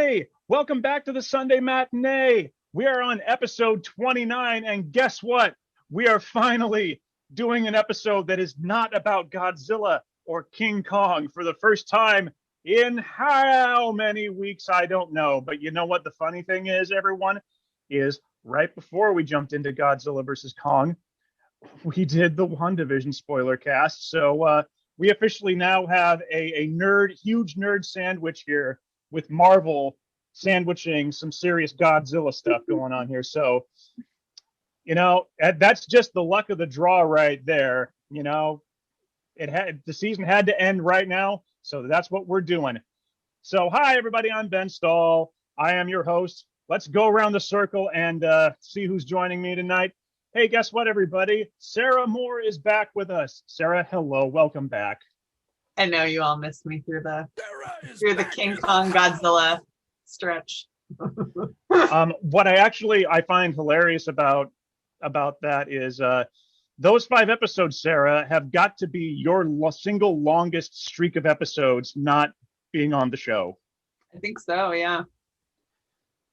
Hey, welcome back to the Sunday Matinee. We are on episode 29, and guess what? We are finally doing an episode that is not about Godzilla or King Kong for the first time in how many weeks, I don't know. But you know what the funny thing is, everyone, is right before we jumped into Godzilla versus Kong, we did the WandaVision Spoilercast. So we officially now have a huge nerd sandwich here with Marvel sandwiching some serious Godzilla stuff going on here. So, that's just the luck of the draw right there. The season had to end right now, so that's what we're doing. So, hi everybody, I'm Ben Stahl. I am your host. Let's go around the circle and see who's joining me tonight. Hey, guess what, everybody? Sarah Moore is back with us. Sarah, hello, welcome back. I know you all missed me through the King Kong Godzilla stretch. What I find hilarious about that is those 5 episodes, Sarah, have got to be your single longest streak of episodes not being on the show. I think so, yeah.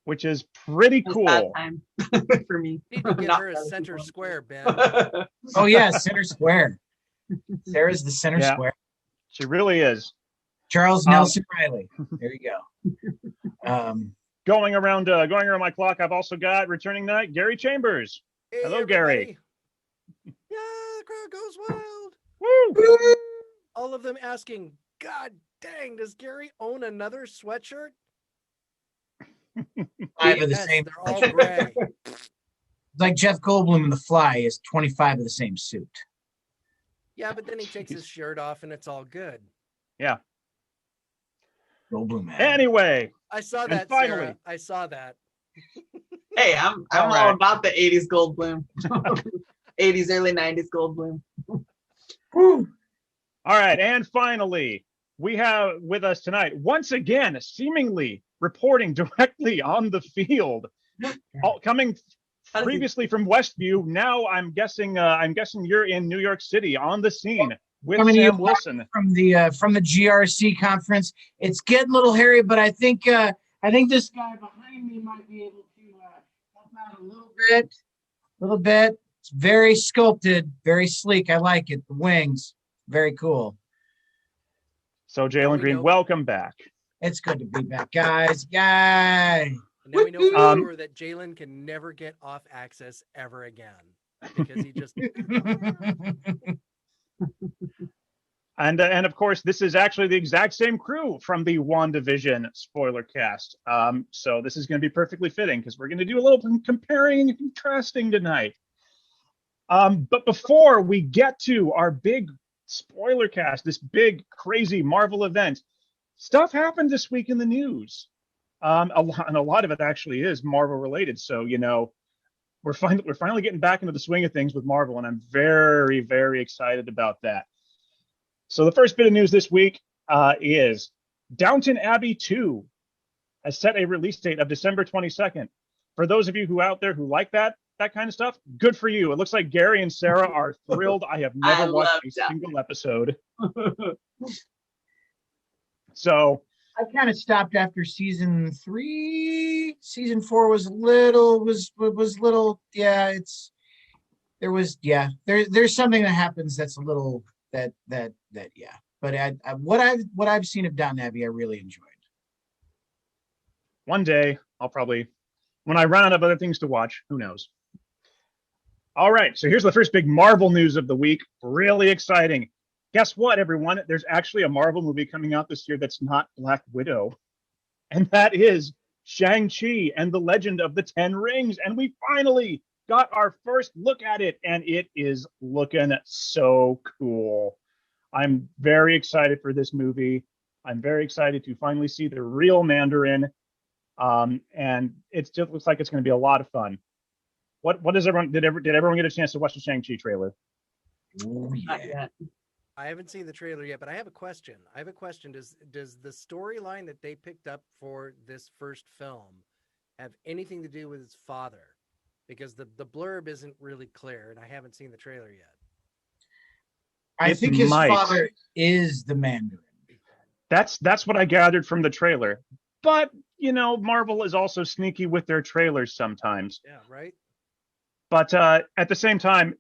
Which is pretty cool. Bad time for me. Need to get her a center square, Ben. Oh yeah, center square. Sarah's the center square. She really is. Charles Nelson Riley. There you go. Going around my clock, I've also got returning tonight Gary Chambers. Hey, hello, everybody. Gary. Yeah, the crowd goes wild. Woo! All of them asking, God dang, does Gary own another sweatshirt? 5 of the same. They're all gray. It's like Jeff Goldblum in The Fly is 25 of the same suit. Yeah, but then he takes his shirt off and it's all good. Yeah. Goldblum. Anyway, I saw that. Finally, Sarah. I saw that. Hey, I'm all about the 80s Goldblum. 80s, early 90s Goldblum. Woo. All right, and finally, we have with us tonight, once again, seemingly reporting directly on the field, coming previously from Westview. Now I'm guessing you're in New York City on the scene with Sam Wilson from the GRC conference. It's getting a little hairy, but I think this guy behind me might be able to help out a little bit. It's very sculpted, very sleek. I like it. The wings, very cool. So Jalen Green, welcome back. It's good to be back, guys. Yay! And now we know for sure that Jalen can never get off access ever again because he just. And of course, this is actually the exact same crew from the WandaVision Spoilercast. So this is going to be perfectly fitting because we're going to do a little comparing and contrasting tonight. But before we get to our big Spoilercast, this big crazy Marvel event, stuff happened this week in the news. A lot of it actually is Marvel related. So, we're finally getting back into the swing of things with Marvel, and I'm very, very excited about that. So the first bit of news this week is Downton Abbey 2 has set a release date of December 22nd. For those of you who out there who like that kind of stuff, good for you. It looks like Gary and Sarah are thrilled. I have never watched a single episode. So I kind of stopped after season 3. Season 4 was little. Yeah, there's something that happens that's a little that. Yeah. But what I've seen of Downton Abbey, I really enjoyed. One day I'll probably, when I run out of other things to watch, who knows? All right. So here's the first big Marvel news of the week. Really exciting. Guess what, everyone? There's actually a Marvel movie coming out this year that's not Black Widow. And that is Shang-Chi and the Legend of the Ten Rings. And we finally got our first look at it, and it is looking so cool. I'm very excited for this movie. I'm very excited to finally see the real Mandarin. And it just looks like it's going to be a lot of fun. What does everyone, did everyone get a chance to watch the Shang-Chi trailer? Oh, yeah. I haven't seen the trailer yet, but I have a question. Does the storyline that they picked up for this first film have anything to do with his father? Because the blurb isn't really clear, and I haven't seen the trailer yet. I think his father is the Mandarin. That's what I gathered from the trailer. But Marvel is also sneaky with their trailers sometimes. Yeah, right. But at the same time,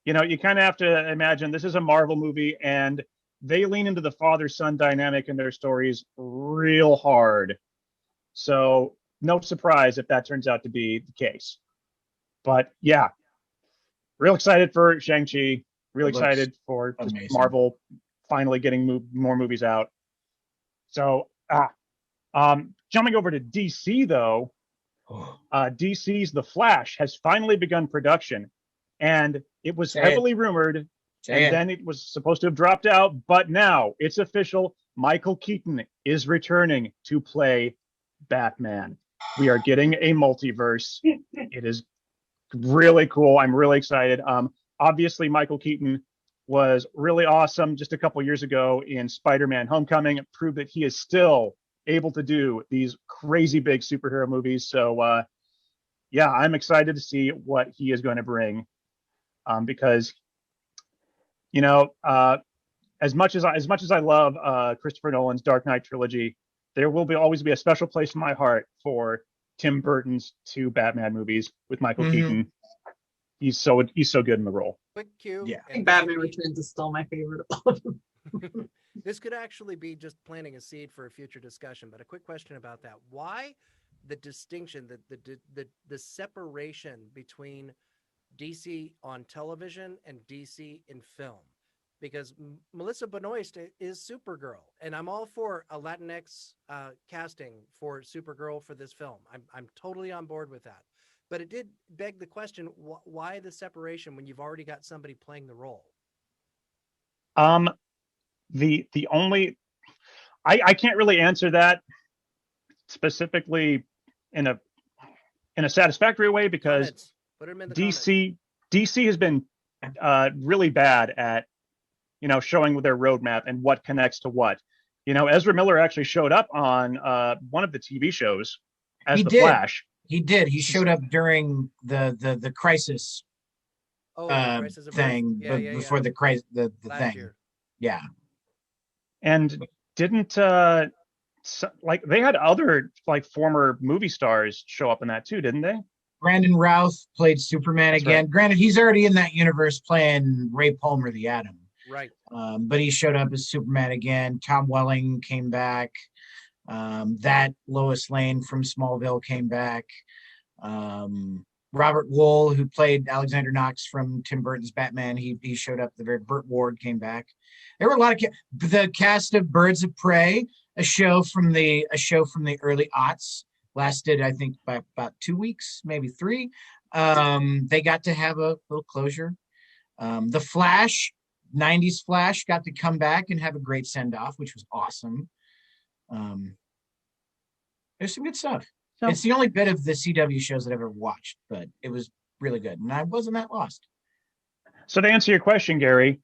you kind of have to imagine this is a Marvel movie, and they lean into the father-son dynamic in their stories real hard. So no surprise if that turns out to be the case. But yeah, real excited for Shang-Chi. Real excited for just Marvel finally getting more movies out. So jumping over to DC though, DC's The Flash has finally begun production, and it was heavily rumored, and then it was supposed to have dropped out, but now it's official. Michael Keaton is returning to play Batman. We are getting a multiverse. It is really cool. I'm really excited. Obviously, Michael Keaton was really awesome just a couple years ago in Spider-Man Homecoming. It proved that he is still able to do these crazy big superhero movies. So, yeah, I'm excited to see what he is going to bring, because, as much as I love Christopher Nolan's Dark Knight trilogy, there will always be a special place in my heart for Tim Burton's 2 Batman movies with Michael Keaton. He's so good in the role. Quick cue. Yeah, I think Batman Returns is still my favorite of all of them. This could actually be just planting a seed for a future discussion, but a quick question about that. Why the distinction, the separation between DC on television and DC in film? Because Melissa Benoist is Supergirl, and I'm all for a Latinx casting for Supergirl for this film. I'm totally on board with that. But it did beg the question, why the separation when you've already got somebody playing the role? The only I can't really answer that specifically in a satisfactory way, because DC has been really bad at showing their roadmap and what connects to what. Ezra Miller actually showed up on one of the TV shows as the Flash. He did. He showed up during the crisis thing before the crisis the thing. Year. Yeah. And didn't they had other former movie stars show up in that too, didn't they? Brandon Routh played Superman again. Right. Granted, he's already in that universe playing Ray Palmer, the Atom. Right. But he showed up as Superman again. Tom Welling came back. That Lois Lane from Smallville came back. Robert Wool, who played Alexander Knox from Tim Burton's Batman, he showed up. Burt Ward came back. There were a lot of the cast of Birds of Prey, a show from the early aughts, lasted I think by about 2 weeks, maybe 3. They got to have a little closure. The Flash, 90s Flash, got to come back and have a great send-off, which was awesome. There's some good stuff. So, it's the only bit of the CW shows that I've ever watched, but it was really good, and I wasn't that lost. So to answer your question, Gary,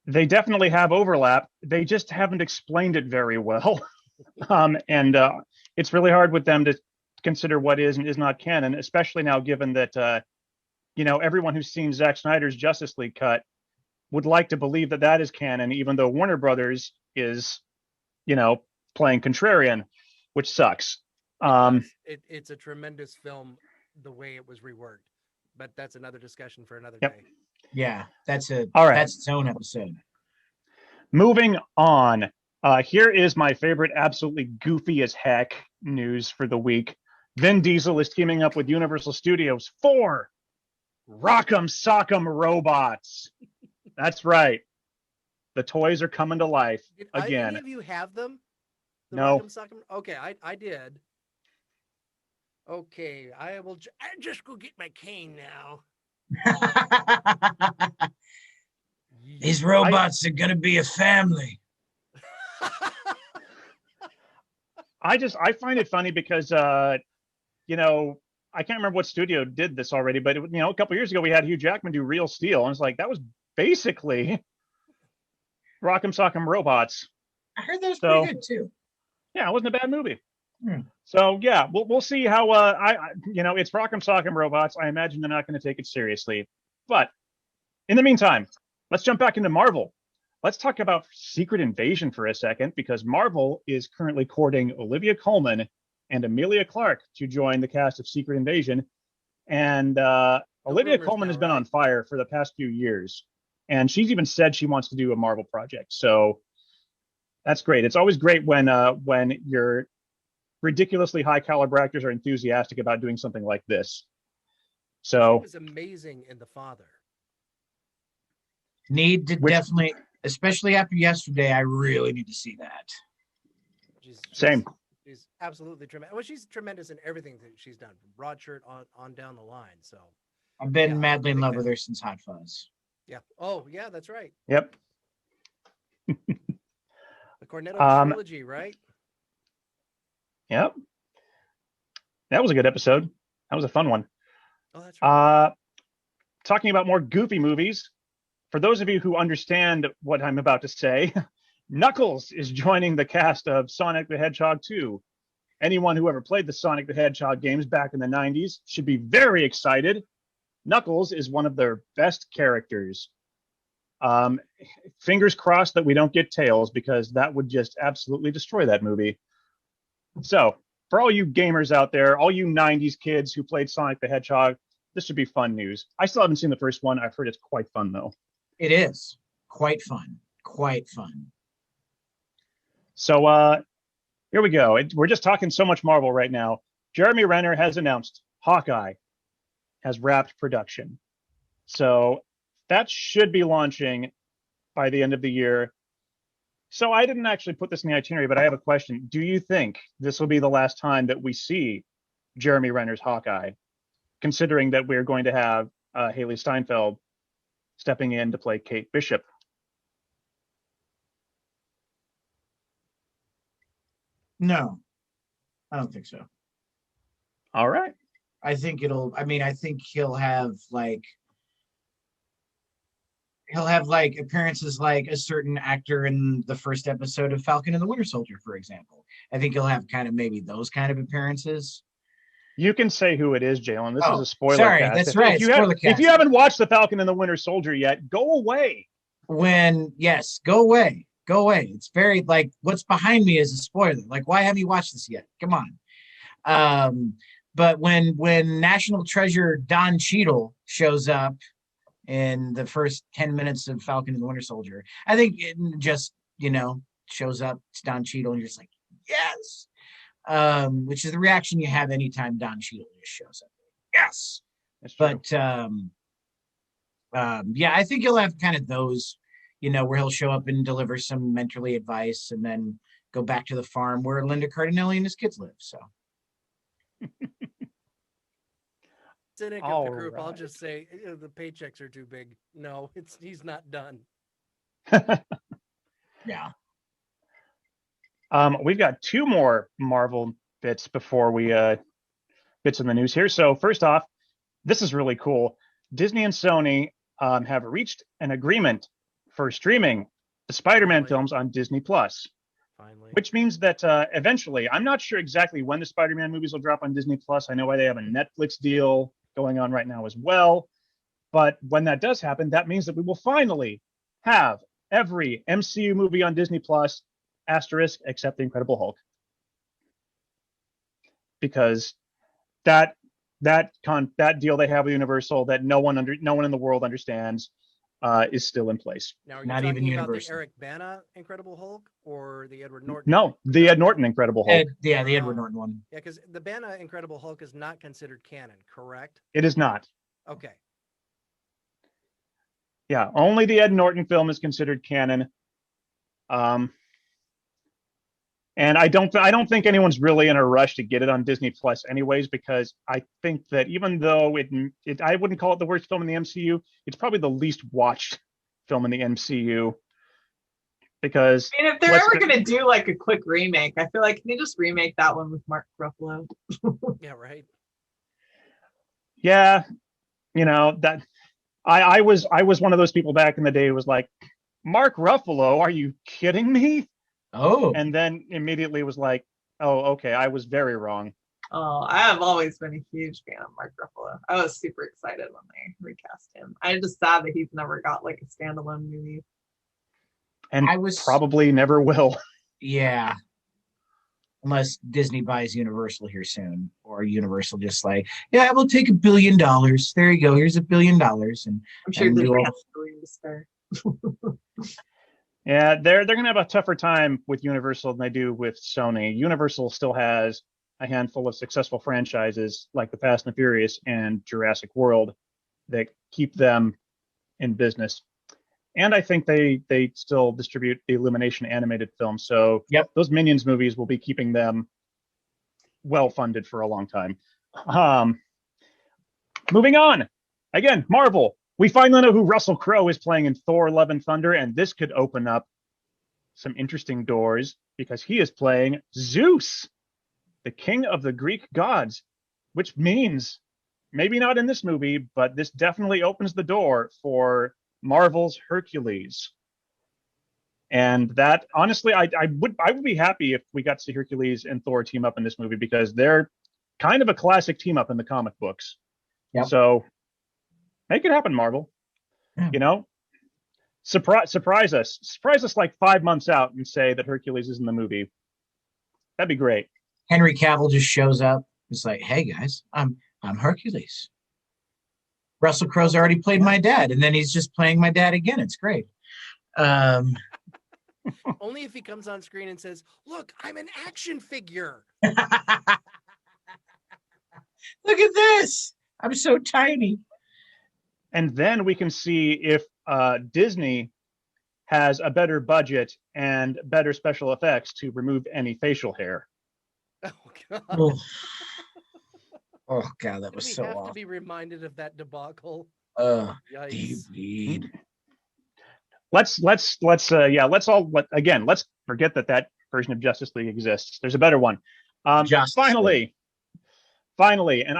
they definitely have overlap. They just haven't explained it very well. And it's really hard with them to consider what is and is not canon, especially now given that, everyone who's seen Zack Snyder's Justice League cut would like to believe that that is canon, even though Warner Brothers is, playing contrarian, which sucks. It's a tremendous film the way it was reworked, but that's another discussion for another day. Yeah, that's its own episode. Moving on, here is my favorite, absolutely goofy as heck news for the week. Vin Diesel is teaming up with Universal Studios for Rock'em Sock'em Robots. That's right. The toys are coming to life again. Any of you have them? No. Rock'em Sock'em? Okay, I did. Okay, I just go get my cane now. These robots are gonna be a family. I find it funny because I can't remember what studio did this already, but a couple years ago we had Hugh Jackman do Real Steel, and it's like that was basically Rock'em Sock'em Robots. I heard that was pretty good too. Yeah, it wasn't a bad movie. So yeah, we'll see how it's Rock'em Sock'em Robots. I imagine they're not going to take it seriously, but in the meantime, let's jump back into Marvel. Let's talk about Secret Invasion for a second, because Marvel is currently courting Olivia Colman and Emilia Clarke to join the cast of Secret Invasion. And Olivia Colman has been on fire for the past few years. And she's even said she wants to do a Marvel project. So that's great. It's always great when your ridiculously high caliber actors are enthusiastic about doing something like this. So she was amazing in The Father. Need to definitely, especially after yesterday, I really need to see that. Same. She's absolutely tremendous. Well, she's tremendous in everything that she's done, from Broadshirt on down the line. So I've been madly in love with her since Hot Fuzz. Yeah. Oh, yeah, that's right. Yep. The Cornetto trilogy, right? Yep. That was a good episode. That was a fun one. Oh, that's right. Talking about more goofy movies, for those of you who understand what I'm about to say, Knuckles is joining the cast of Sonic the Hedgehog 2. Anyone who ever played the Sonic the Hedgehog games back in the 90s should be very excited. Knuckles is one of their best characters. Fingers crossed that we don't get Tails, because that would just absolutely destroy that movie. So, for all you gamers out there, all you 90s kids who played Sonic the Hedgehog, this should be fun news. I still haven't seen the first one. I've heard it's quite fun, though. It is. Quite fun. Quite fun. So, here we go. We're just talking so much Marvel right now. Jeremy Renner has announced Hawkeye has wrapped production. So that should be launching by the end of the year. So I didn't actually put this in the itinerary, but I have a question. Do you think this will be the last time that we see Jeremy Renner's Hawkeye, considering that we're going to have Haley Steinfeld stepping in to play Kate Bishop? No, I don't think so. All right. I think he'll have appearances like a certain actor in the first episode of Falcon and the Winter Soldier, for example. I think he'll have kind of maybe those kind of appearances. You can say who it is, Jalen. This is a spoiler sorry, cast. That's right. If you haven't watched the Falcon and the Winter Soldier yet, go away. Go away. Go away. It's very what's behind me is a spoiler. Why haven't you watched this yet? Come on. But when National Treasure Don Cheadle shows up in the first 10 minutes of Falcon and the Winter Soldier, I think it just, shows up. It's Don Cheadle, and you're just like, yes. Which is the reaction you have anytime Don Cheadle just shows up. Yes. But I think he'll have kind of those, where he'll show up and deliver some mentorly advice and then go back to the farm where Linda Cardinelli and his kids live. So. Cynic of the group, I'll just say the paychecks are too big. No, he's not done. Yeah. We've got two more Marvel bits before we bits in the news here. So first off, this is really cool. Disney and Sony have reached an agreement for streaming the Spider-Man films on Disney Plus. Finally. Which means that eventually, I'm not sure exactly when the Spider-Man movies will drop on Disney Plus. I know why they have a Netflix deal going on right now as well. But when that does happen, that means that we will finally have every MCU movie on Disney Plus, asterisk, except The Incredible Hulk. Because that deal they have with Universal that no one in the world understands is still in place. Now, are you not even Universal? The Eric Bana Incredible Hulk or the Edward Norton? No, the Ed Norton Incredible Hulk. The Edward Norton one. Yeah, because the Bana Incredible Hulk is not considered canon, correct? It is not. Okay. Yeah, only the Ed Norton film is considered canon. And I don't think anyone's really in a rush to get it on Disney Plus anyways, because I think that even though I wouldn't call it the worst film in the MCU, it's probably the least watched film in the MCU. Because if they're ever going to do a quick remake, I feel like, can they just remake that one with Mark Ruffalo? Yeah, right. Yeah, that I was one of those people back in the day who was like, Mark Ruffalo, are you kidding me? Oh. And then immediately was like, oh, okay, I was very wrong. Oh, I have always been a huge fan of Mark Ruffalo. I was super excited when they recast him. I'm just sad that he's never got a standalone movie. And probably never will. Yeah. unless Disney buys Universal here soon, or Universal just like, yeah, we'll take $1 billion. There you go. Here's $1 billion, and I'm sure and Disney do all- has a billion to spare. Yeah, they're gonna have a tougher time with Universal than they do with Sony. Universal still has a handful of successful franchises like the Fast and the Furious and Jurassic World that keep them in business. And I think they still distribute the Illumination animated film, so Yep. those Minions movies will be keeping them well funded for a long time. Um, Moving on, again, Marvel. We finally know who Russell Crowe is playing in Thor: Love and Thunder, and this could open up some interesting doors because he is playing Zeus, the king of the Greek gods, which means maybe not in this movie, but this definitely opens the door for Marvel's Hercules. And that honestly, I would be happy if we got to see Hercules and Thor team up in this movie because they're kind of a classic team up in the comic books. Yep. So make it happen, Marvel. Yeah. You know, surprise us like 5 months out and say that Hercules is in the movie. That'd be great. Henry Cavill just shows up. It's like, hey guys, I'm Hercules. Russell Crowe's already played my dad, and then he's just playing my dad again. It's great. Only if he comes on screen and says, "Look, I'm an action figure." Look at this. I'm so tiny. And then we can see if Disney has a better budget and better special effects to remove any facial hair. Oh God! Oh, oh God, that was we so have awful. to be reminded of that debacle. Deep Yikes! bleed. Let's forget that version of Justice League exists. There's a better one. Finally, and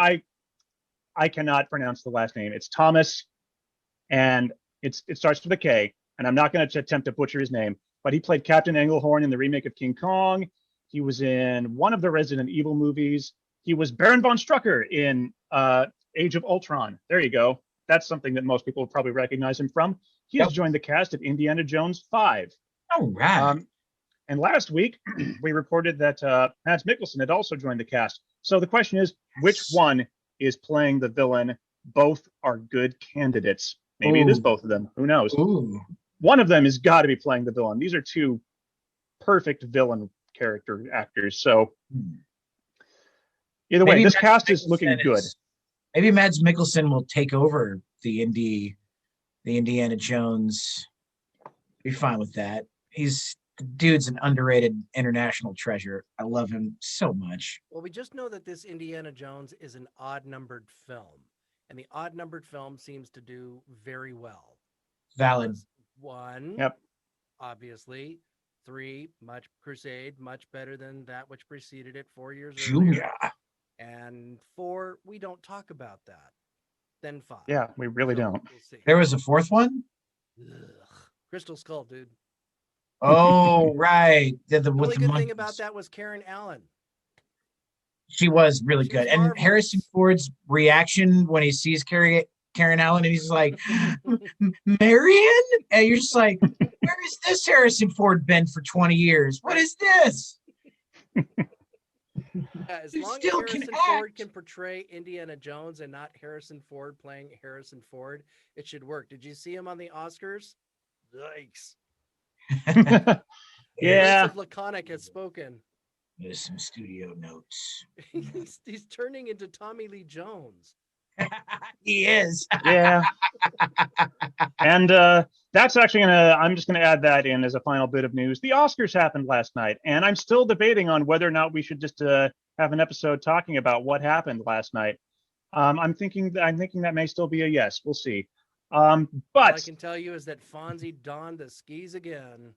I cannot pronounce the last name. It's Thomas, and it starts with a K, and I'm not going to attempt to butcher his name, but he played Captain Englehorn in the remake of King Kong. He was in one of the Resident Evil movies. He was Baron von Strucker in Age of Ultron. There you go. That's something that most people will probably recognize him from. He has joined the cast of Indiana Jones 5. All right. And last week, we reported that Mads Mikkelsen had also joined the cast. So the question is, which one is playing the villain? Both are good candidates. Maybe it is both of them. Who knows? Ooh. One of them has got to be playing the villain. These are two perfect villain character actors. So either way, this cast is looking good. Maybe Mads Mikkelsen will take over the Indiana Jones. Be fine with that. The dude's an underrated international treasure. I love him so much. Well, we just know that this Indiana Jones is an odd-numbered film, and the odd-numbered film seems to do very well. Valid. 1, Yep. Obviously. 3, much Crusade, much better than that which preceded it 4 years earlier. Julia. And 4, we don't talk about that. Then 5. Yeah, we really don't. We'll see. There was a fourth one? Ugh. Crystal Skull, dude. Oh, right. The only good thing about that was Karen Allen. She was really She good. was And marvelous. Harrison Ford's reaction when he sees Karen Allen and he's like, Marion? And you're just like, where has this Harrison Ford been for 20 years? What is this? As You long as still can Harrison Ford act. can portray Indiana Jones and not Harrison Ford playing Harrison Ford, it should work. Did you see him on the Oscars? Yikes. Yeah. Joseph Laconic has spoken. There's some studio notes. He's turning into Tommy Lee Jones. He is. Yeah. And that's actually I'm just gonna add that in as a final bit of news. The Oscars happened last night, and I'm still debating on whether or not we should just have an episode talking about what happened last night. I'm thinking that may still be a yes. We'll see. All I But can tell you is that Fonzie donned the skis again.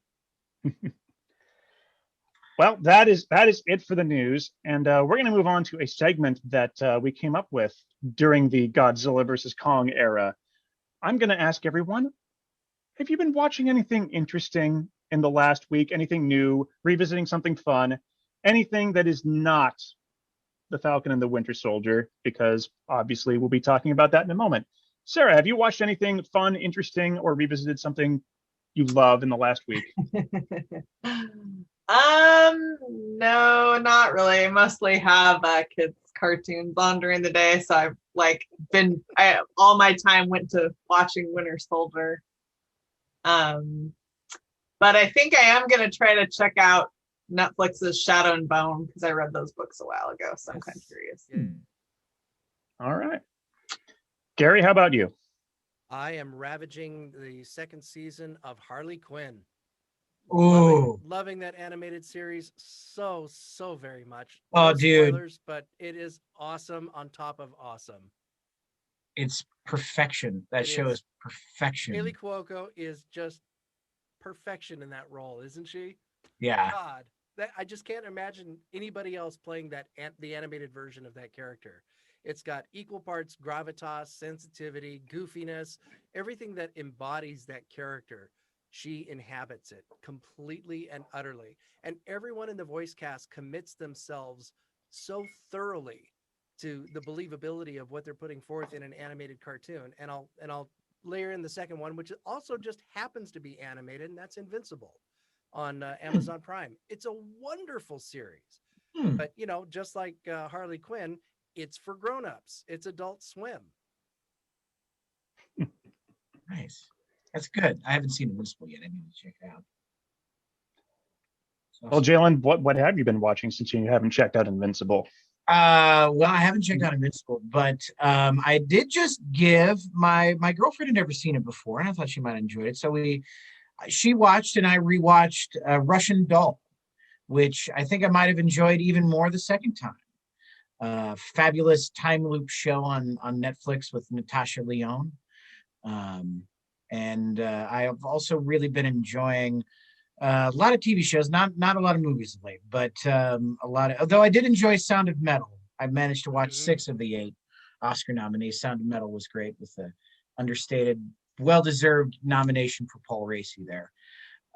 well, that is it for the news, and we're going to move on to a segment that we came up with during the Godzilla versus Kong era. I'm going to ask everyone, have you been watching anything interesting in the last week? Anything new? Revisiting something fun? Anything that is not the Falcon and the Winter Soldier? Because obviously we'll be talking about that in a moment. Sarah, have you watched anything fun, interesting, or revisited something you love in the last week? No, not really. I mostly have kids cartoons on during the day, so I've all my time went to watching Winter Soldier. But I think I am gonna try to check out Netflix's Shadow and Bone because I read those books a while ago, so I'm kind of curious. Yeah. All right. Gary, how about you? I am ravaging the second season of Harley Quinn. Ooh. Loving that animated series so very much. Oh, No dude. spoilers, but it is awesome on top of awesome. It's perfection. That show is perfection. Haley Cuoco is just perfection in that role, isn't she? Yeah. God, I just can't imagine anybody else playing the animated version of that character. It's got equal parts gravitas, sensitivity, goofiness, everything that embodies that character. She inhabits it completely and utterly. And everyone in the voice cast commits themselves so thoroughly to the believability of what they're putting forth in an animated cartoon. And I'll layer in the second one, which also just happens to be animated, and that's Invincible on Amazon Prime. It's a wonderful series. But, just like Harley Quinn, it's for grown-ups. It's Adult Swim. Nice. That's good. I haven't seen Invincible yet. I need to check it out. Well, Jalen, what have you been watching since you haven't checked out Invincible? Well, I haven't checked out Invincible, but I did just give my girlfriend had never seen it before, and I thought she might enjoy it. So she watched and I rewatched Russian Doll, which I think I might have enjoyed even more the second time. Fabulous time loop show on Netflix with Natasha Lyonne. And I have also really been enjoying a lot of TV shows, not a lot of movies of late, but although I did enjoy Sound of Metal. I managed to watch 6 of the 8 Oscar nominees. Sound of Metal was great with the understated, well-deserved nomination for Paul Raci there.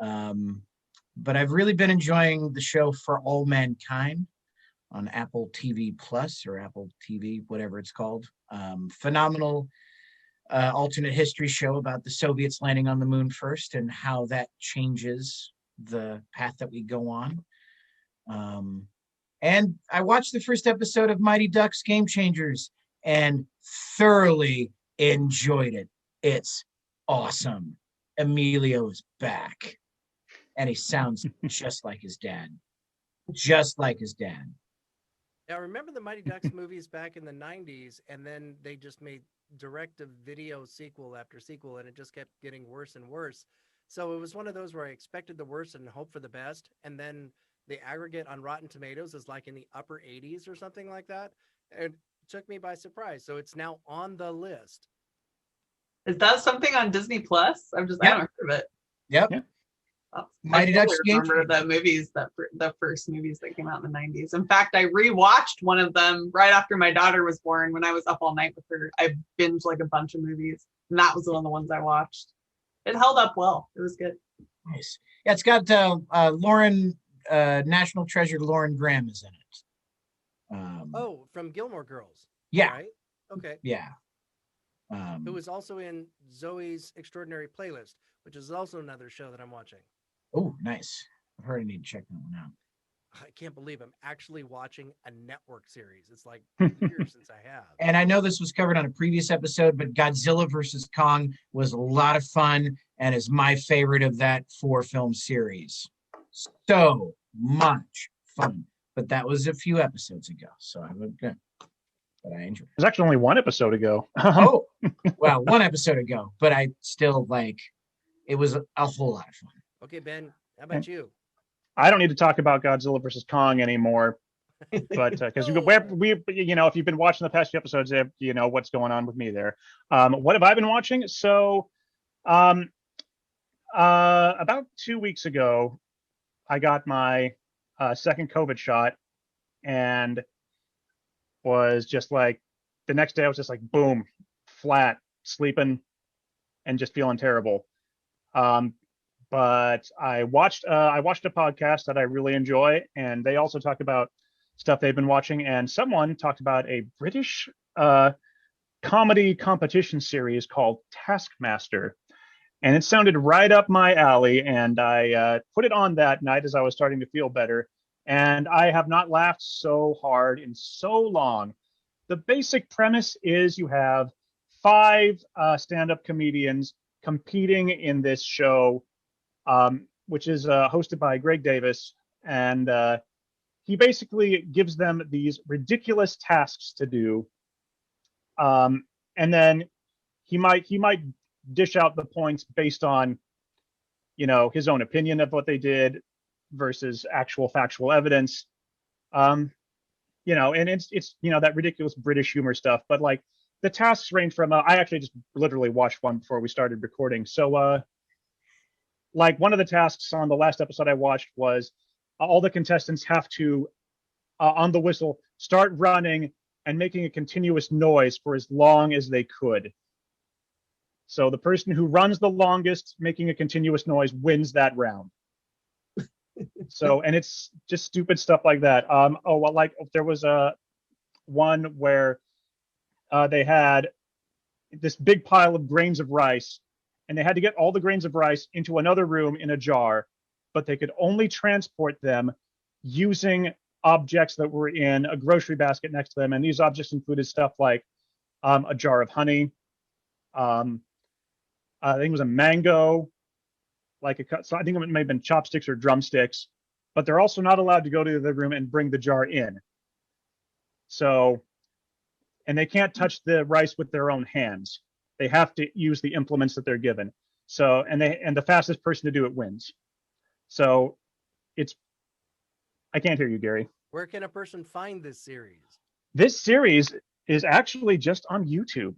But I've really been enjoying the show For All Mankind on Apple TV Plus or Apple TV, whatever it's called. Phenomenal alternate history show about the Soviets landing on the moon first and how that changes the path that we go on. And I watched the first episode of Mighty Ducks Game Changers and thoroughly enjoyed it. It's awesome. Emilio is back and he sounds just like his dad. Just like his dad. Now, remember the Mighty Ducks movies back in the 90s, and then they just made direct-to-video sequel after sequel, and it just kept getting worse and worse. So it was one of those where I expected the worst and hoped for the best, and then the aggregate on Rotten Tomatoes is like in the upper 80s or something like that. It took me by surprise. So it's now on the list. Is that something on Disney Plus? I haven't heard of it. Yep. Yeah. Mighty Ducks Game remember the movies the first movies that came out in the 90s. In fact, I rewatched one of them right after my daughter was born when I was up all night with her. I binged like a bunch of movies, and that was one of the ones I watched. It held up well. It was good. Nice. Yeah, it's got Lauren, National Treasure Lauren Graham is in it. From Gilmore Girls. Yeah. Right? Okay. Yeah. Who was also in Zoe's Extraordinary Playlist, which is also another show that I'm watching. Oh, nice. I've heard I need to check that one out. I can't believe I'm actually watching a network series. It's like years since I have. And I know this was covered on a previous episode, but Godzilla vs. Kong was a lot of fun and is my favorite of that 4-film series. So much fun. But that was a few episodes ago, so I would go. But I enjoyed it. It was actually only one episode ago. Oh, well, one episode ago, but I still it was a whole lot of fun. Okay, Ben, how about you? I don't need to talk about Godzilla versus Kong anymore, but because we if you've been watching the past few episodes, you know what's going on with me there. What have I been watching? So, about 2 weeks ago, I got my second COVID shot, and was just like the next day I was just like boom, flat, sleeping, and just feeling terrible. But I watched a podcast that I really enjoy, and they also talked about stuff they've been watching, and someone talked about a British comedy competition series called Taskmaster. and it sounded right up my alley. And I put it on that night as I was starting to feel better. And I have not laughed so hard in so long. The basic premise is you have five stand-up comedians competing in this show, which is hosted by Greg Davis, and he basically gives them these ridiculous tasks to do, and then he might dish out the points based on, you know, his own opinion of what they did versus actual factual evidence. You know, and it's you know, that ridiculous British humor stuff, but like the tasks range from I actually just literally watched one before we started recording. So like one of the tasks on the last episode I watched was all the contestants have to on the whistle start running and making a continuous noise for as long as they could. So the person who runs the longest making a continuous noise wins that round. So, and it's just stupid stuff like that. Oh, well, like there was a one where they had this big pile of grains of rice, and they had to get all the grains of rice into another room in a jar, but they could only transport them using objects that were in a grocery basket next to them. And these objects included stuff like a jar of honey, I think it was a mango, so I think it may have been chopsticks or drumsticks, but they're also not allowed to go to the room and bring the jar in. So, and they can't touch the rice with their own hands. They have to use the implements that they're given. So, and the fastest person to do it wins. So I can't hear you, Gary. Where can a person find this series? This series is actually just on YouTube.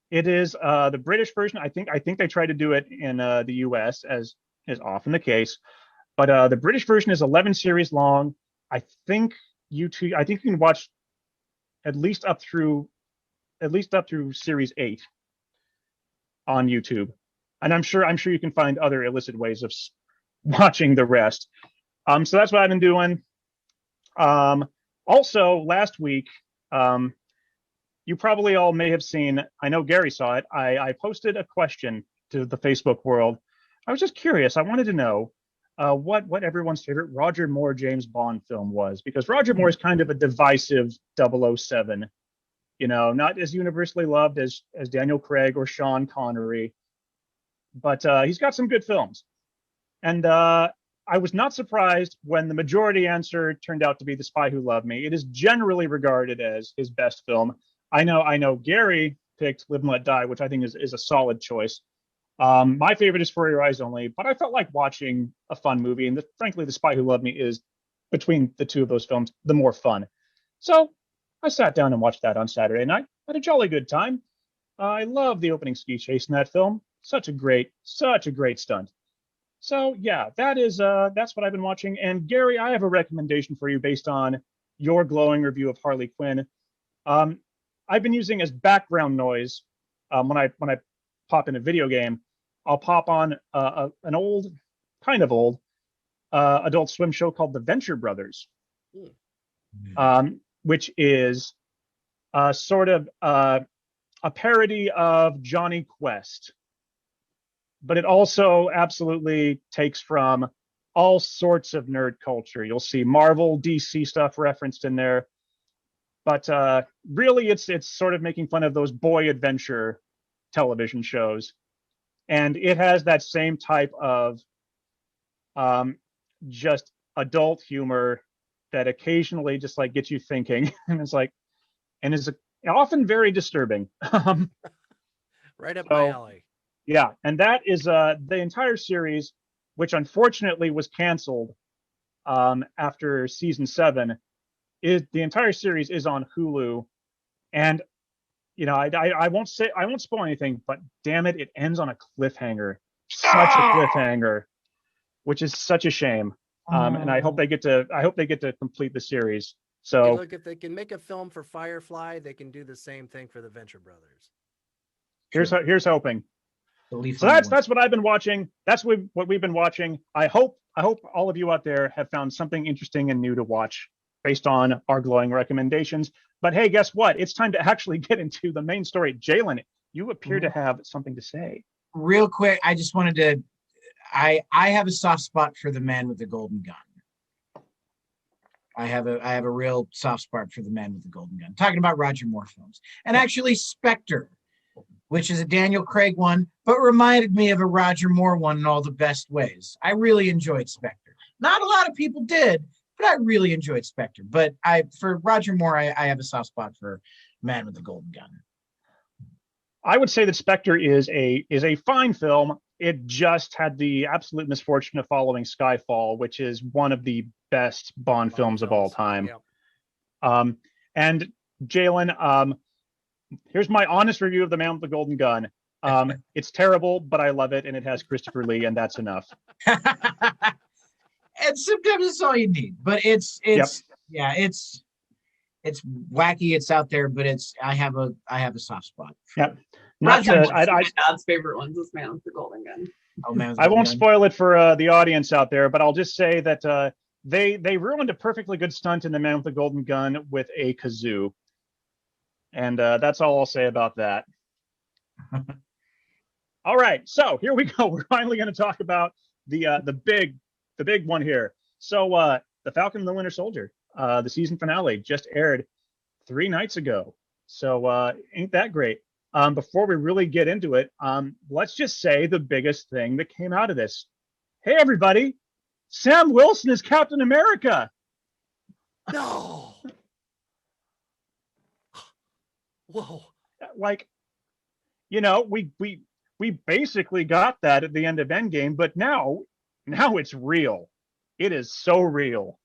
It is the British version. I think they tried to do it in the US, as is often the case. But the British version is 11 series long. I think you can watch at least up through series 8 on YouTube. And I'm sure you can find other illicit ways of watching the rest. So that's what I've been doing. Also last week, you probably all may have seen, I know Gary saw it, I posted a question to the Facebook world. I was just curious. I wanted to know what everyone's favorite Roger Moore James Bond film was, because Roger Moore is kind of a divisive 007, you know, not as universally loved as Daniel Craig or Sean Connery, but he's got some good films. And I was not surprised when the majority answer turned out to be The Spy Who Loved Me. It is generally regarded as his best film. I know Gary picked Live and Let Die, which I think is a solid choice. My favorite is For Your Eyes Only, but I felt like watching a fun movie, and frankly, The Spy Who Loved Me is, between the two of those films, the more fun. So I sat down and watched that on Saturday night. Had a jolly good time. I love the opening ski chase in that film. Such a great stunt. So yeah, that's what I've been watching. And Gary, I have a recommendation for you based on your glowing review of Harley Quinn. I've been using as background noise when I pop in a video game. I'll pop on an old Adult Swim show called The Venture Brothers, which is sort of a parody of Johnny Quest, but it also absolutely takes from all sorts of nerd culture. You'll see Marvel, DC stuff referenced in there, but really it's sort of making fun of those boy adventure television shows, and it has that same type of just adult humor that occasionally just like gets you thinking, and it's like, and is often very disturbing. Right up my alley. Yeah, and that is the entire series, which unfortunately was canceled after season 7. The entire series is on Hulu, and you know, I won't spoil anything, but damn it, it ends on a cliffhanger. Such a cliffhanger, which is such a shame. And I hope they get to complete the series. So hey, look, if they can make a film for Firefly, they can do the same thing for the Venture Brothers. Here's hoping. So that's what I've been watching. That's what we've been watching. I hope all of you out there have found something interesting and new to watch based on our glowing recommendations. But hey, guess what? It's time to actually get into the main story. Jalen, You appear to have something to say. Real quick, I just wanted to. I have a soft spot for the man with the golden gun. I have a real soft spot for the man with the golden gun. Talking about Roger Moore films, and actually Spectre, which is a Daniel Craig one, but reminded me of a Roger Moore one in all the best ways. I really enjoyed Spectre. Not a lot of people did, but I really enjoyed Spectre. But for Roger Moore, I have a soft spot for Man with the Golden Gun. I would say that Spectre is a fine film. It just had the absolute misfortune of following Skyfall, which is one of the best Bond films of all time. Yeah. And Jalen, here's my honest review of The Man with the Golden Gun. It's terrible, but I love it, and it has Christopher Lee, and that's enough. And sometimes it's all you need, but it's wacky, it's out there, but I have a soft spot. Yep. My dad's favorite ones is Man with the Golden Gun. Oh, man, I won't spoil it for the audience out there, but I'll just say that they ruined a perfectly good stunt in The Man with the Golden Gun with a kazoo, and that's all I'll say about that. All right, so here we go. We're finally going to talk about the big one here. So the Falcon and the Winter Soldier, the season finale just aired 3 nights ago. So ain't that great? Before we really get into it, let's just say the biggest thing that came out of this. Hey, everybody, Sam Wilson is Captain America. No. Whoa. Like, we basically got that at the end of Endgame, but now it's real. It is so real.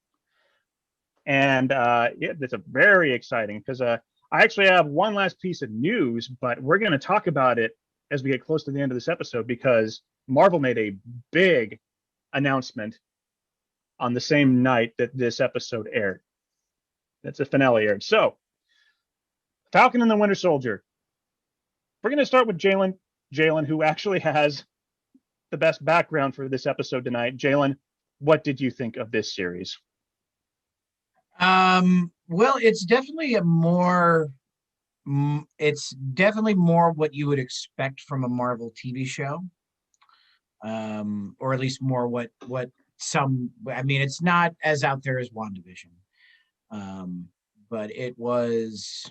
And it's a very exciting because I actually have one last piece of news, but we're going to talk about it as we get close to the end of this episode because Marvel made a big announcement on the same night that this episode aired. That's the finale aired. So, Falcon and the Winter Soldier. We're going to start with Jalen, who actually has the best background for this episode tonight. Jalen, what did you think of this series? Well, it's definitely more what you would expect from a Marvel TV show. Or at least more what it's not as out there as WandaVision. But it was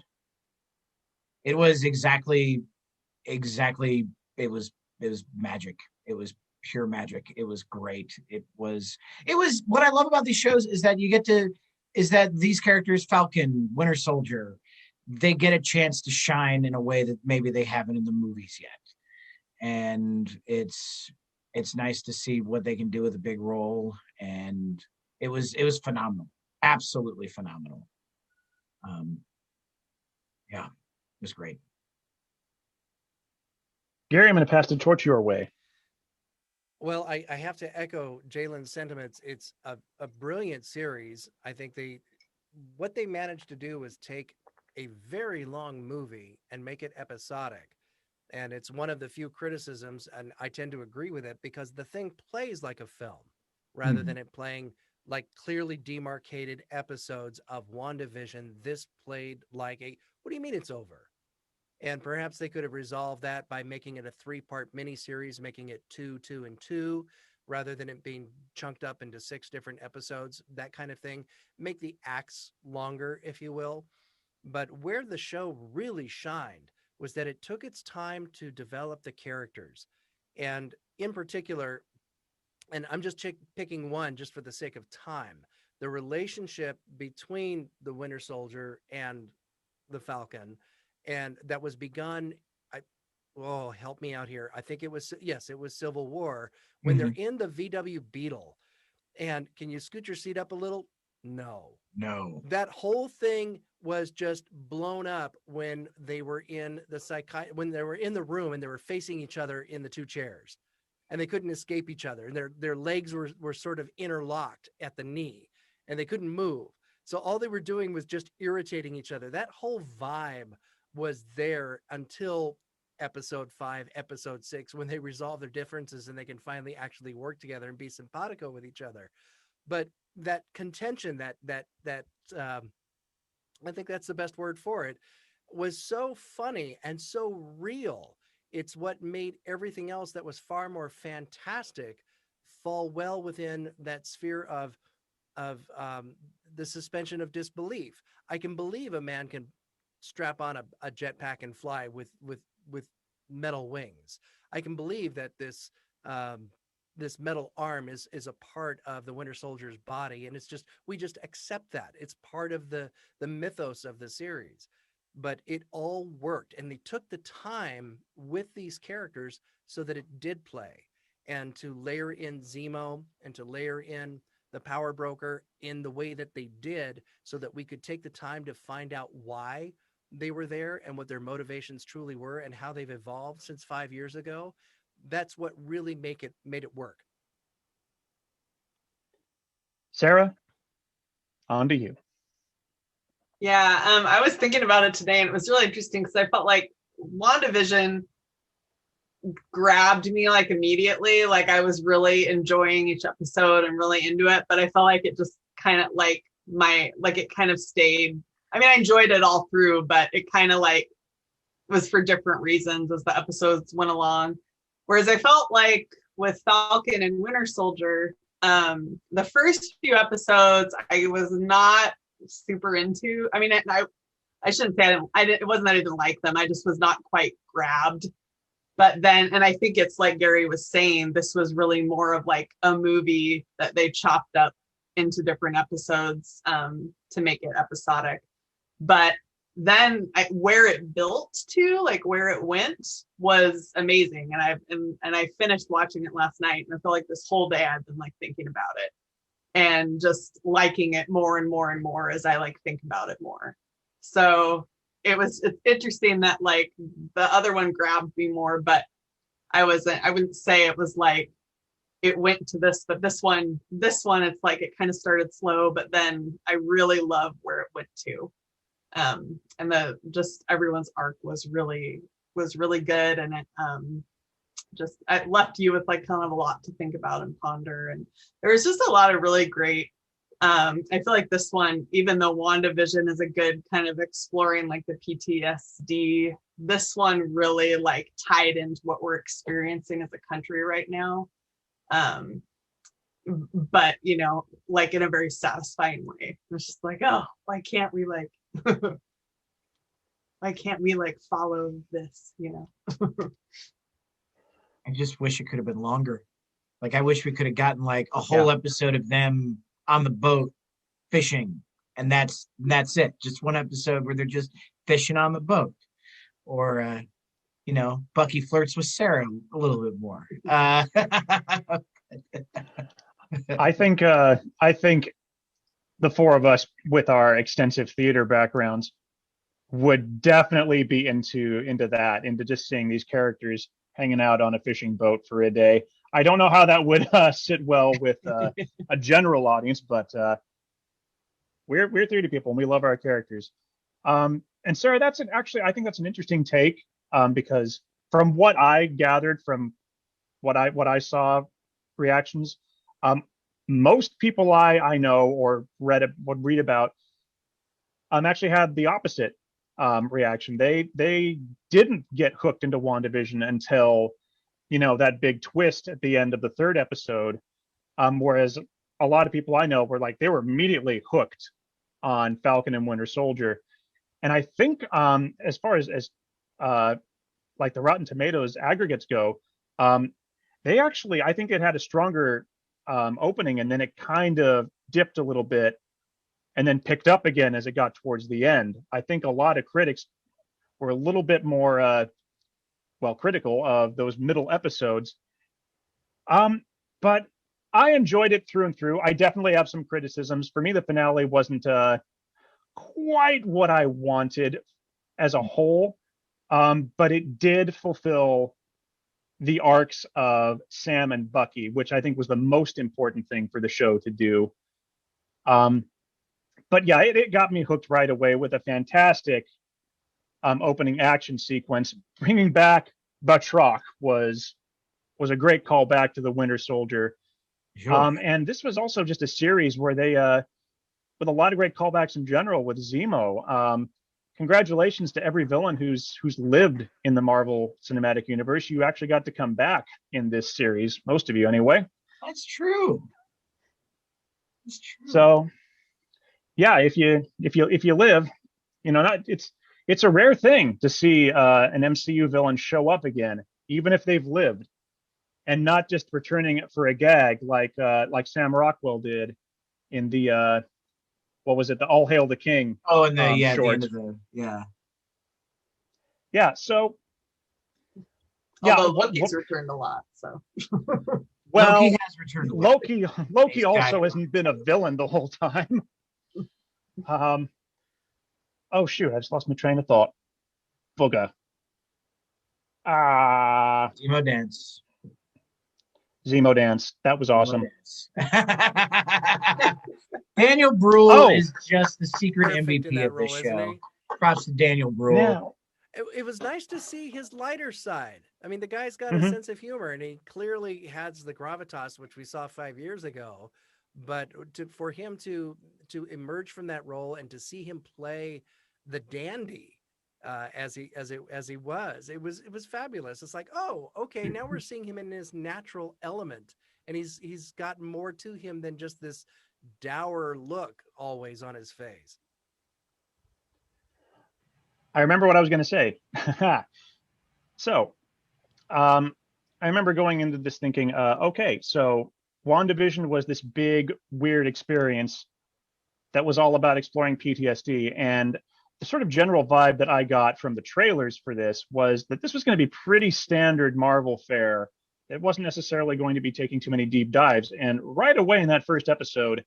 exactly it was magic. It was pure magic. It was great. It was what I love about these shows is that these characters, Falcon, Winter Soldier, they get a chance to shine in a way that maybe they haven't in the movies yet. And it's nice to see what they can do with a big role. And it was phenomenal. Absolutely phenomenal. Yeah, it was great. Gary, I'm going to pass the torch your way. Well, I have to echo Jalen's sentiments. It's a brilliant series. I think what they managed to do was take a very long movie and make it episodic. And it's one of the few criticisms, and I tend to agree with it, because the thing plays like a film rather than it playing like clearly demarcated episodes of WandaVision. This played like what do you mean it's over? And perhaps they could have resolved that by making it a 3-part miniseries, making it 2, 2, and 2, rather than it being chunked up into 6 different episodes, that kind of thing. Make the acts longer, if you will. But where the show really shined was that it took its time to develop the characters. And in particular, and I'm just picking one just for the sake of time, the relationship between the Winter Soldier and the Falcon, and that was begun. Help me out here. I think it was Civil War, when they're in the VW Beetle. And can you scoot your seat up a little? No. That whole thing was just blown up when they were in when they were in the room and they were facing each other in the 2 chairs, and they couldn't escape each other, and their legs were sort of interlocked at the knee, and they couldn't move. So all they were doing was just irritating each other. That whole vibe was there until episode 5, episode 6, when they resolve their differences and they can finally actually work together and be simpatico with each other. But that contention, that I think that's the best word for it, was so funny and so real it's what made everything else that was far more fantastic fall well within that sphere of the suspension of disbelief. I can believe a man can strap on a jetpack and fly with metal wings. I can believe that this metal arm is a part of the Winter Soldier's body, and it's just, we just accept that it's part of the mythos of the series. But it all worked, and they took the time with these characters so that it did play, and to layer in Zemo and to layer in the Power Broker in the way that they did, so that we could take the time to find out why they were there and what their motivations truly were and how they've evolved since 5 years ago. That's what really made it work. Sarah, on to you. Yeah, I was thinking about it today, and it was really interesting because I felt like WandaVision grabbed me like immediately. Like I was really enjoying each episode and really into it, but I felt like it just kind of like it kind of stayed. I mean, I enjoyed it all through, but it kind of like was for different reasons as the episodes went along. Whereas I felt like with Falcon and Winter Soldier, the first few episodes I was not super into. I mean, I shouldn't say it wasn't that I didn't like them. I just was not quite grabbed. But then, and I think it's like Gary was saying, this was really more of like a movie that they chopped up into different episodes to make it episodic. But then where it built to, like where it went, was amazing. And I finished watching it last night, and I feel like this whole day I've been like thinking about it and just liking it more and more and more as I like think about it more. So it's interesting that like the other one grabbed me more, but I wouldn't say it was like it went to this, but this one, it's like it kind of started slow, but then I really love where it went to. And just everyone's arc was really good, and it left you with like kind of a lot to think about and ponder. And there was just a lot of really great. I feel like this one, even though WandaVision is a good kind of exploring like the PTSD, this one really like tied into what we're experiencing as a country right now. But you know, like in a very satisfying way. It's just like, oh, why can't we like follow this, you know? I just wish it could have been longer. Like I wish we could have gotten like a whole episode of them on the boat fishing, and that's it. Just one episode where they're just fishing on the boat, or you know, Bucky flirts with Sarah a little bit more. I think the four of us with our extensive theater backgrounds would definitely be into just seeing these characters hanging out on a fishing boat for a day. I don't know how that would sit well with a general audience, but we're theater people and we love our characters. And Sarah, I think that's an interesting take, because from what I gathered from what I saw reactions, most people I know or would read about actually had the opposite reaction. They didn't get hooked into WandaVision until, you know, that big twist at the end of the third episode. Whereas a lot of people I know were like, they were immediately hooked on Falcon and Winter Soldier. And I think as far as like the Rotten Tomatoes aggregates go, they actually, I think it had a stronger opening, and then it kind of dipped a little bit and then picked up again as it got towards the end. I think a lot of critics were a little bit more critical of those middle episodes. But I enjoyed it through and through. I definitely have some criticisms. For me, the finale wasn't quite what I wanted as a whole, but it did fulfill the arcs of Sam and Bucky, which I think was the most important thing for the show to do. But yeah, it got me hooked right away with a fantastic opening action sequence. Bringing back Batroc was a great callback to the Winter Soldier. Sure. And this was also just a series where they, with a lot of great callbacks in general with Zemo. congratulations to every villain who's lived in the Marvel Cinematic Universe. You actually got to come back in this series, most of you anyway. That's true. That's true. So, yeah, if you live, not it's a rare thing to see an MCU villain show up again, even if they've lived, and not just returning it for a gag like Sam Rockwell did in the what was it, the All Hail the King? Oh, and the short. the end of the Yeah. So, although Loki's returned a lot, so. Well, Loki has returned. Loki also hasn't been a villain the whole time. Oh shoot, I just lost my train of thought. Booga. Zemo Dance. Zemo Dance. That was awesome. Daniel Bruhl is just the secret Perfect MVP of role, this isn't show. he? Props to Daniel Bruhl. Yeah. It was nice to see his lighter side. I mean, the guy's got Mhm. a sense of humor, and he clearly has the gravitas, which we saw 5 years ago. But for him to emerge from that role and to see him play the dandy as he was, it was fabulous. It's like, oh, okay, now we're seeing him in his natural element, and he's got more to him than just this dour look always on his face. I remember what I was going to say. So, I remember going into this thinking, okay, so WandaVision was this big, weird experience that was all about exploring PTSD. And the sort of general vibe that I got from the trailers for this was that this was going to be pretty standard Marvel fare. It wasn't necessarily going to be taking too many deep dives. And right away in that first episode,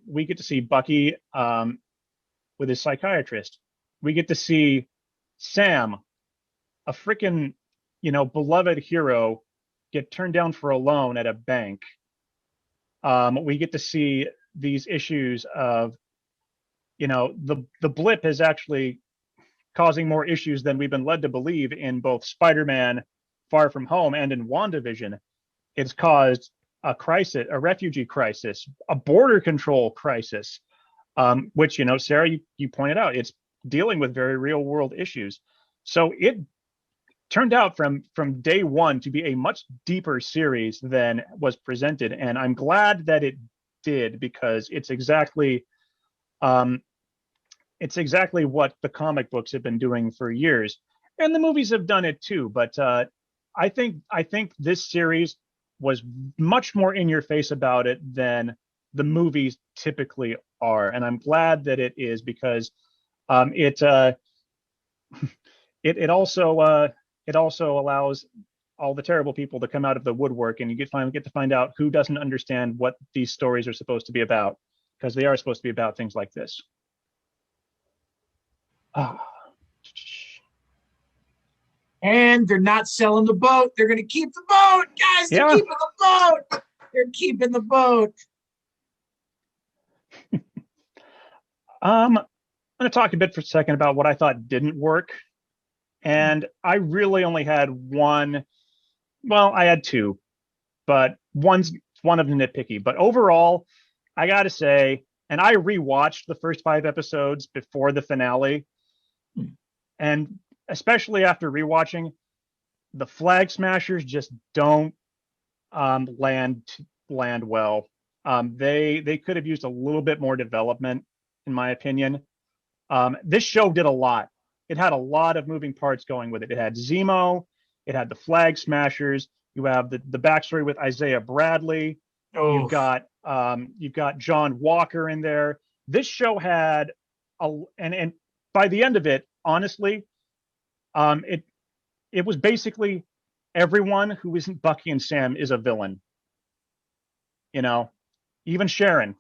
we get to see Bucky with his psychiatrist. We get to see Sam, a freaking, beloved hero, get turned down for a loan at a bank. We get to see these issues of, the blip is actually causing more issues than we've been led to believe in both Spider-Man Far From Home and in WandaVision. It's caused a crisis, a refugee crisis, a border control crisis, which, Sarah, you pointed out, it's dealing with very real world issues. So it turned out from day one to be a much deeper series than was presented, and I'm glad that it did, because it's exactly what the comic books have been doing for years, and the movies have done it too. But I think this series was much more in your face about it than the movies typically are, and I'm glad that it is, because it also allows all the terrible people to come out of the woodwork, and you get to find out who doesn't understand what these stories are supposed to be about, because they are supposed to be about things like this. And they're not selling the boat. They're going to keep the boat, guys. They're keeping the boat. They're keeping the boat. I'm going to talk a bit for a second about what I thought didn't work. And I really only had one. Well, I had two, but one of them nitpicky. But overall, I got to say, and I rewatched the first 5 episodes before the finale. And especially after rewatching, the Flag Smashers just don't land well. They could have used a little bit more development, in my opinion. This show did a lot. It had a lot of moving parts going with it. It had Zemo, it had the Flag Smashers. You have the backstory with Isaiah Bradley. Oh. You've got John Walker in there. This show had and by the end of it, honestly, it was basically everyone who isn't Bucky and Sam is a villain. Even Sharon.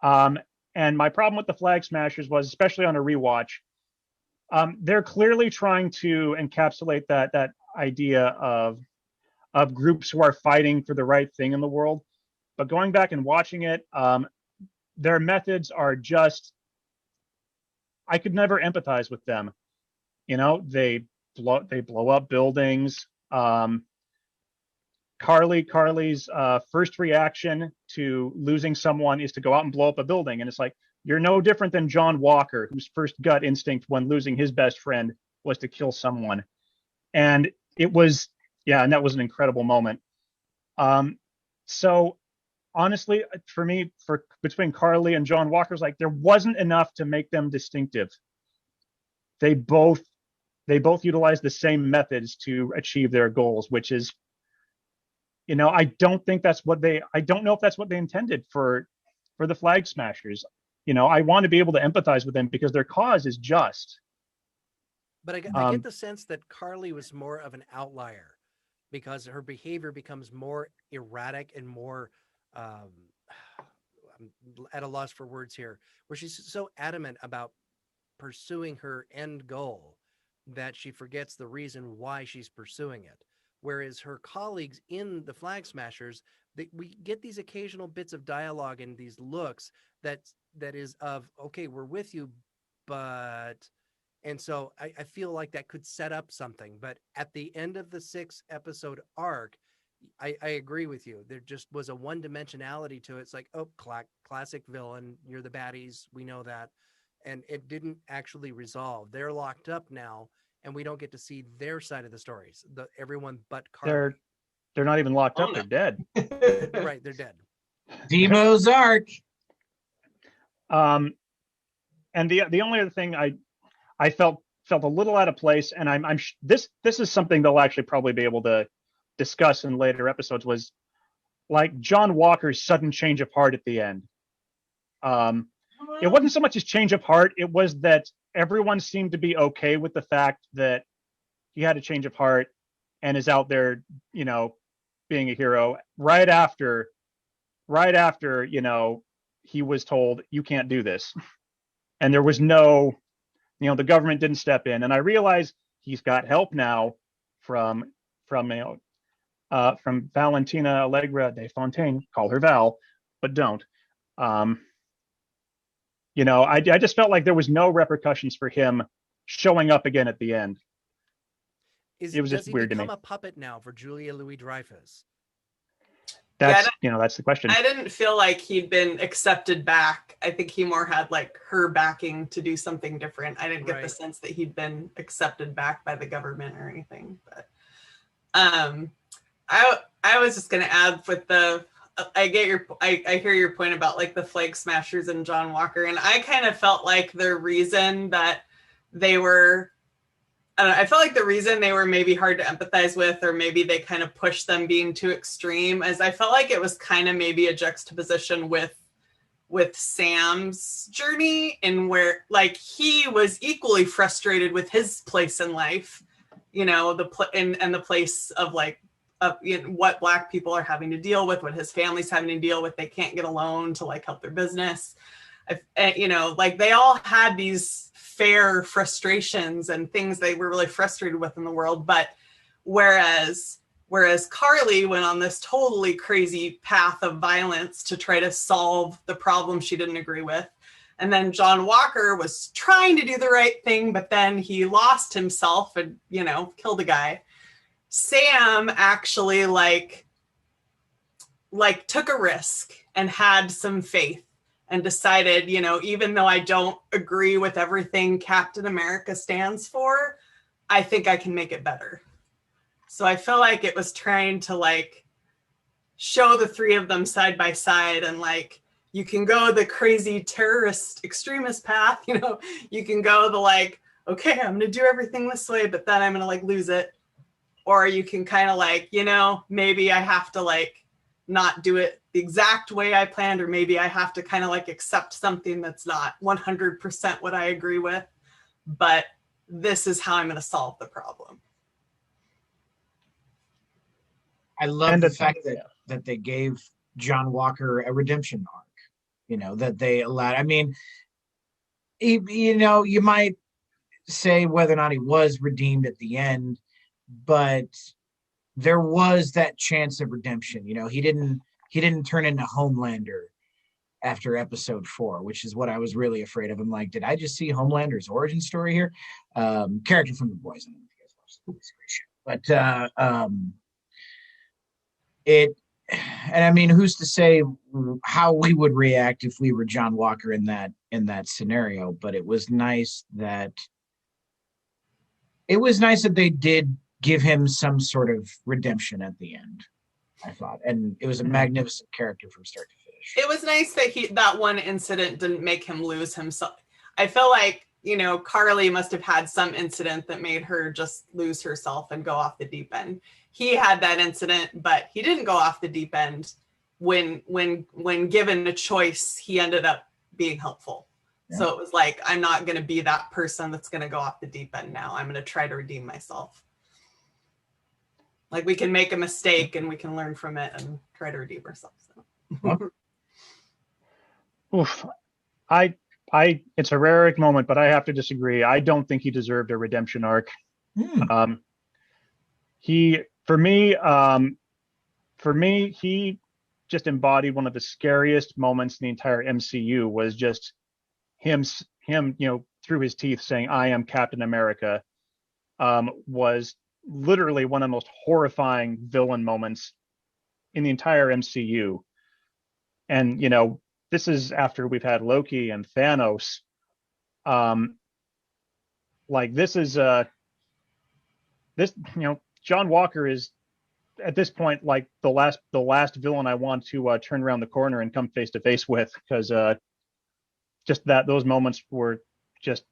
And my problem with the Flag Smashers was, especially on a rewatch, they're clearly trying to encapsulate that idea of groups who are fighting for the right thing in the world. But going back and watching it, their methods are just, I could never empathize with them. They blow up buildings. Carly's first reaction to losing someone is to go out and blow up a building, and it's like, you're no different than John Walker, whose first gut instinct when losing his best friend was to kill someone. And it was, yeah, and that was an incredible moment. So honestly, for me, between Carly and John Walker's, like, there wasn't enough to make them distinctive. They both utilize the same methods to achieve their goals, which is, I don't know if that's what they intended for the Flag Smashers. I want to be able to empathize with them because their cause is just. But I get the sense that Carly was more of an outlier because her behavior becomes more erratic and more, I'm at a loss for words here, where she's so adamant about pursuing her end goal that she forgets the reason why she's pursuing it. Whereas her colleagues in the Flag Smashers, we get these occasional bits of dialogue and these looks that is of, okay, we're with you, but... And so I feel like that could set up something. But at the end of the 6-episode arc, I agree with you. There just was a one-dimensionality to it. It's like, oh, classic villain, you're the baddies, we know that. And it didn't actually resolve. They're locked up now, and we don't get to see their side of the stories. Everyone but Carly. They're not even locked up. They're dead. Right, they're dead. Demo's arc. And the only other thing I felt a little out of place, and this is something they'll actually probably be able to discuss in later episodes, was like John Walker's sudden change of heart at the end. It wasn't so much his change of heart, it was that everyone seemed to be okay with the fact that he had a change of heart and is out there, being a hero right after, he was told, you can't do this. And there was no, the government didn't step in. And I realize he's got help now from Valentina Allegra de Fontaine, call her Val, but don't. I just felt like there was no repercussions for him showing up again at the end. It was just weird to me. Does he become a puppet now for Julia Louis-Dreyfus? That's that's the question. I didn't feel like he'd been accepted back. I think he more had like her backing to do something different. I didn't get the sense that he'd been accepted back by the government or anything. But I was just gonna add with I hear your point about like the Flag Smashers and John Walker, and I kind of felt like the reason that they were, I felt like the reason they were maybe hard to empathize with, or maybe they kind of pushed them being too extreme, as I felt like it was kind of maybe a juxtaposition with Sam's journey, and where like he was equally frustrated with his place in life, and the place of like what Black people are having to deal with, what his family's having to deal with. They can't get a loan to like help their business. Like they all had these fair frustrations and things they were really frustrated with in the world. But whereas Carly went on this totally crazy path of violence to try to solve the problem she didn't agree with. And then John Walker was trying to do the right thing, but then he lost himself and, killed a guy. Sam actually like took a risk and had some faith and decided, even though I don't agree with everything Captain America stands for, I think I can make it better. So I feel like it was trying to like show the three of them side by side, and like, you can go the crazy terrorist extremist path, you can go the like, okay, I'm going to do everything this way, but then I'm going to like lose it. Or you can kind of like, maybe I have to like not do it the exact way I planned, or maybe I have to kind of like accept something that's not 100% what I agree with, but this is how I'm going to solve the problem. I love the fact that they gave John Walker a redemption arc, that they allowed. I mean, you might say whether or not he was redeemed at the end, but there was that chance of redemption. He didn't turn into Homelander after episode 4, which is what I was really afraid of. I'm like, did I just see Homelander's origin story here? Character from The Boys. I don't know if you guys watched this great show, but and I mean, who's to say how we would react if we were John Walker in that scenario? But it was nice that they did give him some sort of redemption at the end, I thought, and it was a magnificent character from start to finish. It was nice that that one incident didn't make him lose himself. I feel like, Carly must have had some incident that made her just lose herself and go off the deep end. He had that incident, but he didn't go off the deep end. When given a choice, he ended up being helpful. Yeah. So it was like, I'm not going to be that person that's going to go off the deep end now. I'm going to try to redeem myself. Like, we can make a mistake and we can learn from it and try to redeem ourselves. So. Oof. It's a rare moment, but I have to disagree. I don't think he deserved a redemption arc. For me, he just embodied one of the scariest moments in the entire MCU. Was just him, through his teeth saying, "I am Captain America," was literally one of the most horrifying villain moments in the entire MCU. And, this is after we've had Loki and Thanos. John Walker is at this point like the last villain I want to turn around the corner and come face to face with, because those moments were just,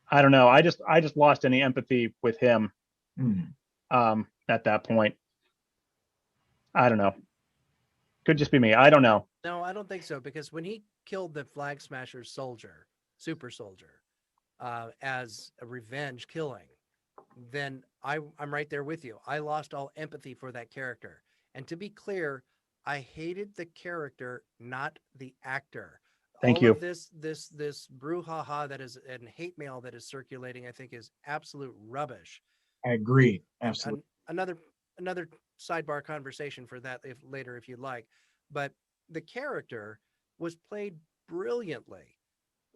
I don't know. I just lost any empathy with him at that point. I don't know. Could just be me. I don't know. No, I don't think so, because when he killed the Flag Smasher super soldier, as a revenge killing, then I'm right there with you. I lost all empathy for that character. And to be clear, I hated the character, not the actor. Thank you. Of this brouhaha that is, and hate mail that is circulating, I think is absolute rubbish. I agree. Absolutely. Another sidebar conversation for that later if you'd like. But the character was played brilliantly.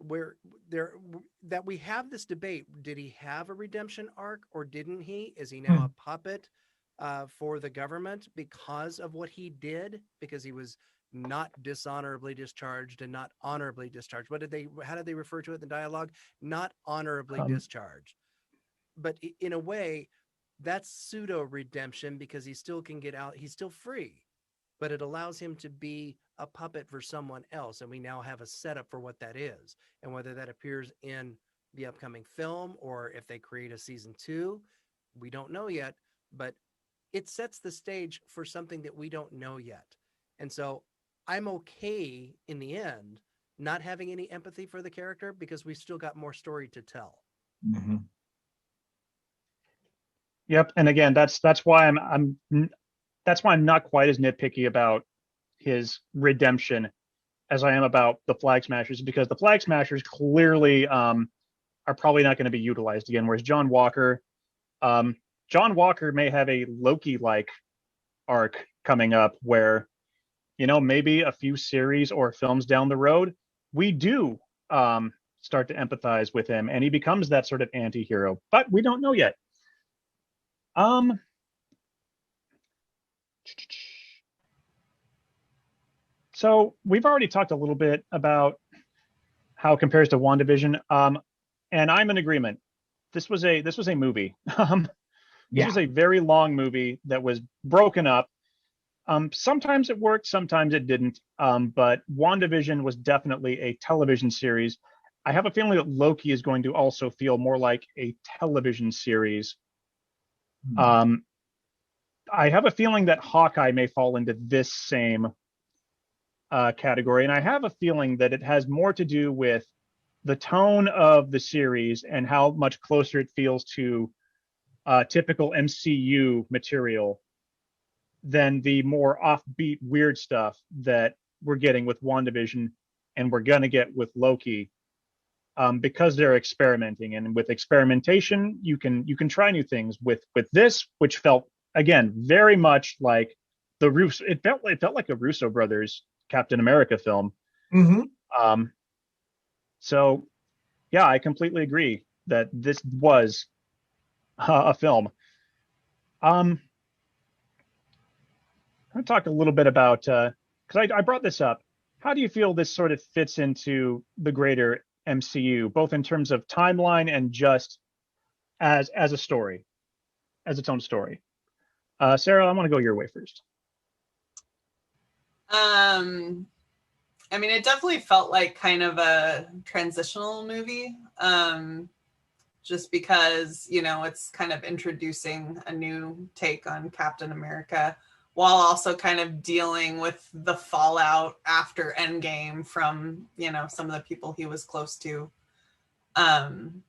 That we have this debate: did he have a redemption arc or didn't he? Is he now a puppet for the government because of what he did? Because he was not dishonorably discharged and not honorably discharged. How did they refer to it in the dialogue? Not honorably discharged. But in a way, that's pseudo redemption, because he still can get out. He's still free, but it allows him to be a puppet for someone else. And we now have a setup for what that is. And whether that appears in the upcoming film or if they create a season 2, we don't know yet, but it sets the stage for something that we don't know yet. And so I'm okay in the end not having any empathy for the character, because we still got more story to tell. Mm-hmm. Yep. And again, that's why I'm not quite as nitpicky about his redemption as I am about the Flag Smashers, because the Flag Smashers clearly are probably not going to be utilized again. Whereas John Walker may have a Loki-like arc coming up where, maybe a few series or films down the road, we do start to empathize with him and he becomes that sort of anti-hero, but we don't know yet. So we've already talked a little bit about how it compares to WandaVision, and I'm in agreement. This was a movie. This was a very long movie that was broken up. Sometimes it worked, sometimes it didn't. But WandaVision was definitely a television series. I have a feeling that Loki is going to also feel more like a television series. I have a feeling that Hawkeye may fall into this same category, and I have a feeling that it has more to do with the tone of the series and how much closer it feels to typical MCU material than the more offbeat, weird stuff that we're getting with WandaVision and we're gonna get with Loki, because they're experimenting, and with experimentation, you can try new things. With this, which felt again very much like the Russo, it felt like a Russo brothers Captain America film. Mm-hmm. So yeah, I completely agree that this was a film. I'm going to talk a little bit about, because I brought this up. How do you feel this sort of fits into the greater MCU, both in terms of timeline and just as a story, as its own story? Sarah, I want to go your way first. I mean, it definitely felt like kind of a transitional movie, just because, you know, it's kind of introducing a new take on Captain America while also kind of dealing with the fallout after Endgame from, you know, some of the people he was close to. And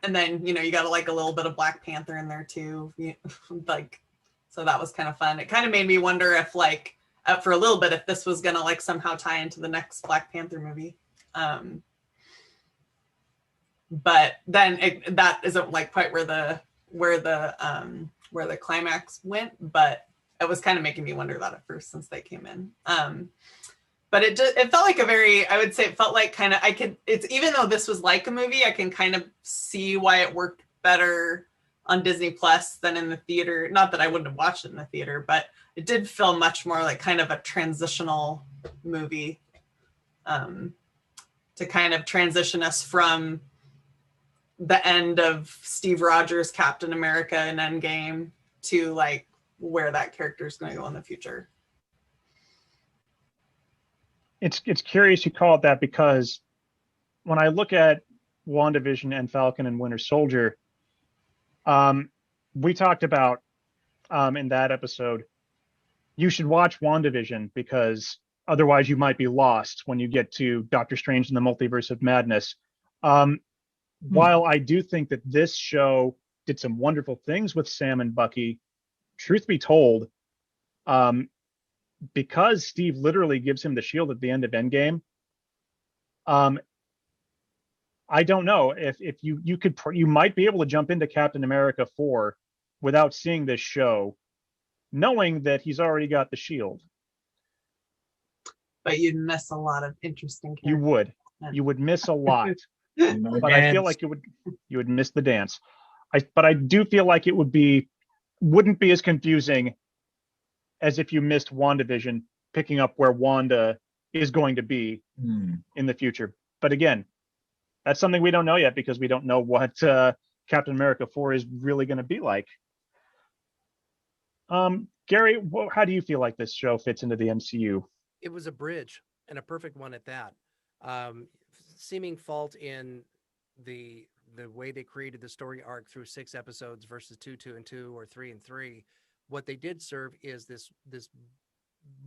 then, you know, you got like a little bit of Black Panther in there too. Like, so that was kind of fun. It kind of made me wonder if like, for a little bit, if this was going to like somehow tie into the next Black Panther movie. But then that isn't like quite where the climax went, but it was kind of making me wonder that at first since they came in. But it felt like I would say it felt like kind of, it's, even though this was like a movie, I can kind of see why it worked better on Disney Plus than in the theater. Not that I wouldn't have watched it in the theater, but it did feel much more like kind of a transitional movie, to kind of transition us from the end of Steve Rogers' Captain America and Endgame to like where that character is going to go in the future. It's curious you call it that, because when I look at WandaVision and Falcon and Winter Soldier, we talked about in that episode, you should watch WandaVision because otherwise you might be lost when you get to Doctor Strange and the Multiverse of Madness. While I do think that this show did some wonderful things with Sam and Bucky, truth be told, because Steve literally gives him the shield at the end of Endgame, I don't know if you might be able to jump into Captain America 4 without seeing this show, knowing that he's already got the shield. But you'd miss a lot of interesting characters. You would miss a lot. But I feel like you would miss the dance. But I do feel like it wouldn't be as confusing as if you missed WandaVision, picking up where Wanda is going to be in the future. But again, that's something we don't know yet because we don't know what Captain America 4 is really going to be like. Gary, how do you feel like this show fits into the MCU? It was a bridge, and a perfect one at that. Seeming fault in the way they created the story arc through 6 episodes versus 2, 2, and 2, or 3 and 3. What they did serve is this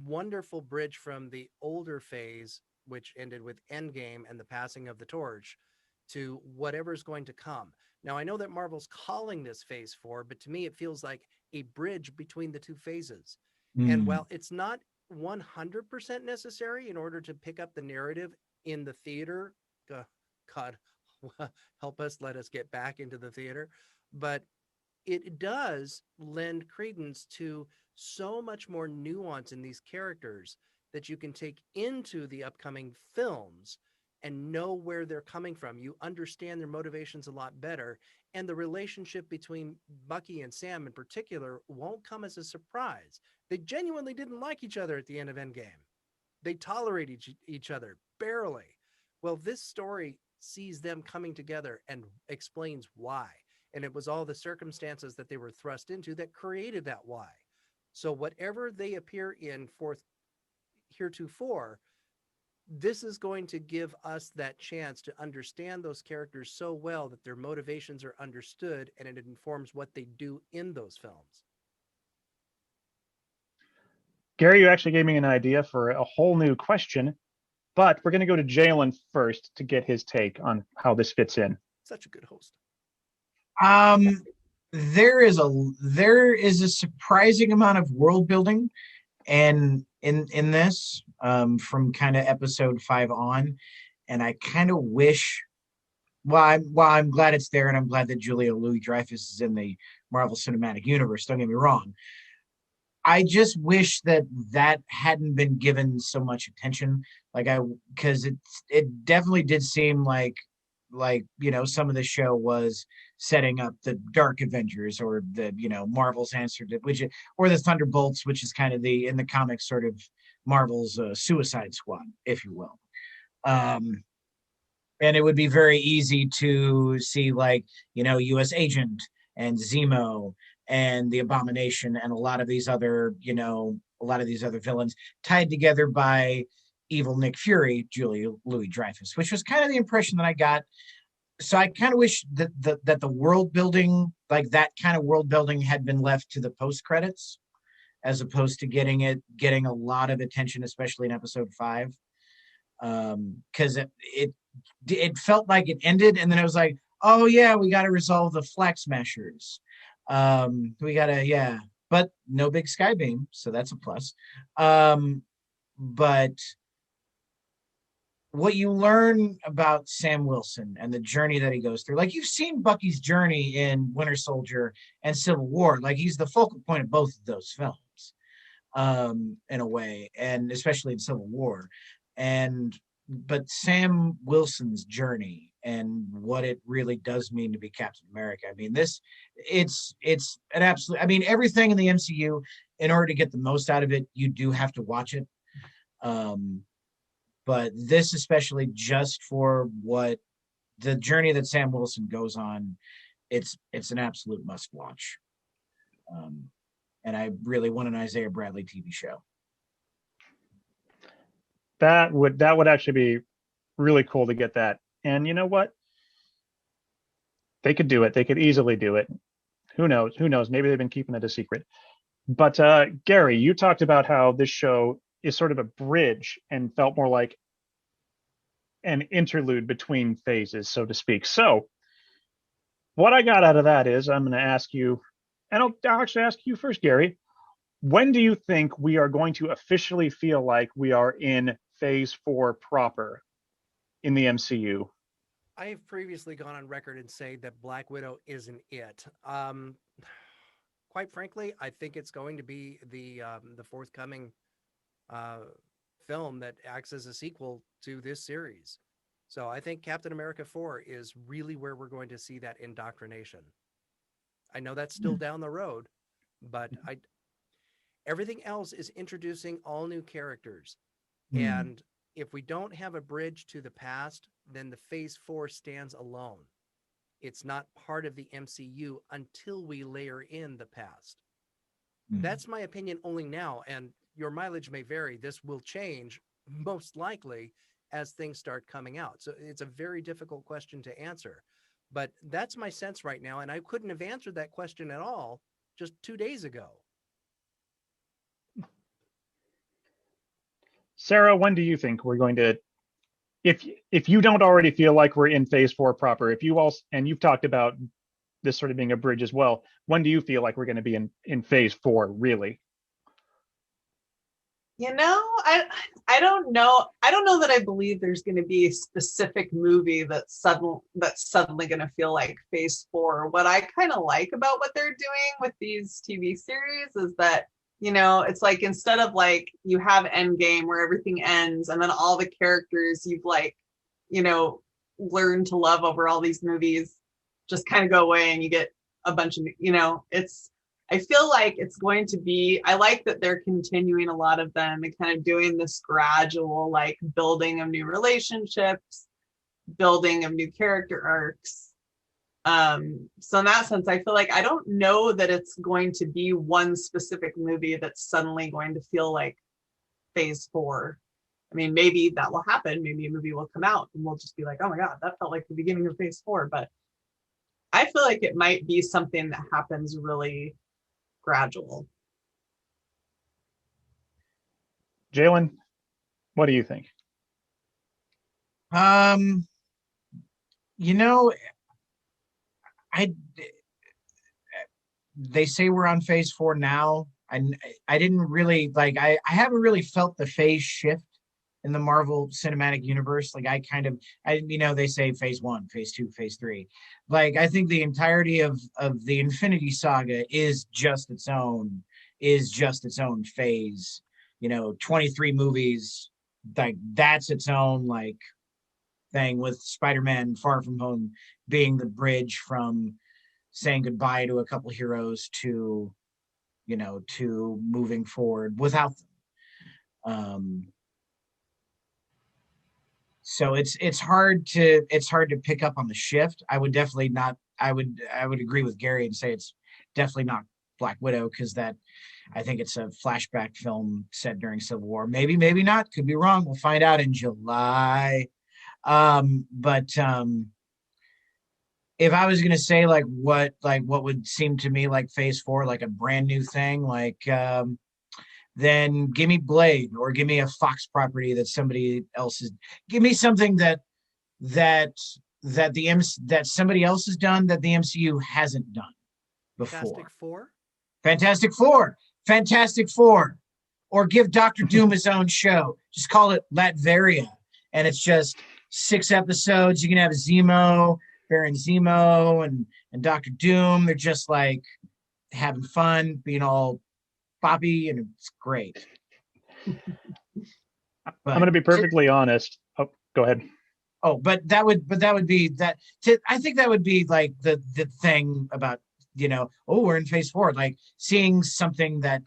wonderful bridge from the older phase, which ended with Endgame and the passing of the torch, to whatever's going to come. Now, I know that Marvel's calling this phase 4, but to me, it feels like a bridge between the 2 phases. And while it's not 100% necessary in order to pick up the narrative in the theater, God help us, let us get back into the theater, but it does lend credence to so much more nuance in these characters that you can take into the upcoming films and know where they're coming from. You understand their motivations a lot better, and the relationship between Bucky and Sam in particular won't come as a surprise. They genuinely didn't like each other at the end of Endgame. They tolerate each other barely. Well, this story sees them coming together and explains why. And it was all the circumstances that they were thrust into that created that why. So whatever they appear in heretofore, this is going to give us that chance to understand those characters so well that their motivations are understood, and it informs what they do in those films. Gary, you actually gave me an idea for a whole new question, but we're going to go to Jalen first to get his take on how this fits in. Such a good host. There is a surprising amount of world building and in this from kind of episode 5 on, and I kind of wish, I'm glad it's there, and I'm glad that Julia Louis-Dreyfus is in the Marvel Cinematic Universe, don't get me wrong. I just wish that hadn't been given so much attention, because it definitely did seem like like, some of the show was setting up the Dark Avengers, or the, Marvel's answer to, or the Thunderbolts, which is kind of in the comics sort of Marvel's Suicide Squad, if you will. And it would be very easy to see, like, US Agent and Zemo and the Abomination and a lot of these other villains tied together by evil Nick Fury, Julia Louis-Dreyfus, which was kind of the impression that I got. So I kind of wish that the world building, like that kind of world building, had been left to the post credits, as opposed to getting a lot of attention, especially in episode 5. Because it felt like it ended, and then it was like, oh yeah, we got to resolve the Flag Smashers. But no big Skybeam, so that's a plus. But what you learn about Sam Wilson and the journey that he goes through, like, you've seen Bucky's journey in Winter Soldier and Civil War, like he's the focal point of both of those films, in a way, and especially in Civil War. But Sam Wilson's journey and what it really does mean to be Captain America. I mean, it's an absolute, I mean, everything in the MCU, in order to get the most out of it, you do have to watch it. But this, especially just for what the journey that Sam Wilson goes on, it's an absolute must watch. And I really want an Isaiah Bradley TV show. That would actually be really cool to get that. And you know what? They could do it. They could easily do it. Who knows? Maybe they've been keeping it a secret. But Gary, you talked about how this show is sort of a bridge and felt more like an interlude between phases, so to speak. So what I got out of that is, I'm going to ask you, and I'll actually ask you first, Gary. When do you think we are going to officially feel like we are in phase 4 proper in the MCU? I have previously gone on record and say that Black Widow isn't it. Quite frankly, I think it's going to be the forthcoming film that acts as a sequel to this series. So I think Captain America 4 is really where we're going to see that indoctrination. I know that's still down the road, but everything else is introducing all new characters. And if we don't have a bridge to the past, then the phase 4 stands alone. It's not part of the MCU until we layer in the past. That's my opinion only now, and your mileage may vary. This will change most likely as things start coming out. So it's a very difficult question to answer, but that's my sense right now. And I couldn't have answered that question at all just 2 days ago. Sarah, when do you think we're going to, if you don't already feel like we're in phase 4 proper, if you also, and you've talked about this sort of being a bridge as well, when do you feel like we're going to be in phase 4 really? I don't know. I don't know that I believe there's going to be a specific movie that's suddenly going to feel like phase 4. What I kind of like about what they're doing with these TV series is that, it's like, instead of like you have Endgame where everything ends and then all the characters you've learned to love over all these movies just kind of go away, and you get a bunch of, I feel like it's going to be, I like that they're continuing a lot of them and kind of doing this gradual, like, building of new relationships, building of new character arcs. So in that sense, I feel like I don't know that it's going to be one specific movie that's suddenly going to feel like phase 4. I mean, maybe that will happen. Maybe a movie will come out and we'll just be like, oh my God, that felt like the beginning of phase 4. But I feel like it might be something that happens really gradual. Jalen, what do you think? They say we're on phase 4 now. I didn't really I haven't really felt the phase shift in the Marvel Cinematic Universe. Like, they say phase 1, phase 2, phase 3. Like, I think the entirety of the Infinity Saga is just its own phase. 23 movies, like, that's its own, like, thing with Spider-Man Far From Home being the bridge from saying goodbye to a couple heroes to, to moving forward without them. So it's hard to pick up on the shift. I would definitely not. I would agree with Gary and say it's definitely not Black Widow, because that, I think it's a flashback film set during Civil War. Maybe not. Could be wrong. We'll find out in July. But if I was gonna say what would seem to me like Phase 4, like a brand new thing, then give me Blade, or give me a Fox property that somebody else is. Give me something that somebody else has done that the MCU hasn't done before. Fantastic Four, or give Doctor Doom his own show. Just call it Latveria, and it's just 6 episodes. You can have Zemo, Baron Zemo, and Doctor Doom. They're just like having fun, being all boppy, and it's great. I'm going to be perfectly honest. Oh, go ahead. Oh, but that would be that. I think that would be like the thing about, we're in Phase 4, like seeing something that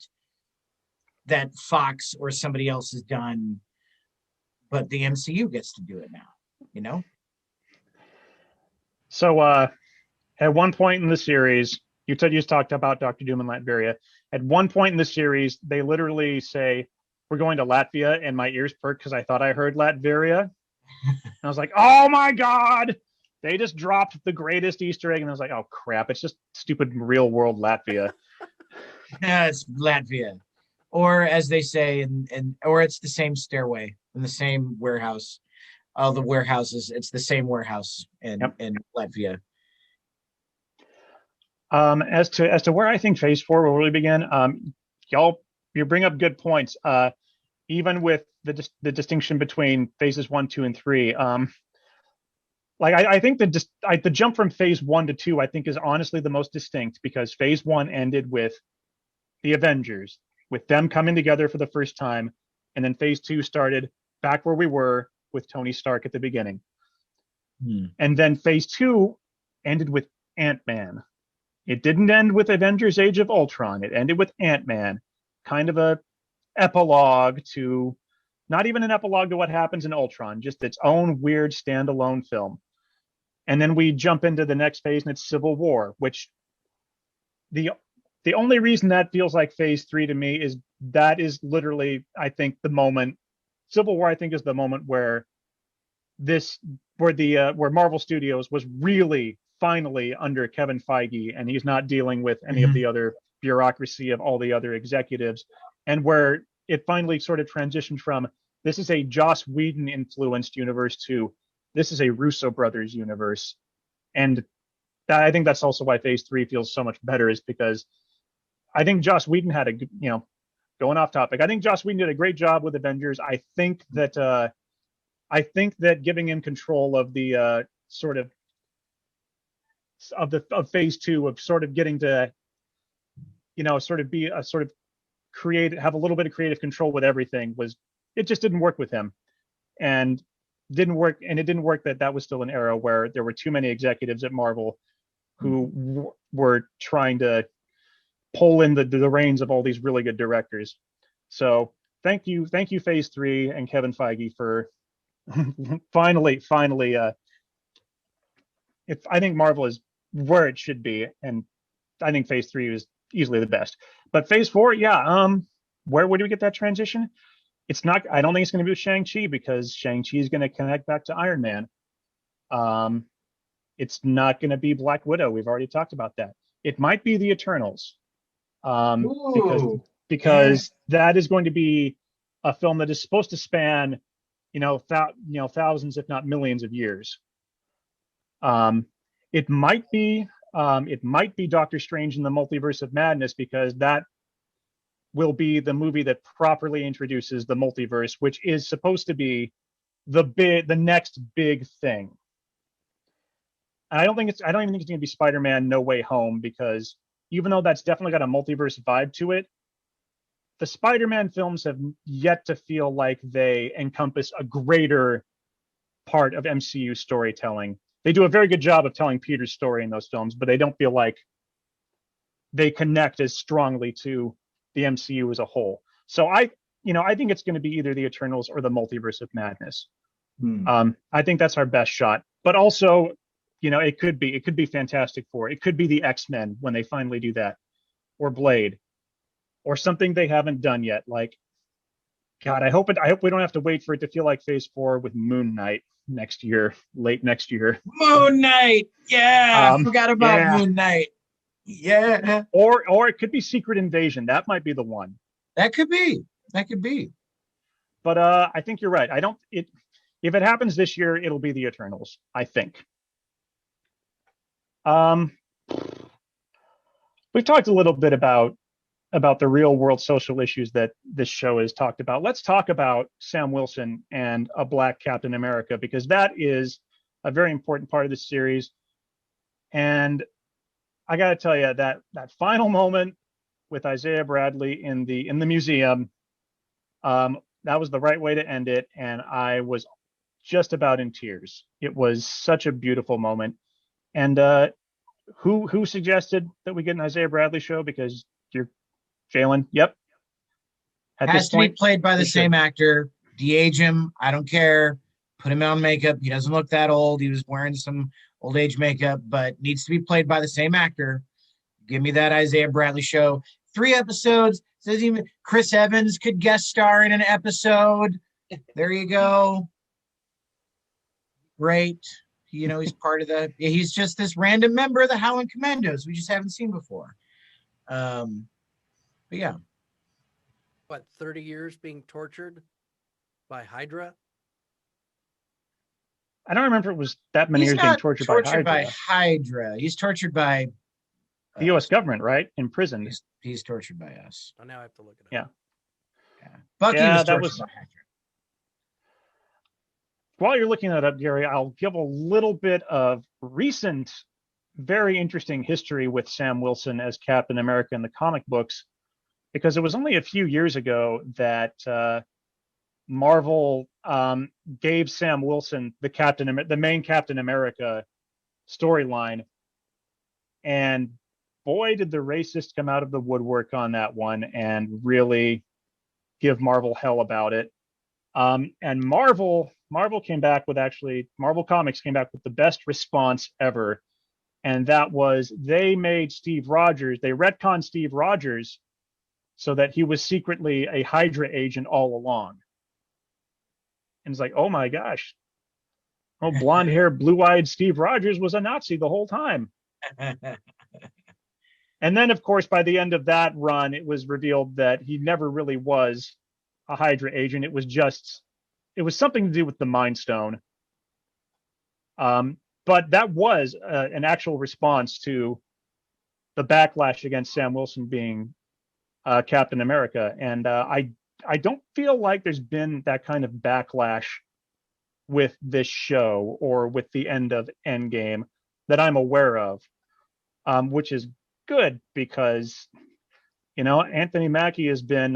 Fox or somebody else has done, but the MCU gets to do it now. So at one point in the series, you talked about Doctor Doom and Latveria. At one point in the series, they literally say, "We're going to Latvia," and my ears perked because I thought I heard Latveria. I was like, "Oh my God!" They just dropped the greatest Easter egg, and I was like, "Oh crap! It's just stupid real world Latvia." Yeah, it's Latvia, or as they say, or it's the same stairway in the same warehouse. All the warehouses, it's the same warehouse in Latvia. As to where I think Phase 4 will really begin, you bring up good points. Even with the distinction between phases 1, 2, and 3, I think the jump from Phase 1 to 2, I think, is honestly the most distinct, because Phase 1 ended with the Avengers, with them coming together for the first time, and then Phase 2 started back where we were with Tony Stark at the beginning. And then Phase 2 ended with Ant-Man. It didn't end with Avengers Age of Ultron. It ended with Ant-Man, kind of a epilogue to, not even an epilogue to what happens in Ultron, just its own weird standalone film. And then we jump into the next phase, and it's Civil War, which the only reason that feels like Phase 3 to me is that is literally, I think, the moment. Civil War, I think, is the moment where where Marvel Studios was really finally under Kevin Feige, and he's not dealing with any of the other bureaucracy of all the other executives, and where it finally sort of transitioned from, this is a Joss Whedon influenced universe, to this is a Russo brothers universe. And I think that's also why Phase 3 feels so much better, is because I think Joss Whedon had going off topic, I think Joss Whedon did a great job with Avengers. I think that giving him control of the of Phase 2, of sort of getting to, sort of be a sort of have a little bit of creative control with everything, it just didn't work with him, and it didn't work that was still an era where there were too many executives at Marvel who were trying to pull in the reins of all these really good directors. So thank you Phase 3 and Kevin Feige for finally I think Marvel is where it should be, and I think Phase 3 is easily the best. But Phase 4, where do we get that transition? It's not. I don't think it's going to be with Shang-Chi, because Shang-Chi is going to connect back to Iron Man. It's not going to be Black Widow. We've already talked about that. It might be the Eternals, because that is going to be a film that is supposed to span, thousands, if not millions, of years. It might be Doctor Strange in the Multiverse of Madness, because that will be the movie that properly introduces the multiverse, which is supposed to be the next big thing. And I don't even think it's going to be Spider-Man No Way Home, because even though that's definitely got a multiverse vibe to it, the Spider-Man films have yet to feel like they encompass a greater part of MCU storytelling. They do a very good job of telling Peter's story in those films, but they don't feel like they connect as strongly to the MCU as a whole. So I think it's going to be either the Eternals or the Multiverse of Madness. I think that's our best shot. But also, it could be Fantastic Four. It could be the X-Men when they finally do that, or Blade, or something they haven't done yet. Like, God, I hope we don't have to wait for it to feel like Phase 4 with Moon Knight next year, late next year. Moon Knight, yeah, I forgot about Moon Knight. Yeah. Or it could be Secret Invasion. That might be the one. That could be. But I think you're right. If it happens this year, it'll be the Eternals, I think. We've talked a little bit about the real world social issues that this show has talked about. Let's talk about Sam Wilson and a Black Captain America, because that is a very important part of the series. And I got to tell you that final moment with Isaiah Bradley in the museum, that was the right way to end it, and I was just about in tears. It was such a beautiful moment. And who suggested that we get an Isaiah Bradley show? Because you're Jalen. Yep. Has to be played by the same actor. De-age him. I don't care. Put him on makeup. He doesn't look that old. He was wearing some old age makeup, but needs to be played by the same actor. Give me that Isaiah Bradley show. 3 episodes. Says even Chris Evans could guest star in an episode. There you go. Great. He's part of he's just this random member of the Howling Commandos we just haven't seen before. But yeah. What, 30 years being tortured by Hydra? I don't remember it was that many years being tortured by Hydra. He's tortured by the U.S. government, right? In prison. He's tortured by us. Oh, now I have to look it up. Yeah. Bucky was tortured by Hydra. While you're looking that up, Gary, I'll give a little bit of recent, very interesting history with Sam Wilson as Captain America in the comic books, because it was only a few years ago that Marvel gave Sam Wilson the main Captain America storyline, and boy, did the racists come out of the woodwork on that one and really give Marvel hell about it. And Marvel came back with Marvel Comics came back with the best response ever. And that was they retconned Steve Rogers so that he was secretly a Hydra agent all along. And it's like, oh my gosh. Oh, blonde hair, blue-eyed Steve Rogers was a Nazi the whole time. And then, of course, by the end of that run, it was revealed that he never really was a Hydra agent. It was something to do with the Mind Stone. But that was an actual response to the backlash against Sam Wilson being Captain America. And I don't feel like there's been that kind of backlash with this show or with the end of Endgame that I'm aware of, which is good because, Anthony Mackie has been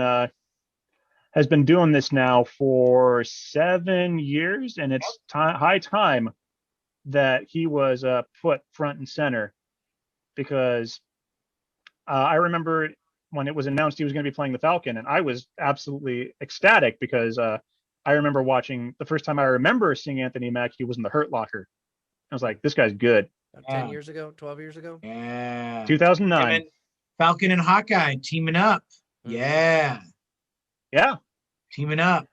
doing this now for 7 years, and it's high time that he was put front and center, because I remember when it was announced he was going to be playing the Falcon, and I was absolutely ecstatic because I remember watching the first time I remember seeing Anthony Mackie was in the Hurt Locker. I was like, this guy's good. 10 years ago, 12 years ago? Yeah. 2009. Falcon and Hawkeye teaming up. Mm-hmm. Yeah. Yeah. Teaming up.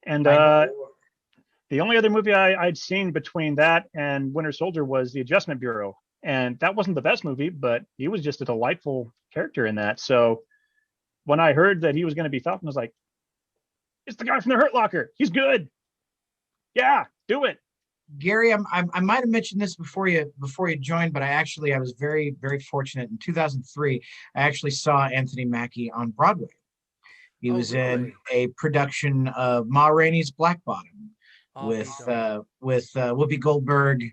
And the only other movie I'd seen between that and Winter Soldier was The Adjustment Bureau. And that wasn't the best movie, but he was just a delightful character in that. So when I heard that he was going to be Falcon, I was like, it's the guy from the Hurt Locker. He's good. Yeah, do it. Gary, I might have mentioned this before you joined, but I was very, very fortunate. In 2003, I actually saw Anthony Mackie on Broadway. He was in a production of Ma Rainey's Black Bottom with Whoopi Goldberg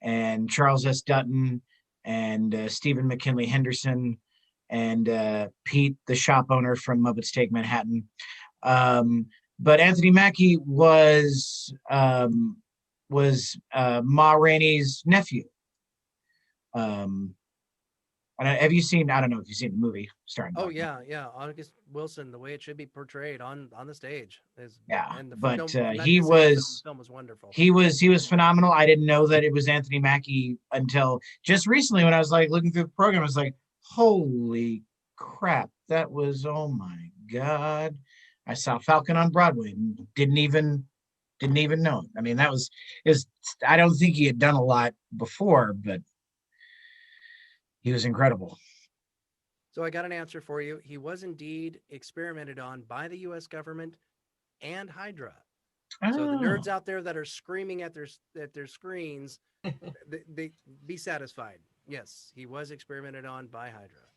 and Charles S. Dutton and Stephen McKinley Henderson and Pete, the shop owner from Muppets Take Manhattan. But Anthony Mackie was Ma Rainey's nephew. Have you seen? I don't know if you've seen the movie starring. Oh Bucky. yeah. August Wilson, the way it should be portrayed on the stage is. Yeah, And the but he was film was wonderful. He was phenomenal. I didn't know that it was Anthony Mackie until just recently when I was like looking through the program. I was like, holy crap, that was, oh my god! I saw Falcon on Broadway and didn't even know it. I mean, I don't think he had done a lot before, but he was incredible. So I got an answer for you. He was indeed experimented on by the U.S. government and Hydra. Oh. So the nerds out there that are screaming at their screens, they be satisfied. Yes, he was experimented on by Hydra.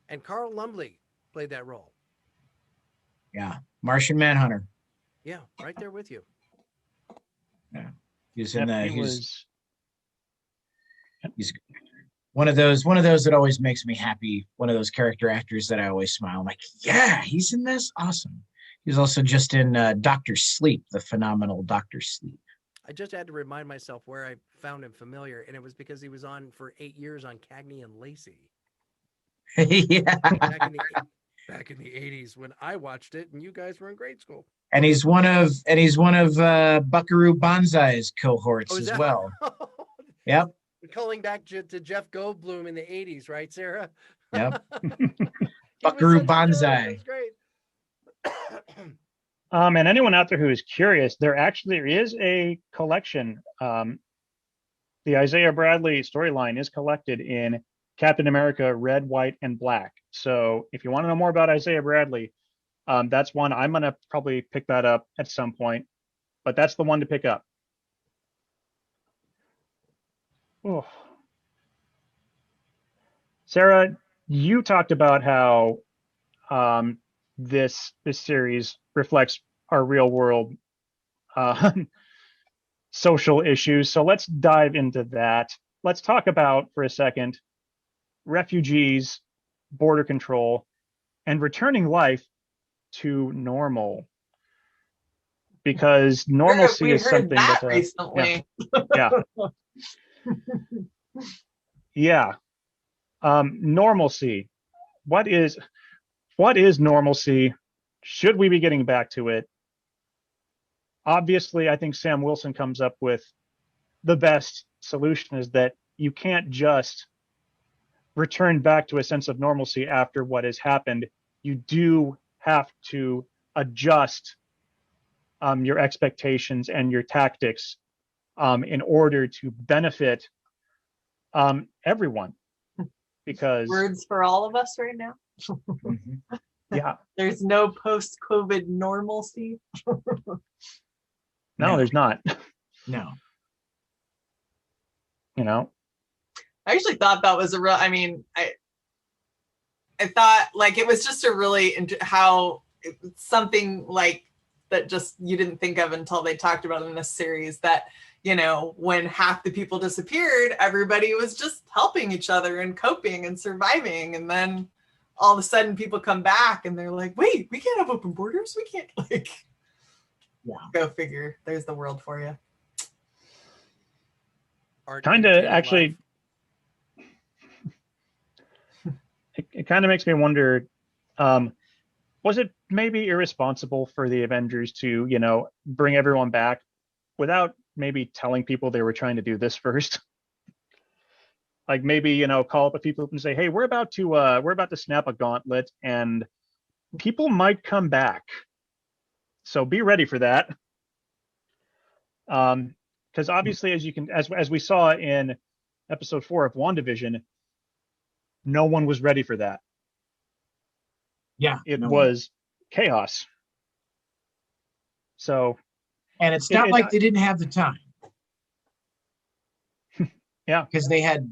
And Carl Lumbly played that role. Yeah, Martian Manhunter. Yeah, right there with you. Yeah, he's one of those that always makes me happy. One of those character actors that I always smile. I'm like, yeah, he's in this. Awesome. He was also just in Dr. Sleep, the phenomenal Dr. Sleep. I just had to remind myself where I found him familiar, and it was because he was on for 8 years on Cagney and Lacey. Yeah. Back in the 80s when I watched it, and you guys were in grade school. And he's one of Buckaroo Banzai's cohorts as well. Yep. Calling back to Jeff Goldblum in the 80s, right, Sarah? Yep. Buckaroo Banzai. That's great. And anyone out there who is curious, there actually is a collection. The Isaiah Bradley storyline is collected in Captain America Red, White, and Black. So if you want to know more about Isaiah Bradley, that's one. I'm going to probably pick that up at some point, but that's the one to pick up. Oh. Sarah, you talked about how this series reflects our real world social issues. So let's dive into that. Let's talk about, for a second, refugees, border control, and returning life to normal. Because normalcy is something that recently. Yeah. Yeah. Normalcy. What is normalcy? Should we be getting back to it? Obviously, I think Sam Wilson comes up with the best solution, is that you can't just return back to a sense of normalcy after what has happened. You do have to adjust your expectations and your tactics in order to benefit everyone. Because words for all of us right now. Yeah. There's no post-COVID normalcy. No, there's not. No. You know, I actually thought that was I thought like it was just a really how something like that just you didn't think of until they talked about it in this series, that, you know, when half the people disappeared, everybody was just helping each other and coping and surviving. And then all of a sudden people come back and they're like, wait, we can't have open borders. We can't, like, yeah. Go figure. There's the world for you. Kind of actually, it kind of makes me wonder, was it maybe irresponsible for the Avengers to, you know, bring everyone back without maybe telling people they were trying to do this first? Like maybe, you know, call up a few people and say, hey, we're about to snap a gauntlet and people might come back. So be ready for that. Because obviously, as we saw in episode 4 of WandaVision, no one was ready for that. Yeah. It was chaos. So. And it's not like they didn't have the time. Yeah. Because they had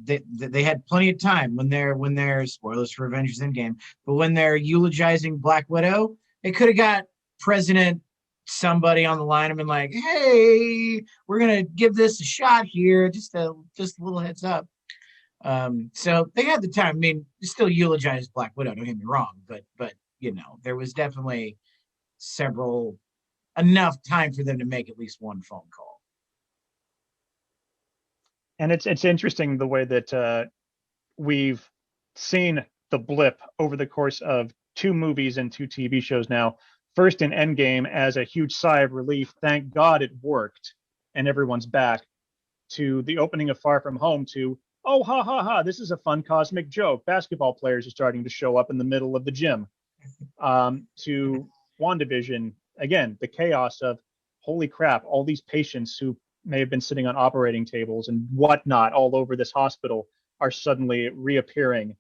plenty of time when they're spoilers for Avengers Endgame, but when they're eulogizing Black Widow, they could have got President somebody on the line and been like, hey, we're gonna give this a shot here, just a little heads up. So they had the time. I mean, still eulogize Black Widow, don't get me wrong, but you know, there was definitely enough time for them to make at least one phone call. And it's interesting the way that we've seen the blip over the course of 2 movies and 2 TV shows now. First in Endgame as a huge sigh of relief, thank God it worked, and everyone's back, to the opening of Far From Home to, oh, ha, ha, ha, this is a fun cosmic joke. Basketball players are starting to show up in the middle of the gym. To WandaVision, again, the chaos of, holy crap, all these patients who may have been sitting on operating tables and whatnot all over this hospital are suddenly reappearing,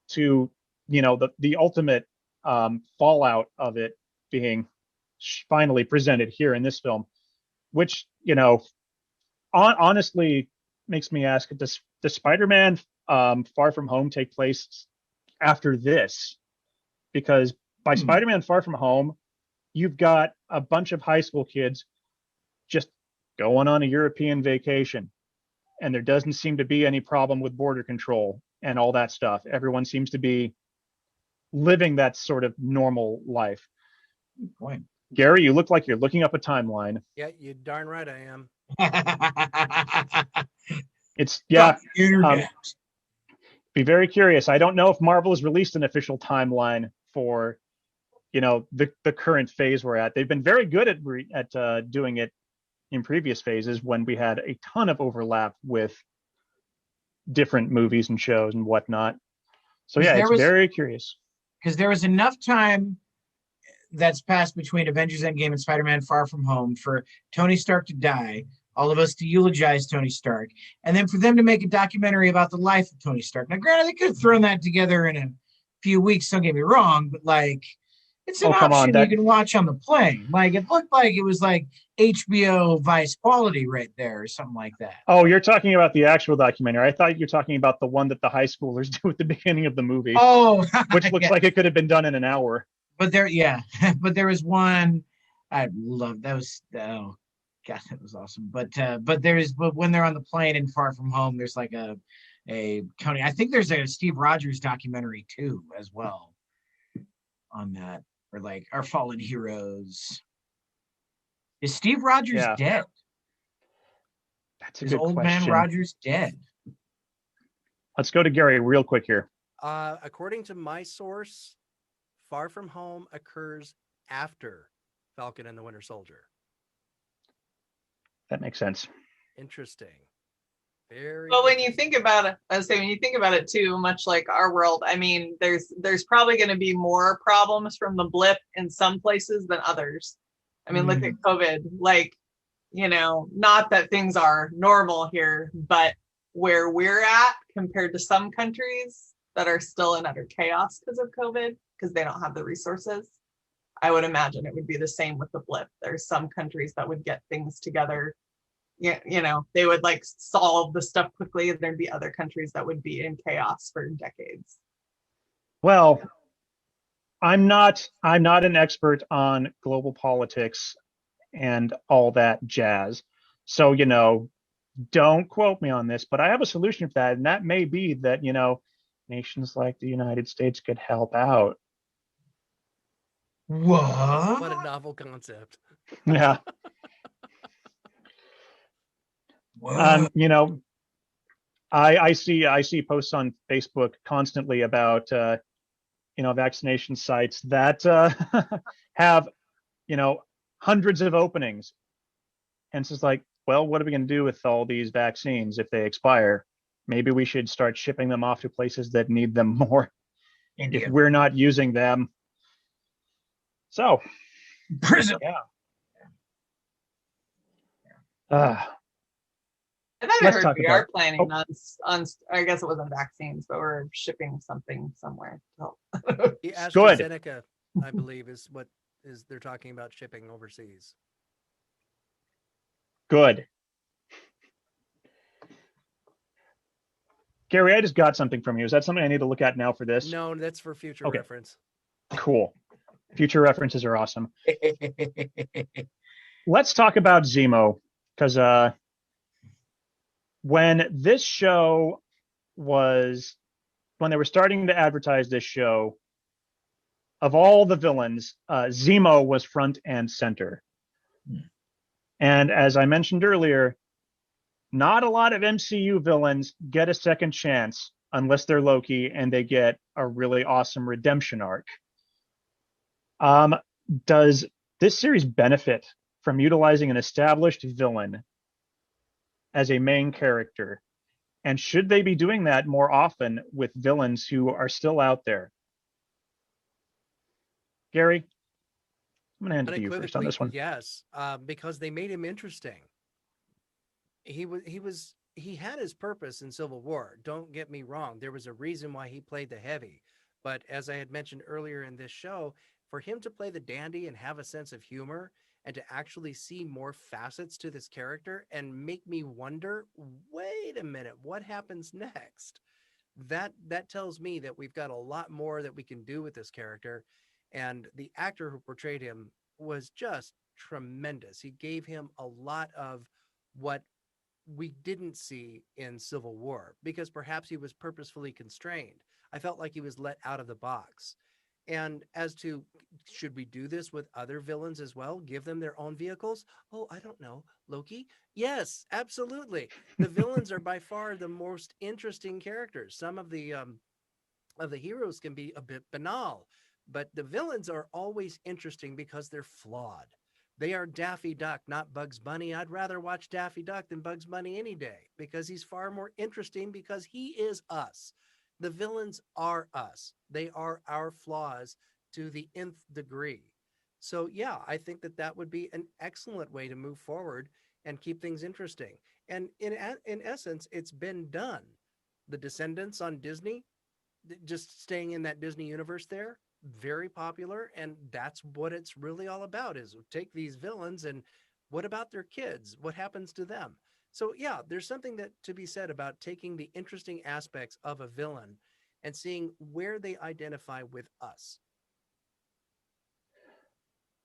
to, the ultimate fallout of it being finally presented here in this film, which, honestly makes me ask, does Spider-Man Far From Home take place after this? Because by Spider-Man Far From Home, you've got a bunch of high school kids just going on a European vacation, and there doesn't seem to be any problem with border control and all that stuff. Everyone seems to be living that sort of normal life. Good point. Gary, you look like you're looking up a timeline. Yeah, you darn right I am. It's be very curious. I don't know if Marvel has released an official timeline for, the current phase we're at. They've been very good at doing it in previous phases when we had a ton of overlap with different movies and shows and whatnot. So yeah, it's very curious. Because there was enough time that's passed between Avengers Endgame and Spider-Man Far From Home for Tony Stark to die, all of us to eulogize Tony Stark, and then for them to make a documentary about the life of Tony Stark. Now, granted, they could have thrown that together in a few weeks, don't get me wrong, but it's an option you can watch on the plane. It looked like it was like HBO Vice quality right there or something like that. Oh, you're talking about the actual documentary. I thought you were talking about the one that the high schoolers do at the beginning of the movie. Oh, which looks like it could have been done in an hour. But but there was one I loved. That was, oh God, that was awesome. But when they're on the plane and Far From Home, there's like a Tony. I think there's a Steve Rogers documentary too, as well, on that, or like Our Fallen Heroes. Is Steve Rogers dead? That's a Is good old question. man Rogers dead? Let's go to Gary real quick here. According to my source, Far From Home occurs after Falcon and the Winter Soldier. That makes sense. Interesting. Very. Well, when you think about it, I say when you think about it too, much like our world, I mean, there's probably going to be more problems from the blip in some places than others. I mean, look at COVID. Not that things are normal here, but where we're at compared to some countries that are still in utter chaos because of COVID, because they don't have the resources. I would imagine it would be the same with the blip. There's some countries that would get things together. They would solve the stuff quickly, and there'd be other countries that would be in chaos for decades. Well, I'm not an expert on global politics and all that jazz. So, don't quote me on this, but I have a solution for that. And that may be that, nations like the United States could help out. What? What a novel concept. Yeah. I see posts on Facebook constantly about vaccination sites that have hundreds of openings, and it's just like, well, what are we going to do with all these vaccines if they expire? Maybe we should start shipping them off to places that need them more. India. If we're not using them. So prison. And then I heard we are planning on, I guess it wasn't vaccines, but we're shipping something somewhere. So. The AstraZeneca, I believe, is what they're talking about shipping overseas. Good. Gary, I just got something from you. Is that something I need to look at now for this? No, that's for future reference. Cool. Future references are awesome. Let's talk about Zemo, because when they were starting to advertise this show, of all the villains, Zemo was front and center. And as I mentioned earlier, Not a lot of MCU villains get a second chance unless they're Loki and they get a really awesome redemption arc. Does this series benefit from utilizing an established villain as a main character? And should they be doing that more often with villains who are still out there? Gary, I'm going to hand it to you first on this one. Yes, because they made him interesting. He had his purpose in Civil War. Don't get me wrong. There was a reason why he played the heavy. But as I had mentioned earlier in this show, for him to play the dandy and have a sense of humor and to actually see more facets to this character and make me wonder, wait a minute, what happens next? That tells me that we've got a lot more that we can do with this character. And the actor who portrayed him was just tremendous. He gave him a lot of what we didn't see in Civil War because perhaps he was purposefully constrained. I felt like he was let out of the box. And as to, should we do this with other villains as well? Give them their own vehicles? Oh, I don't know. Loki? Yes, absolutely. The villains are by far the most interesting characters. Some of the heroes can be a bit banal, but the villains are always interesting because they're flawed. They are Daffy Duck, not Bugs Bunny. I'd rather watch Daffy Duck than Bugs Bunny any day because he's far more interesting because he is us. The villains are us. They are our flaws to the nth degree. So yeah, I think that would be an excellent way to move forward and keep things interesting. And in essence, it's been done. The Descendants on Disney, just staying in that Disney universe there, very popular. And that's what it's really all about, is take these villains and what about their kids? What happens to them? So yeah, there's something that to be said about taking the interesting aspects of a villain and seeing where they identify with us.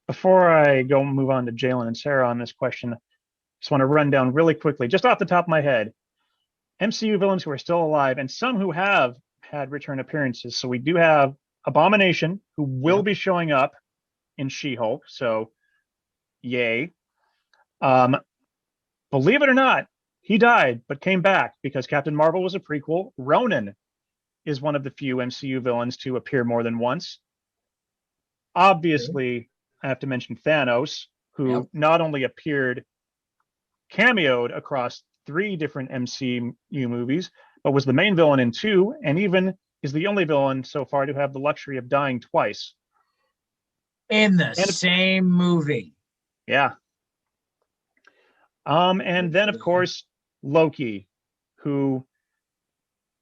Before I go move on to Jalen and Sarah on this question, just want to run down really quickly, just off the top of my head, MCU villains who are still alive and some who have had return appearances. So we do have Abomination, who will be showing up in She-Hulk. So yay. Believe it or not, he died, but came back because Captain Marvel was a prequel. Ronan is one of the few MCU villains to appear more than once. Obviously, I have to mention Thanos, who not only cameoed across 3 different MCU movies, but was the main villain in 2, and even is the only villain so far to have the luxury of dying twice. In the same movie. Yeah. And then, of course, Loki, who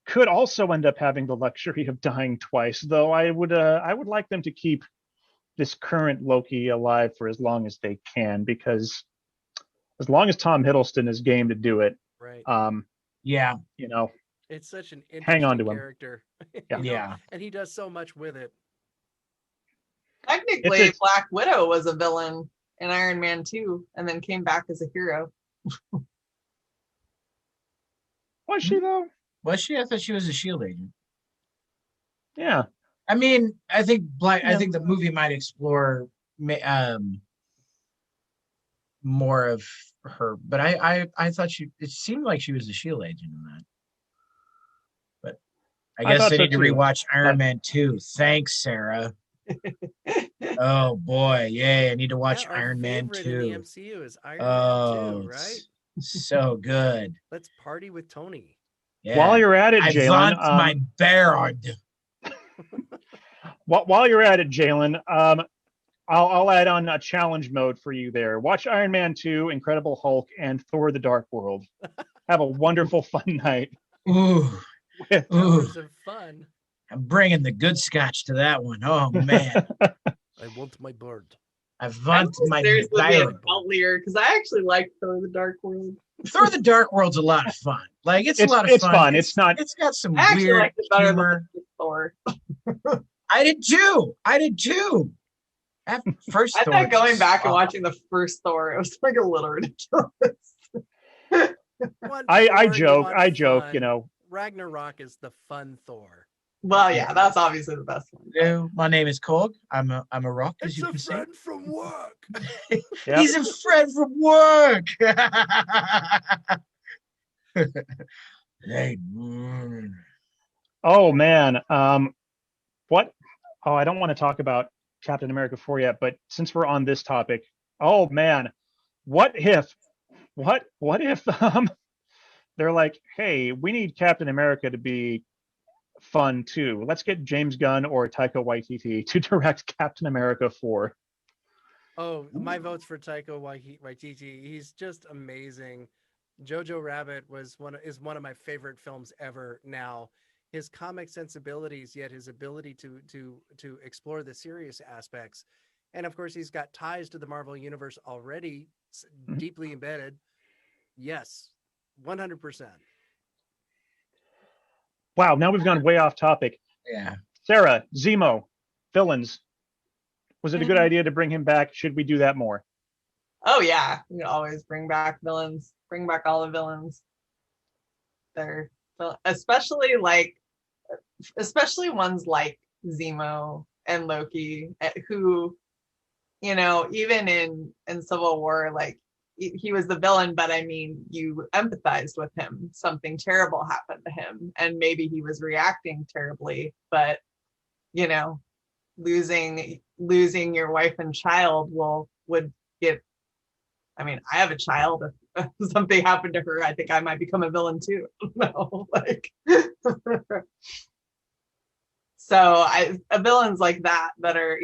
could also end up having the luxury of dying twice, though I would like them to keep this current Loki alive for as long as they can, because as long as Tom Hiddleston is game to do it, right? It's such an interesting hang on to character. Yeah. And he does so much with it. Technically, Black Widow was a villain in Iron Man 2 and then came back as a hero. Was she though? Was she? I thought she was a SHIELD agent. Yeah. I mean, I think the movie might explore more of her, but I thought it seemed like she was a SHIELD agent in that. But I guess I need to rewatch Iron Man 2. Thanks, Sarah. Oh boy, yay! I need to watch Iron Man 2. In the MCU is Iron Man 2, right? So good. Let's party with Tony. Yeah. While you're at it, Jalen, my beard. While you're at it, Jalen, I'll add on a challenge mode for you there. Watch Iron Man 2, Incredible Hulk, and Thor: The Dark World. Have a wonderful, fun night. Ooh. Hours of fun. I'm bringing the good scotch to that one. Oh man. I want my bird. I want my bird. Because I actually like Thor: The Dark World. Thor: The Dark World's a lot of fun. Like it's a lot of fun. It's not. It's got some weird like humor. Thor. I did too. At first, I thought going back and watching the first Thor, it was like a little ridiculous. I joke. Ragnarok is the fun Thor. Well, yeah, that's obviously the best one. Hello, my name is Korg. I'm a rock, as you can see. It's a friend from work. He's a friend from work. Hey, Oh man. What? Oh, I don't want to talk about Captain America 4 yet, but since we're on this topic, oh man, what if what if they're like, hey, we need Captain America to be fun too. Let's get James Gunn or Taika Waititi to direct Captain America 4. Oh, my vote's for Taika Waititi. He's just amazing. Jojo Rabbit is one of my favorite films ever. Now, his comic sensibilities, yet his ability to explore the serious aspects, and of course, he's got ties to the Marvel universe already, deeply embedded. Yes, 100%. Wow, now we've gone way off topic. yeah. Sarah, Zemo, villains. Was it a good idea to bring him back? Should we do that more? Oh yeah, you always bring back villains. Bring back all the villains. They're especially ones like Zemo and Loki, who, even in Civil War, like he was the villain, but I mean, you empathized with him. Something terrible happened to him, and maybe he was reacting terribly, but losing your wife and child would get. I mean, I have a child. If something happened to her, I think I might become a villain too. No, so villains like that are,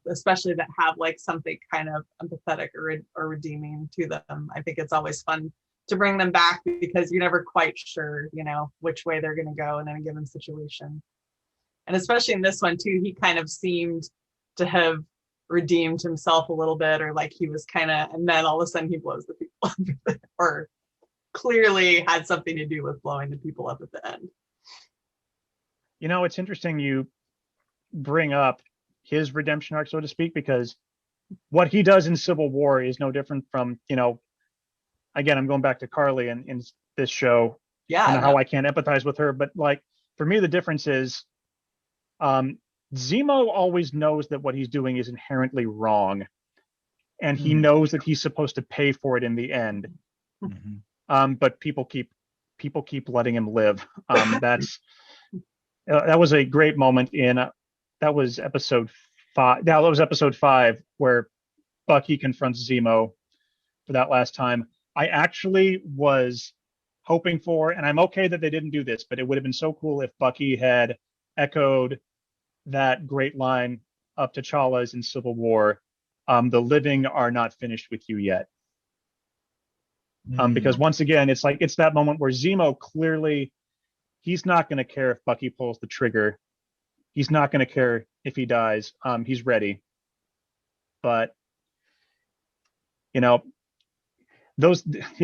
especially that have like something kind of empathetic or redeeming to them. I think it's always fun to bring them back because you're never quite sure, which way they're going to go in a given situation. And especially in this one too, he kind of seemed to have redeemed himself a little bit, or like he was kind of, and then all of a sudden he blows the people up, or clearly had something to do with blowing the people up at the end. It's interesting you bring up his redemption arc, so to speak, because what he does in Civil War is no different from, again, I'm going back to Carly in this show. Yeah. How I can't empathize with her, but like for me, the difference is Zemo always knows that what he's doing is inherently wrong, and he knows that he's supposed to pay for it in the end. Mm-hmm. But people keep letting him live. That was a great moment that was episode 5. Now that was episode 5 where Bucky confronts Zemo for that last time. I actually was hoping for, and I'm okay that they didn't do this, but it would have been so cool if Bucky had echoed that great line up T'Challa's in Civil War, the living are not finished with you yet. Because once again, it's that moment where Zemo clearly, he's not going to care if Bucky pulls the trigger. He's not going to care if he dies. He's ready. But, it's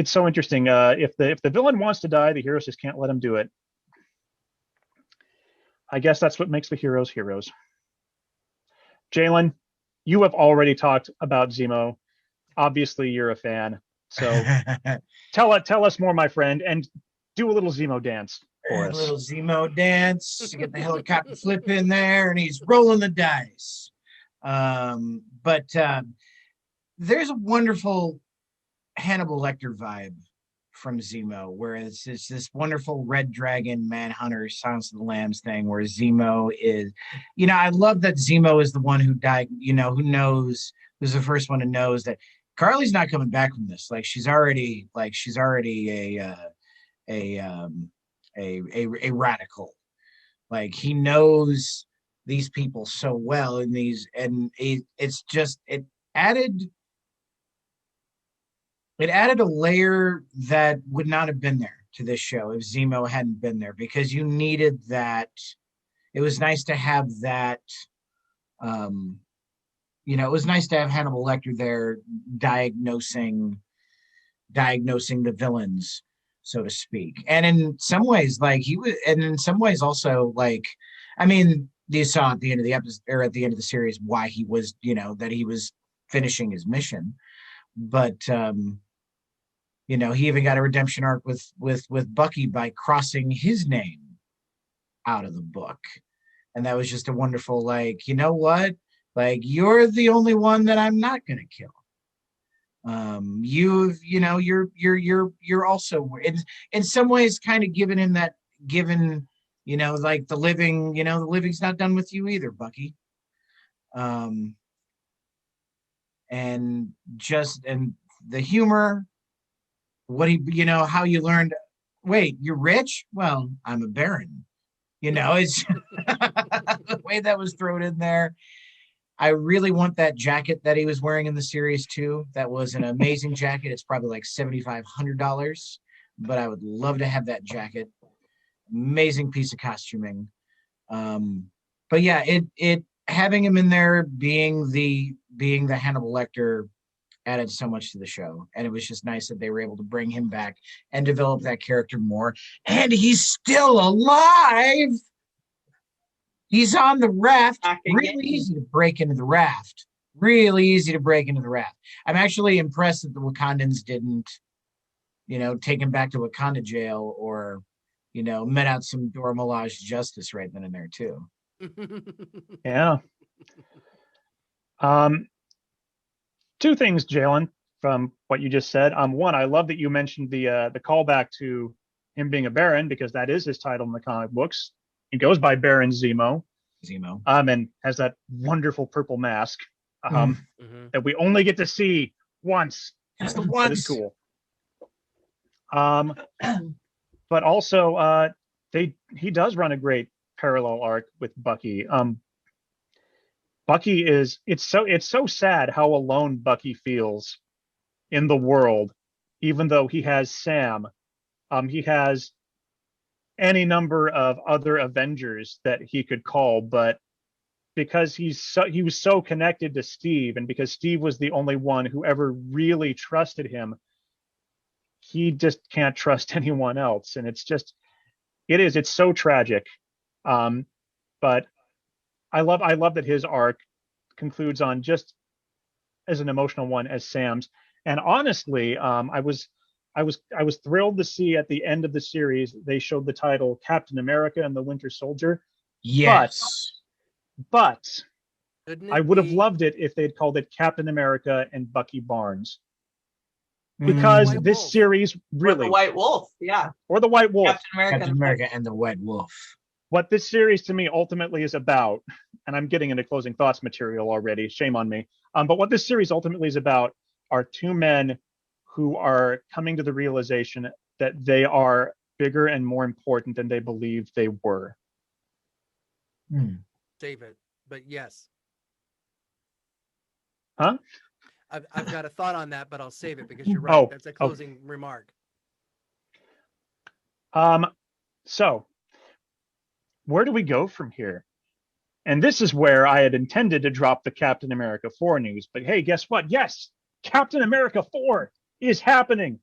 so interesting. If the villain wants to die, the heroes just can't let him do it. I guess that's what makes the heroes heroes. Jalen, you have already talked about Zemo. Obviously, you're a fan. So tell us more, my friend, and do a little Zemo dance for us. A little Zemo dance to get the helicopter flip in there, and he's rolling the dice. But there's a wonderful Hannibal Lecter vibe from Zemo, where it's this wonderful Red Dragon Manhunter Silence of the Lambs thing, where Zemo is, I love that Zemo is the one who died, who's the first one who knows that Carly's not coming back from this. Like she's already a radical. Like he knows these people so well, and it added a layer that would not have been there to this show if Zemo hadn't been there, because you needed that. It was nice to have that. It was nice to have Hannibal Lecter there diagnosing the villains, so to speak. And in some ways, also, like, I mean, you saw at the end of the episode, or at the end of the series, why he was, that he was finishing his mission. But he even got a redemption arc with Bucky by crossing his name out of the book. And that was just a wonderful, like, you know what? Like, you're the only one that I'm not going to kill. You're also in some ways kind of giving him that given, like the living's not done with you either, Bucky. And the humor, how you learned, wait, you're rich? Well, I'm a baron. It's the way that was thrown in there. I really want that jacket that he was wearing in the series too. That was an amazing jacket. It's probably like $7,500, but I would love to have that jacket. Amazing piece of costuming. But yeah, it having him in there being the Hannibal Lecter added so much to the show, and it was just nice that they were able to bring him back and develop that character more. And he's still alive. He's on the raft. Really easy to break into the raft. I'm actually impressed that the Wakandans didn't, take him back to Wakanda jail or, met out some Dora Milaje justice right then and there too. Yeah. Two things, Jalen, from what you just said. One, I love that you mentioned the callback to him being a Baron, because that is his title in the comic books. He goes by Baron Zemo. And has that wonderful purple mask that we only get to see once. Just the once. That is cool. But also, he does run a great parallel arc with Bucky. Bucky it's so sad how alone Bucky feels in the world, even though he has Sam. He has any number of other Avengers that he could call, but because he was so connected to Steve, and because Steve was the only one who ever really trusted him, he just can't trust anyone else. And it's so tragic. But I love that his arc concludes on just as an emotional one as Sam's. And honestly, I was thrilled to see at the end of the series they showed the title Captain America and the Winter Soldier. Yes. But I would have loved it if they'd called it Captain America and Bucky Barnes. Because this series really... Or the White Wolf, yeah. Or the White Wolf. Captain America and the White Wolf. What this series to me ultimately is about, and I'm getting into closing thoughts material already, shame on me, but what this series ultimately is about are two men who are coming to the realization that they are bigger and more important than they believed they were. Save it, but yes. Huh? I've got a thought on that, but I'll save it because you're right. That's a closing remark. So where do we go from here? And this is where I had intended to drop the Captain America 4 news, but hey, guess what? Yes, Captain America 4 is happening,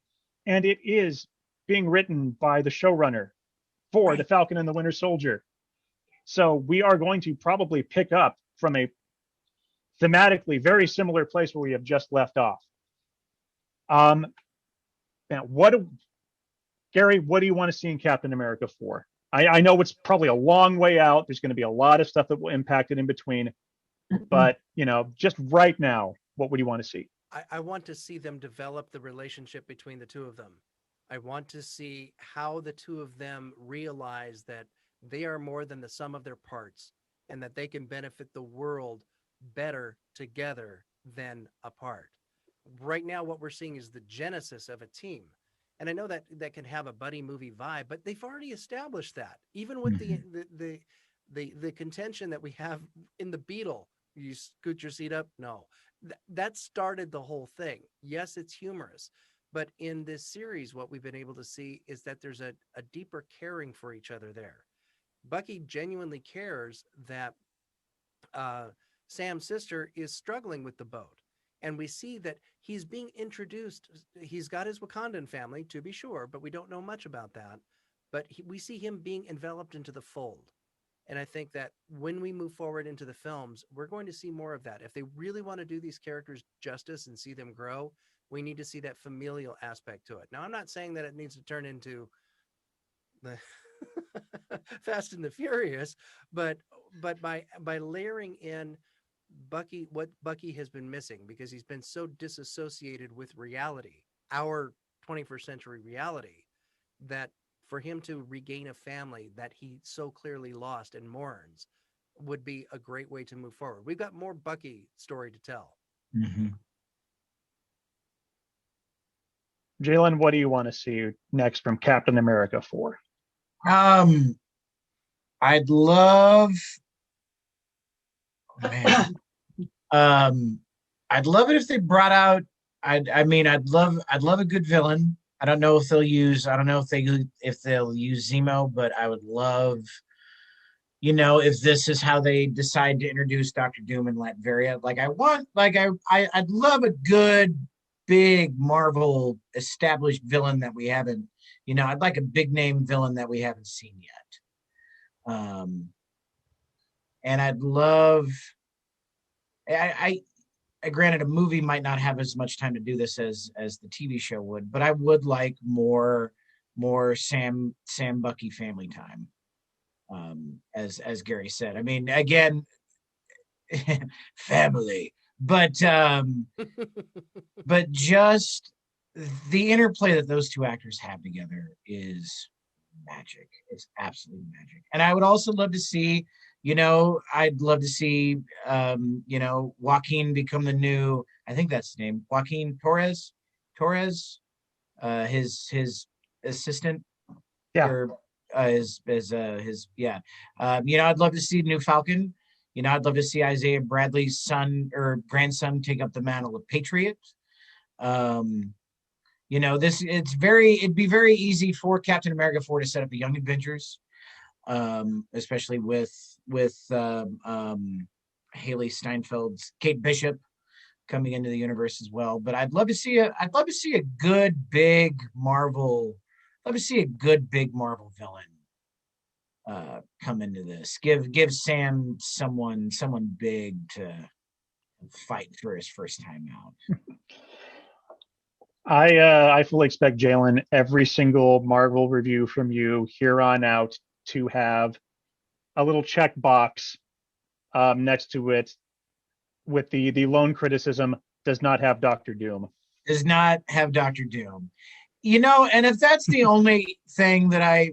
and it is being written by the showrunner for the Falcon and the Winter Soldier. So we are going to probably pick up from a thematically very similar place where we have just left off. Now, Gary, what do you want to see in Captain America 4? I know it's probably a long way out. There's going to be a lot of stuff that will impact it in between. But, just right now, what would you want to see? I want to see them develop the relationship between the two of them. I want to see how the two of them realize that they are more than the sum of their parts and that they can benefit the world better together than apart. Right now, what we're seeing is the genesis of a team. And I know that that can have a buddy movie vibe, but they've already established that. Even with the contention that we have in The Beetle, you scoot your seat up. No, that started the whole thing. Yes, it's humorous, but in this series, what we've been able to see is that there's a deeper caring for each other there. Bucky genuinely cares that Sam's sister is struggling with the boat. And we see that he's being introduced. He's got his Wakandan family, to be sure, but we don't know much about that. But we see him being enveloped into the fold. And I think that when we move forward into the films, we're going to see more of that. If they really want to do these characters justice and see them grow, we need to see that familial aspect to it. Now, I'm not saying that it needs to turn into the Fast and the Furious, but by layering in Bucky has been missing, because he's been so disassociated with reality, our 21st century reality, that for him to regain a family that he so clearly lost and mourns would be a great way to move forward. We've got more Bucky story to tell. Mm-hmm. Jalen, what do you want to see next from Captain America 4? I'd love, oh, man. I'd love it if they brought out. I'd love a good villain. I don't know if they'll use Zemo, but I would love, if this is how they decide to introduce Dr. Doom and Latveria. I'd love a good big Marvel established villain that we haven't, I'd like a big name villain that we haven't seen yet. And I'd love, I granted, a movie might not have as much time to do this as the TV show would, but I would like more Sam Bucky family time. As Gary said, I mean, again, family, but just the interplay that those two actors have together is magic. It's absolutely magic. And I would also love to see, I'd love to see, Joaquin become the new, I think that's his name, Joaquin Torres, his assistant. Yeah. Or, I'd love to see the new Falcon. I'd love to see Isaiah Bradley's son or grandson take up the mantle of Patriot. It'd be very easy for Captain America 4 to set up a Young Avengers, especially with Haley Steinfeld's Kate Bishop coming into the universe as well. But I'd love to see a good big Marvel villain come into this. Give Sam someone big to fight for his first time out. I fully expect, Jalen, every single Marvel review from you here on out to have a little checkbox next to it with the lone criticism: does not have Dr. Doom. Does not have Dr. Doom. And if that's the only thing that I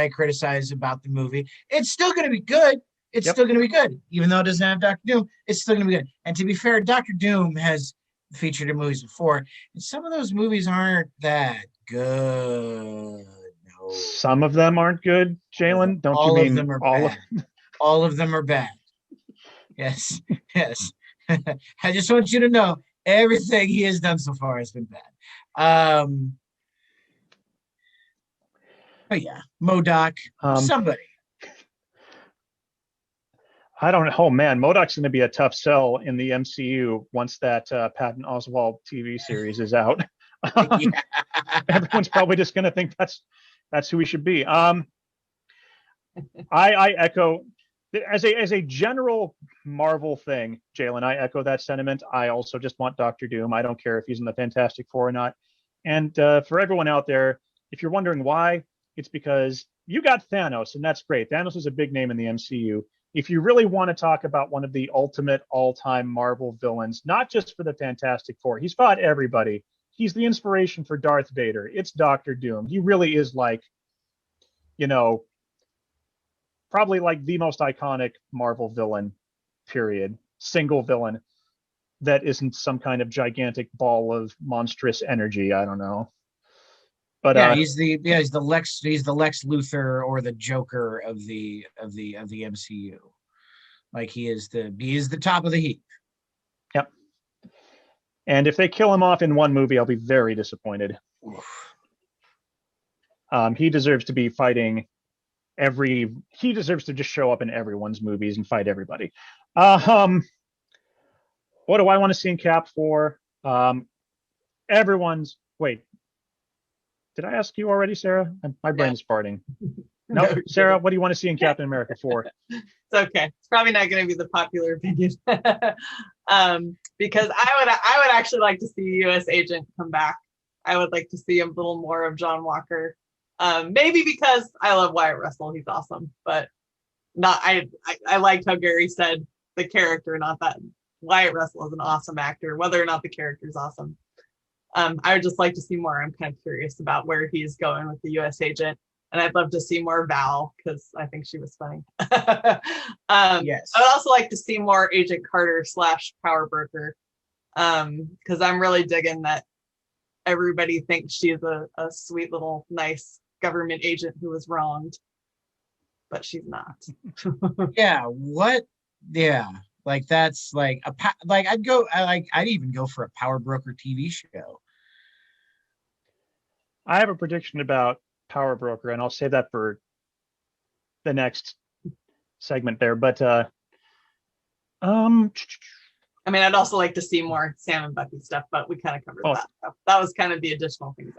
criticize about the movie, it's still going to be good. It's still going to be good, even though it doesn't have Dr. Doom. It's still going to be good. And to be fair, Dr. Doom has featured in movies before, and some of those movies aren't that good. No. Some of them aren't good, Jalen. Don't you mean all of them? All of them are bad. Yes. I just want you to know everything he has done so far has been bad. But yeah, MODOK, somebody. I don't know. Oh man, MODOK's going to be a tough sell in the MCU once that Patton Oswalt TV series is out. Everyone's probably just going to think that's who he should be. I echo, as a general Marvel thing, Jalen, I echo that sentiment. I also just want Dr. Doom. I don't care if he's in the Fantastic Four or not. And for everyone out there, if you're wondering why, it's because you got Thanos, and that's great. Thanos is a big name in the MCU. If you really want to talk about one of the ultimate all-time Marvel villains, not just for the Fantastic Four, he's fought everybody. He's the inspiration for Darth Vader. It's Dr. Doom. He really is probably like the most iconic Marvel villain, period. Single villain that isn't some kind of gigantic ball of monstrous energy. I don't know. But he's the Lex Luthor or the Joker of the MCU. Like he is the top of the heap. Yep. And if they kill him off in one movie, I'll be very disappointed. He deserves to be fighting he deserves to just show up in everyone's movies and fight everybody. What do I want to see in Cap for? Wait. Did I ask you already, Sarah? My brain's farting. No, Sarah, what do you want to see in Captain America 4? It's okay. It's probably not going to be the popular opinion. Because I would actually like to see U.S. Agent come back. I would like to see a little more of John Walker. Maybe because I love Wyatt Russell. He's awesome. But I liked how Gary said the character, not that Wyatt Russell is an awesome actor, whether or not the character is awesome. I would just like to see more. I'm kind of curious about where he's going with the U.S. agent, and I'd love to see more Val because I think she was funny. Yes. I would also like to see more Agent Carter / Power Broker because I'm really digging that everybody thinks she's a sweet little nice government agent who was wronged, but she's not. Yeah. What? Yeah. Like that's like I'd even go for a Power Broker TV show. I have a prediction about Power Broker, and I'll save that for the next segment there. But I mean, I'd also like to see more Sam and Bucky stuff, but we kind of covered that. So that was kind of the additional things.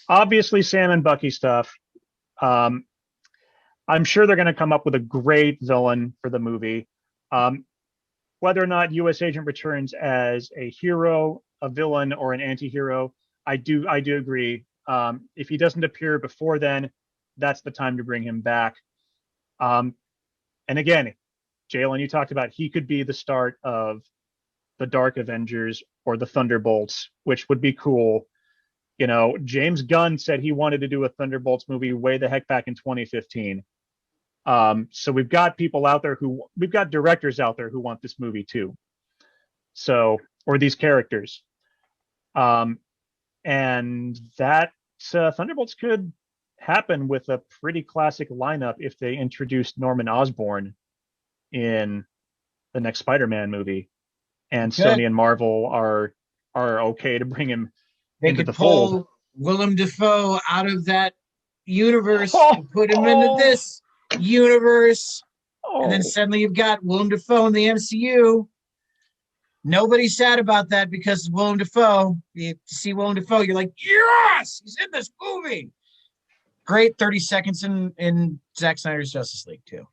Obviously, Sam and Bucky stuff. I'm sure they're going to come up with a great villain for the movie. Whether or not U.S. Agent returns as a hero, a villain, or an anti-hero, I do agree. If he doesn't appear before then, that's the time to bring him back. And again, Jalen, you talked about he could be the start of the Dark Avengers or the Thunderbolts, which would be cool. You know, James Gunn said he wanted to do a Thunderbolts movie way the heck back in 2015. So we've got people out there we've got directors out there who want this movie too. So, or these characters. And that Thunderbolts could happen with a pretty classic lineup if they introduced Norman Osborn in the next Spider-Man movie, and Sony and Marvel are okay to bring him into the fold. They could pull Willem Dafoe out of that universe and put him into this universe, and then suddenly you've got Willem Dafoe in the MCU. Nobody's sad about that because Willem Dafoe. You see Willem Dafoe, you're like, yes, he's in this movie. Great 30 seconds in Zack Snyder's Justice League too.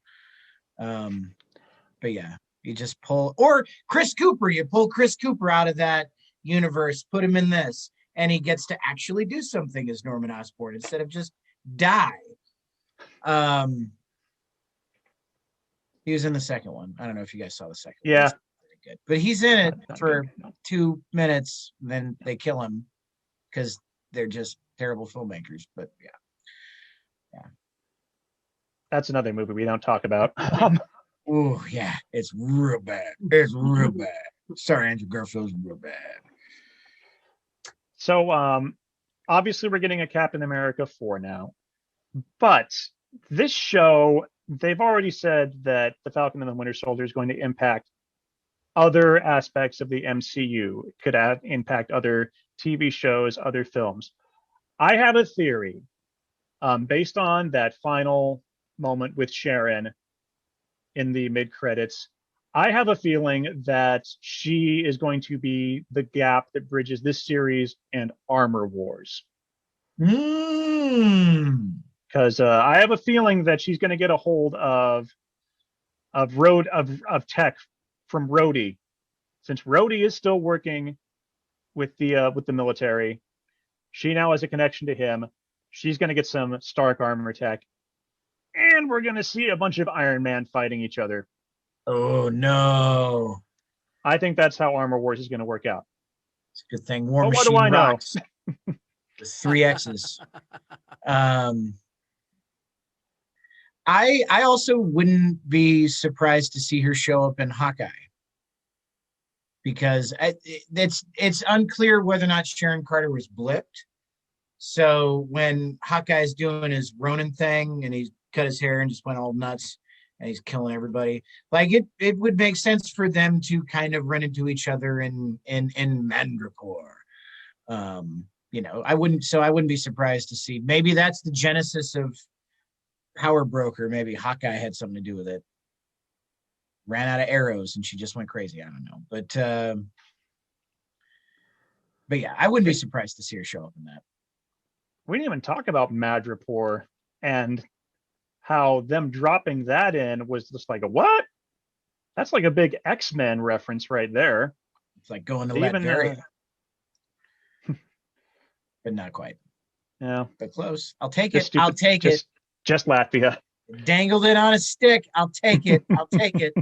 But yeah, you just pull, or Chris Cooper, you pull Chris Cooper out of that universe, put him in this, and he gets to actually do something as Norman Osborn instead of just die. He was in the second one. I don't know if you guys saw the second one. Yeah. Good. But he's in it for 2 minutes, and then they kill him because they're just terrible filmmakers. But yeah. That's another movie we don't talk about. Oh yeah, it's real bad. It's real bad. Sorry, Andrew Garfield's real bad. So obviously we're getting a Captain America 4 now, but this show, they've already said that the Falcon and the Winter Soldier is going to impact other aspects of the MCU. It could impact other TV shows, other films. I have a theory based on that final moment with Sharon in the mid-credits. I have a feeling that she is going to be the gap that bridges this series and Armor Wars. Because I have a feeling that she's going to get a hold of tech from Rhodey, since Rhodey is still working with the military. She now has a connection to him. She's going to get some Stark armor tech, and we're going to see a bunch of Iron Man fighting each other. Oh no! I think that's how Armor Wars is going to work out. It's a good thing War but Machine what do I rocks. know? With 3 X's. I also wouldn't be surprised to see her show up in Hawkeye, because it's unclear whether or not Sharon Carter was blipped. So when Hawkeye's doing his Ronin thing and he's cut his hair and just went all nuts and he's killing everybody, like it would make sense for them to kind of run into each other in Mandrapore. I wouldn't be surprised to see, maybe that's the genesis of Power Broker. Maybe Hawkeye had something to do with it. Ran out of arrows and she just went crazy. I don't know. But yeah, I wouldn't be surprised to see her show up in that. We didn't even talk about Madripoor and how them dropping that in was just like a what? That's like a big X-Men reference right there. It's like going to Latveria. But not quite. Yeah. But close. I'll take it. I'll take it. Just Latvia. Dangled it on a stick. I'll take it. I'll take it.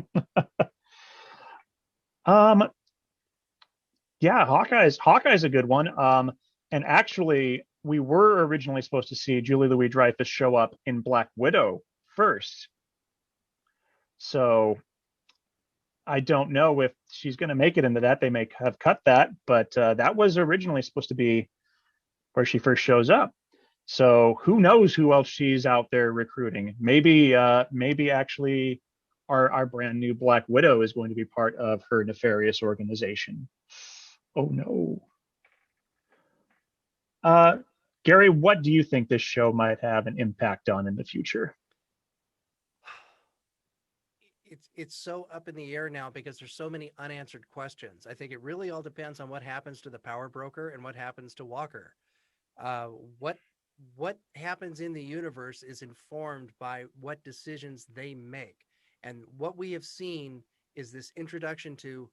Yeah, Hawkeye's a good one. And actually, we were originally supposed to see Julie Louis-Dreyfus show up in Black Widow first. So I don't know if she's going to make it into that. They may have cut that, but that was originally supposed to be where she first shows up. So who knows who else she's out there recruiting? Maybe actually our brand new Black Widow is going to be part of her nefarious organization. Oh no. Gary, what do you think this show might have an impact on in the future? It's so up in the air now because there's so many unanswered questions. I think it really all depends on what happens to the power broker and what happens to Walker. What happens in the universe is informed by what decisions they make. And what we have seen is this introduction to,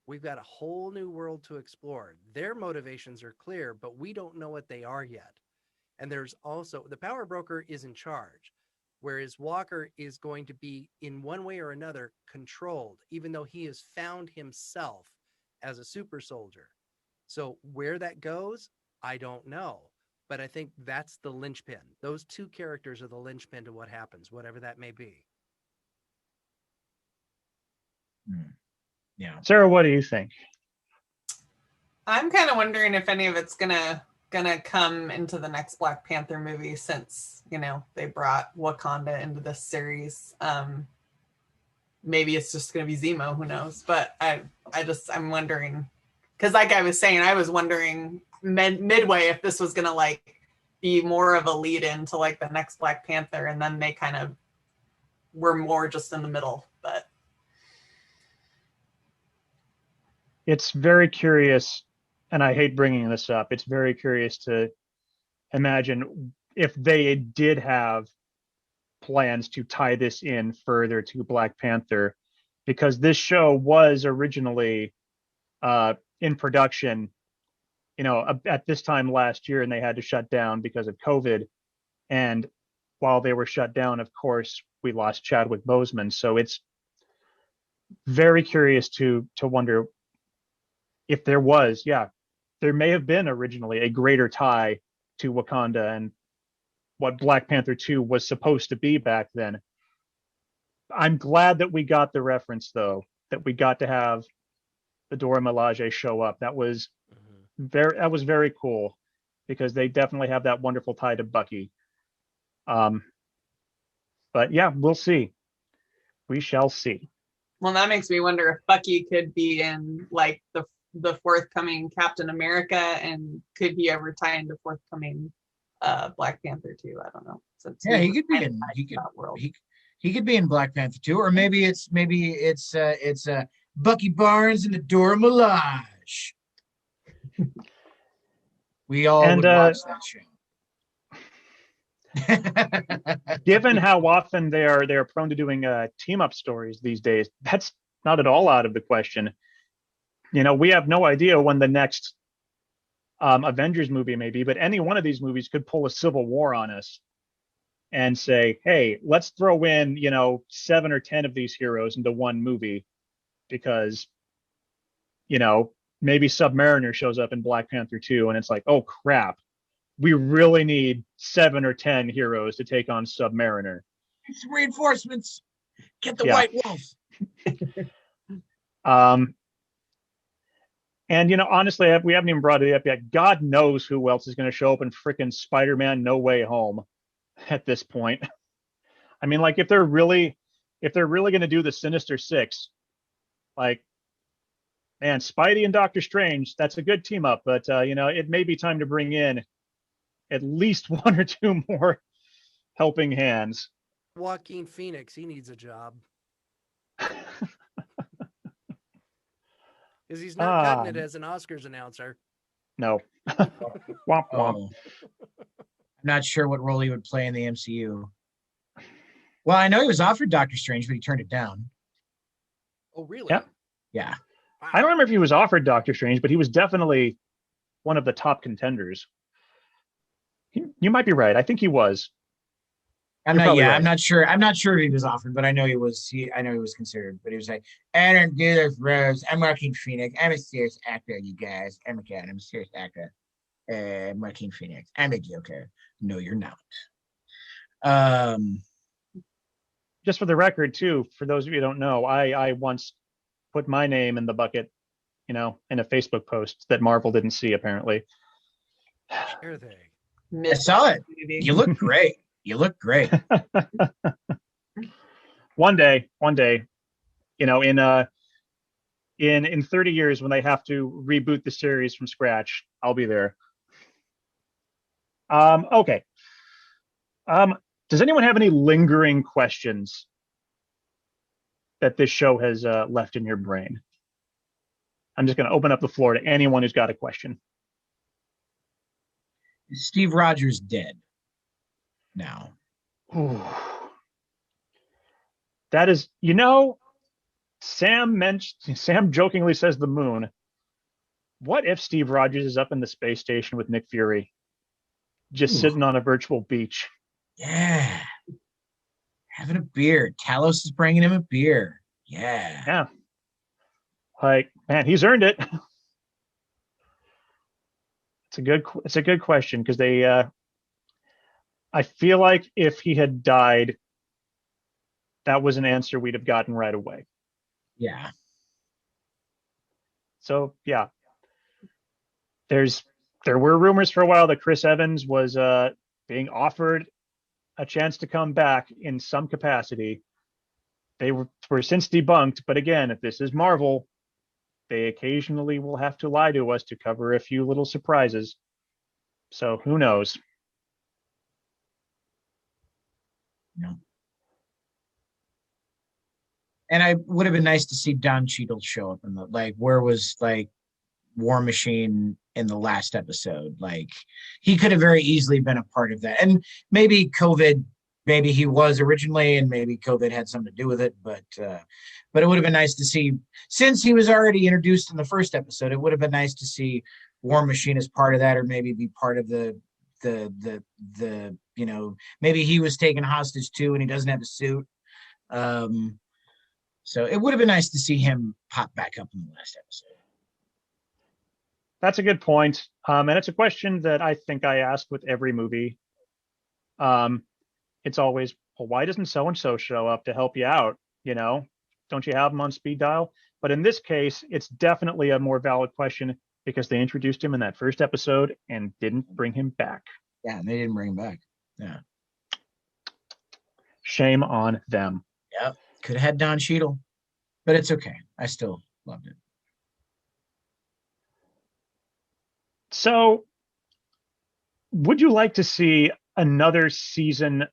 we've got a whole new world to explore. Their motivations are clear, but we don't know what they are yet. And there's also, the power broker is in charge, whereas Walker is going to be, in one way or another, controlled, even though he has found himself as a super soldier. So where that goes, I don't know. But I think that's the linchpin. Those two characters are the linchpin to what happens, whatever that may be. Yeah. Sarah, what do you think? I'm kind of wondering if any of it's gonna come into the next Black Panther movie, since they brought Wakanda into this series. Maybe it's just gonna be Zemo, who knows? But I'm wondering, because like I was saying, I was wondering midway if this was gonna like be more of a lead in to like the next Black Panther, and then they kind of were more just in the middle. But it's very curious, and I hate bringing this up. It's very curious to imagine if they did have plans to tie this in further to Black Panther, because this show was originally in production, at this time last year, and they had to shut down because of COVID. And while they were shut down, of course, we lost Chadwick Boseman. So it's very curious to wonder if there may have been originally a greater tie to Wakanda and what Black Panther 2 was supposed to be back then. I'm glad that we got the reference, though, that we got to have the Dora Milaje show up. That was very cool, because they definitely have that wonderful tie to Bucky. But yeah, we'll see. We shall see. Well, that makes me wonder if Bucky could be in like the forthcoming Captain America, and could he ever tie into forthcoming Black Panther 2? I don't know. Yeah, he could be in he could be in Black Panther 2, or maybe it's Bucky Barnes and the Dora Milaje. We all would watch that show. Given how often they are prone to doing team up stories these days, that's not at all out of the question. We have no idea when the next Avengers movie may be, but any one of these movies could pull a civil war on us and say, hey, let's throw in 7 or 10 of these heroes into one movie, because maybe Submariner shows up in Black Panther 2, and it's like, oh crap, we really need 7 or 10 heroes to take on Submariner. Some reinforcements. Get the White Wolf. And honestly, we haven't even brought it up yet. God knows who else is going to show up in frickin' Spider-Man No Way Home at this point. I mean, like, if they're really going to do the Sinister Six, like, man, Spidey and Doctor Strange, that's a good team up, but it may be time to bring in at least 1 or 2 more helping hands. Joaquin Phoenix, he needs a job. Because he's not cutting it as an Oscars announcer. No. Womp womp. I'm not sure what role he would play in the MCU. Well, I know he was offered Doctor Strange, but he turned it down. Oh, really? Yeah. Wow. I don't remember if he was offered Doctor Strange, but he was definitely one of the top contenders. You might be right. I think he was. I'm You're not. probably Yeah, right. I'm not sure. I'm not sure if he was offered, but I know he was. I know he was considered. But he was like, I don't do this, Rose. I'm Joaquin Phoenix. I'm a serious actor, you guys. I'm a serious actor. Joaquin Phoenix. I'm a Joker. No, you're not. Just for the record, too, for those of you who don't know, I once put my name in the bucket, in a Facebook post that Marvel didn't see, apparently. Sure thing. I saw it. You look great. You look great. One day, in 30 years when they have to reboot the series from scratch, I'll be there. Okay. Does anyone have any lingering questions that this show has left in your brain? I'm just going to open up the floor to anyone who's got a question. Is Steve Rogers dead now? Ooh. That is, Sam jokingly says the moon. What if Steve Rogers is up in the space station with Nick Fury, just sitting on a virtual beach? Yeah. Having a beer. Talos is bringing him a beer. Yeah. Yeah. Like, man, he's earned it. It's a good question because I feel like if he had died, that was an answer we'd have gotten right away. Yeah. So yeah, there were rumors for a while that Chris Evans was being offered a chance to come back in some capacity. They were since debunked, but again, if this is Marvel, they occasionally will have to lie to us to cover a few little surprises. So who knows? No. And I would have been nice to see Don Cheadle show up in where was War Machine in the last episode? Like, he could have very easily been a part of that. And maybe he was originally, and maybe COVID had something to do with it. But it would have been nice to see, since he was already introduced in the first episode, it would have been nice to see War Machine as part of that, or maybe be part of the maybe he was taken hostage too, and he doesn't have a suit. So it would have been nice to see him pop back up in the last episode. That's a good point. And it's a question that I think I ask with every movie. It's always, well, why doesn't so-and-so show up to help you out? Don't you have him on speed dial? But in this case, it's definitely a more valid question because they introduced him in that first episode and didn't bring him back. Yeah, and they didn't bring him back. Yeah. Shame on them. Yep. Could have had Don Cheadle, but it's okay. I still loved it. So, would you like to see another season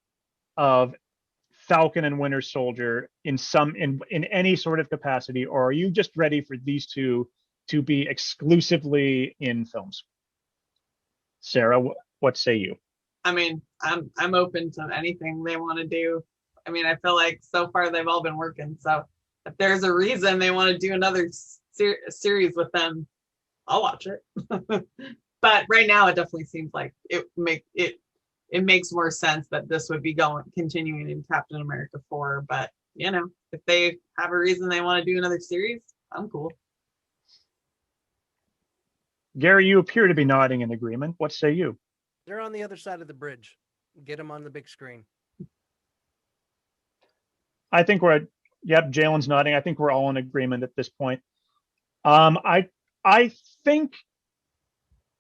of Falcon and Winter Soldier in any sort of capacity, or are you just ready for these two to be exclusively in films? Sarah, what say you? I mean, I'm open to anything they want to do. I mean, I feel like so far they've all been working. So if there's a reason they want to do another series with them, I'll watch it. But right now, it definitely seems like it makes more sense that this would be continuing in Captain America 4. But if they have a reason they want to do another series, I'm cool. Gary, you appear to be nodding in agreement. What say you? They're on the other side of the bridge. Get them on the big screen. I think Jalen's nodding. I think we're all in agreement at this point. I think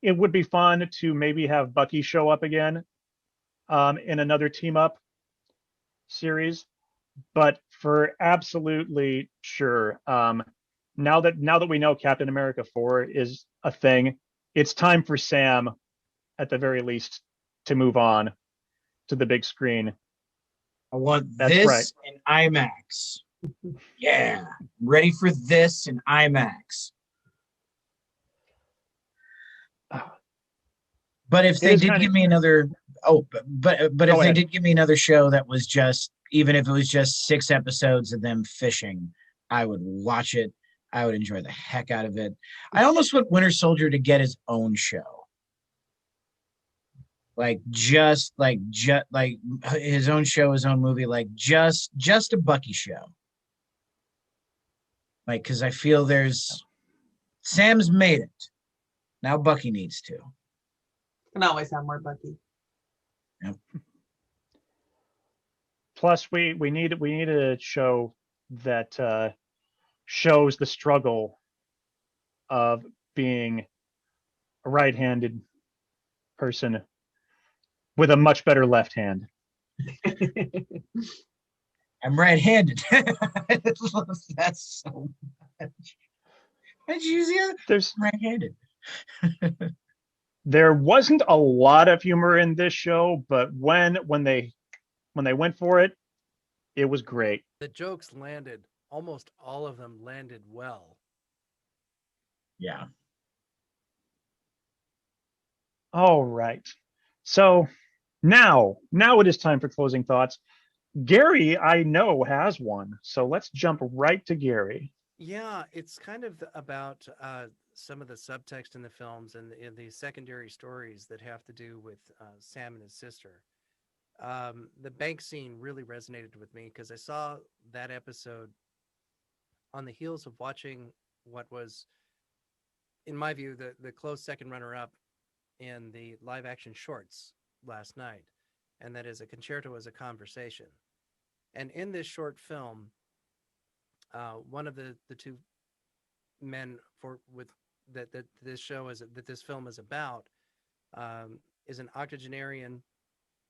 it would be fun to maybe have Bucky show up again in another team up series, but for absolutely sure, now that we know Captain America 4 is a thing, it's time for Sam, at the very least, to move on to the big screen. I want this in IMAX. Yeah, I'm ready for this in IMAX. But if they did give me another, but if they did give me another show that was just, even if it was just 6 episodes of them fishing, I would watch it. I would enjoy the heck out of it. I almost want Winter Soldier to get his own show. like just like his own show, his own movie, like just a Bucky show. Like, because I feel Sam's made it. Now Bucky needs to. Can always have more Bucky. Yep. Plus, we need a show that shows the struggle of being a right-handed person with a much better left hand. I'm right-handed. That's so much. There's right-handed. There wasn't a lot of humor in this show, but when they went for it, it was great. The jokes landed. Almost all of them landed well. Yeah. All right. So now it is time for closing thoughts. Gary, I know, has one. So let's jump right to Gary. Yeah, it's kind of about some of the subtext in the films and in the secondary stories that have to do with Sam and his sister. The bank scene really resonated with me because I saw that episode on the heels of watching what was, in my view, the close second runner-up in the live-action shorts last night, and that is A Concerto as a Conversation. And in this short film, one of the two men that this film is about is an octogenarian,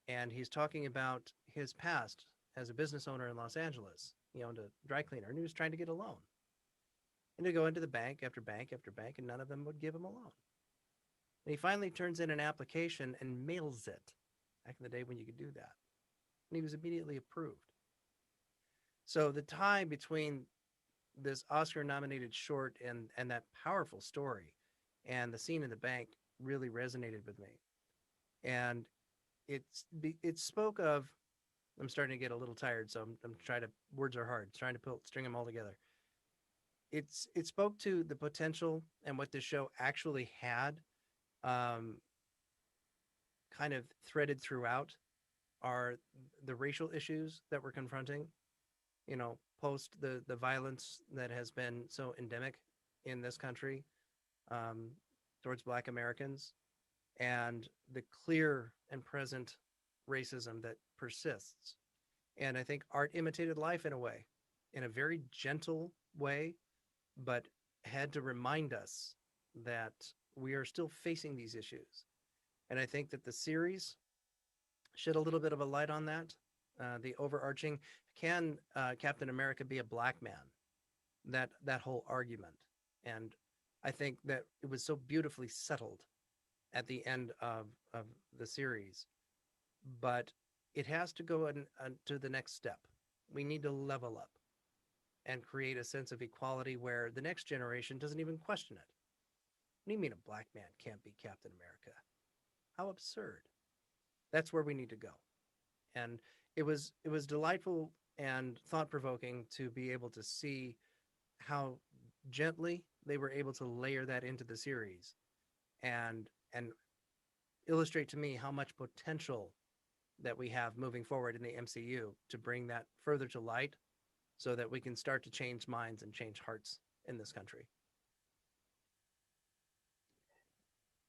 and he's talking about his past as a business owner in Los Angeles. He owned a dry cleaner, and he was trying to get a loan. And he'd go into the bank after bank after bank, and none of them would give him a loan. And he finally turns in an application and mails it. Back in the day when you could do that. And he was immediately approved. So the tie between this Oscar-nominated short and that powerful story and the scene in the bank really resonated with me. And it spoke of, I'm starting to get a little tired, so I'm trying to, words are hard, trying to string them all together. It spoke to the potential and what this show actually had, kind of threaded throughout are the racial issues that we're confronting, post the violence that has been so endemic in this country towards Black Americans, and the clear and present racism that persists. And I think art imitated life in a way, in a very gentle way, but had to remind us that we are still facing these issues. And I think that the series shed a little bit of a light on that. The overarching, can Captain America be a black man? That whole argument. And I think that it was so beautifully settled at the end of the series. But it has to go to the next step. We need to level up and create a sense of equality where the next generation doesn't even question it. What do you mean a black man can't be Captain America? How absurd. That's where we need to go. And it was delightful and thought-provoking to be able to see how gently they were able to layer that into the series and illustrate to me how much potential that we have moving forward in the MCU to bring that further to light so that we can start to change minds and change hearts in this country.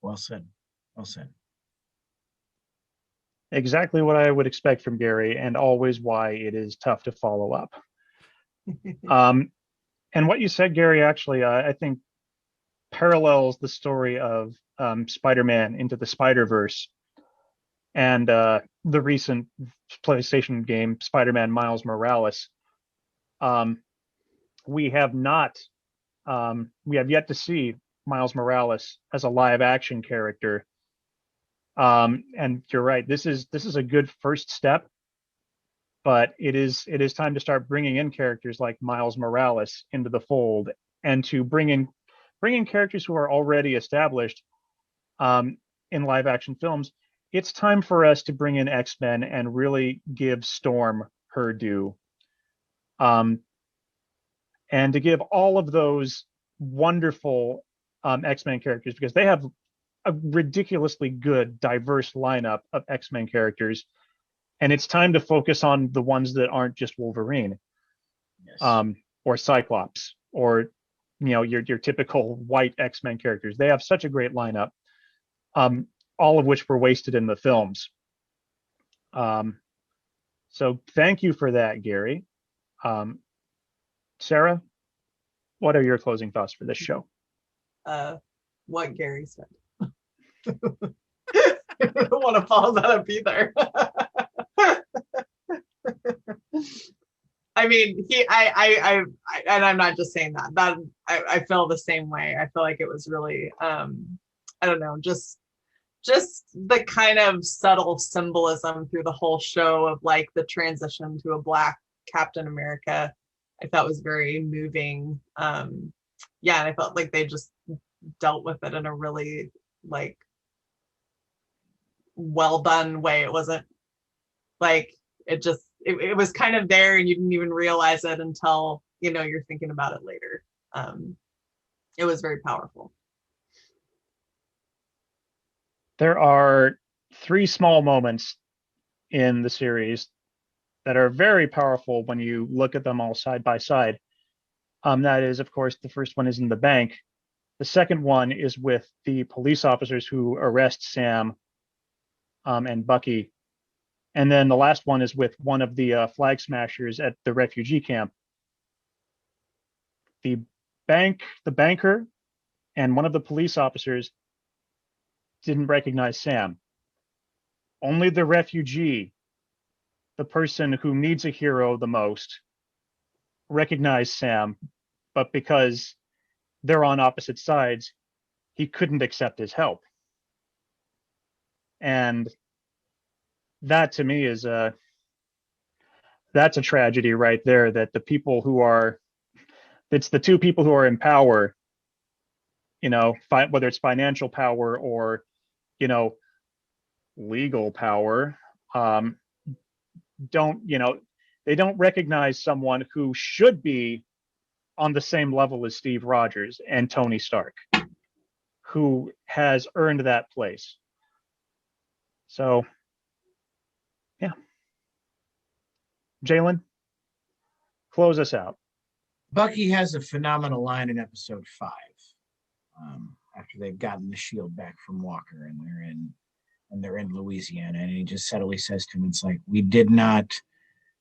Well said. Well said. Exactly what I would expect from Gary, and always why it is tough to follow up. And what you said, Gary, actually, I think parallels the story of Spider-Man Into the Spider-Verse and the recent PlayStation game, Spider-Man Miles Morales. We have yet to see Miles Morales as a live action character. And you're right, this is a good first step, but it is time to start bringing in characters like Miles Morales into the fold, and to bring in characters who are already established in live action films. It's time for us to bring in X-Men and really give Storm her due. And to give all of those wonderful X-Men characters, because they have a ridiculously good, diverse lineup of X-Men characters, and it's time to focus on the ones that aren't just Wolverine, Yes. or Cyclops, or your typical white X-Men characters. They have such a great lineup, all of which were wasted in the films. So thank you for that, Gary. Sarah, what are your closing thoughts for this show? What Gary said. I don't want to follow that up either. I mean, and I'm not just saying that. I feel the same way. I feel like it was really, I don't know, just the kind of subtle symbolism through the whole show of like the transition to a Black Captain America. I thought was very moving. Yeah, and I felt like they just dealt with it in a really like well done way. It wasn't like it was kind of there and you didn't even realize it until you're thinking about it later. It was very powerful. There are 3 small moments in the series that are very powerful when you look at them all side by side. That is, of course, the first one is in the bank. The second one is with the police officers who arrest Sam and Bucky. And then the last one is with one of the flag smashers at the refugee camp. The banker, and one of the police officers didn't recognize Sam. Only the refugee, the person who needs a hero the most, recognized Sam, but because they're on opposite sides, he couldn't accept his help. And that to me is that's a tragedy right there, that it's the 2 people who are in power, whether it's financial power or legal power, they don't recognize someone who should be on the same level as Steve Rogers and Tony Stark, who has earned that place. So, yeah. Jalen, close us out. Bucky has a phenomenal line in episode 5. After they've gotten the shield back from Walker and they're in Louisiana, and he just subtly says to him, it's like,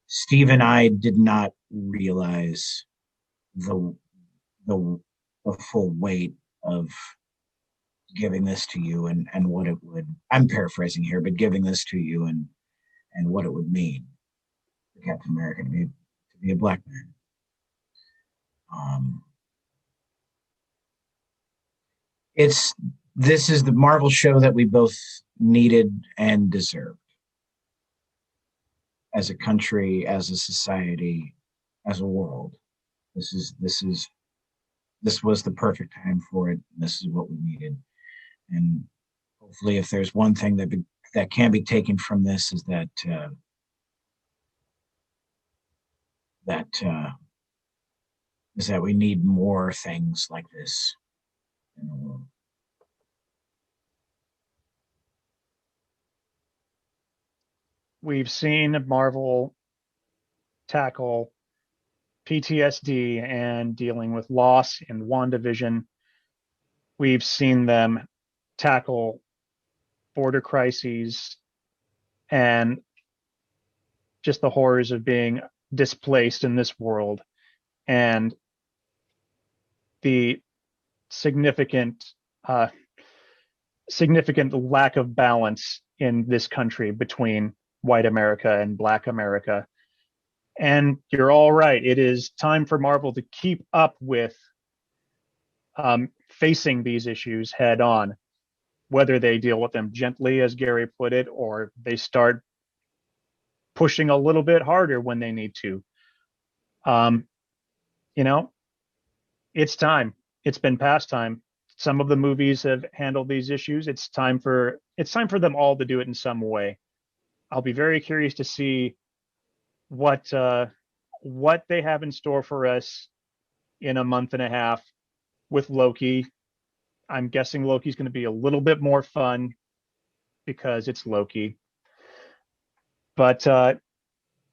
Steve and I did not realize the full weight of giving this to you and what it would, I'm paraphrasing here, but giving this to you and what it would mean for Captain America to be a Black man. This is the Marvel show that we both needed and deserved as a country, as a society, as a world. This was the perfect time for it. This is what we needed. And hopefully, if there's one thing that can be taken from this, is that we need more things like this in the world. We've seen Marvel tackle PTSD and dealing with loss in WandaVision. We've seen them tackle border crises and just the horrors of being displaced in this world, and the significant lack of balance in this country between white America and Black America. And you're all right. It is time for Marvel to keep up with facing these issues head on, whether they deal with them gently, as Gary put it, or they start pushing a little bit harder when they need to. It's time. It's been past time. Some of the movies have handled these issues. It's time for them all to do it in some way. I'll be very curious to see what they have in store for us in a month and a half with Loki I'm guessing Loki's going to be a little bit more fun because it's Loki. But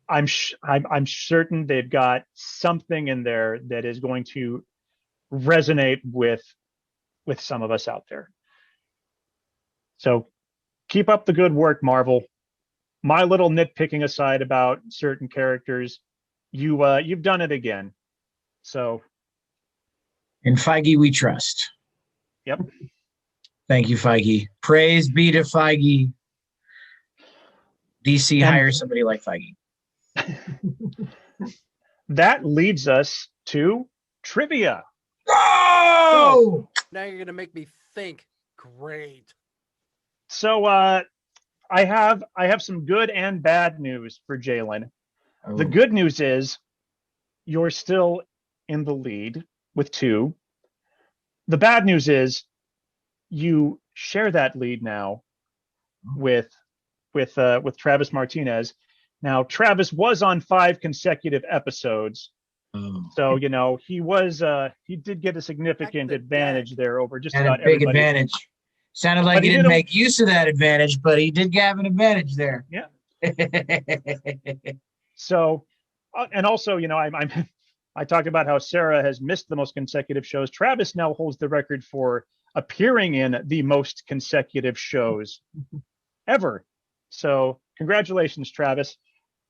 I'm certain they've got something in there that is going to resonate with some of us out there. So keep up the good work, Marvel. My little nitpicking aside about certain characters, you've done it again. So In Feige we trust. Yep. Thank you, Feige. Praise be to Feige. DC hires somebody like Feige. That leads us to trivia. Oh! Now you're gonna make me think. Great. So I have some good and bad news for Jalen. Oh. The good news is you're still in the lead with 2. The bad news is you share that lead now with Travis Martinez. Now Travis was on 5 consecutive episodes. Oh. So, he did get a significant advantage there over just and about a big everybody. advantage. Sounded like he didn't make use of that advantage, but he did have an advantage there. Yeah. So, and also, I talked about how Sarah has missed the most consecutive shows. Travis now holds the record for appearing in the most consecutive shows ever. So, congratulations, Travis.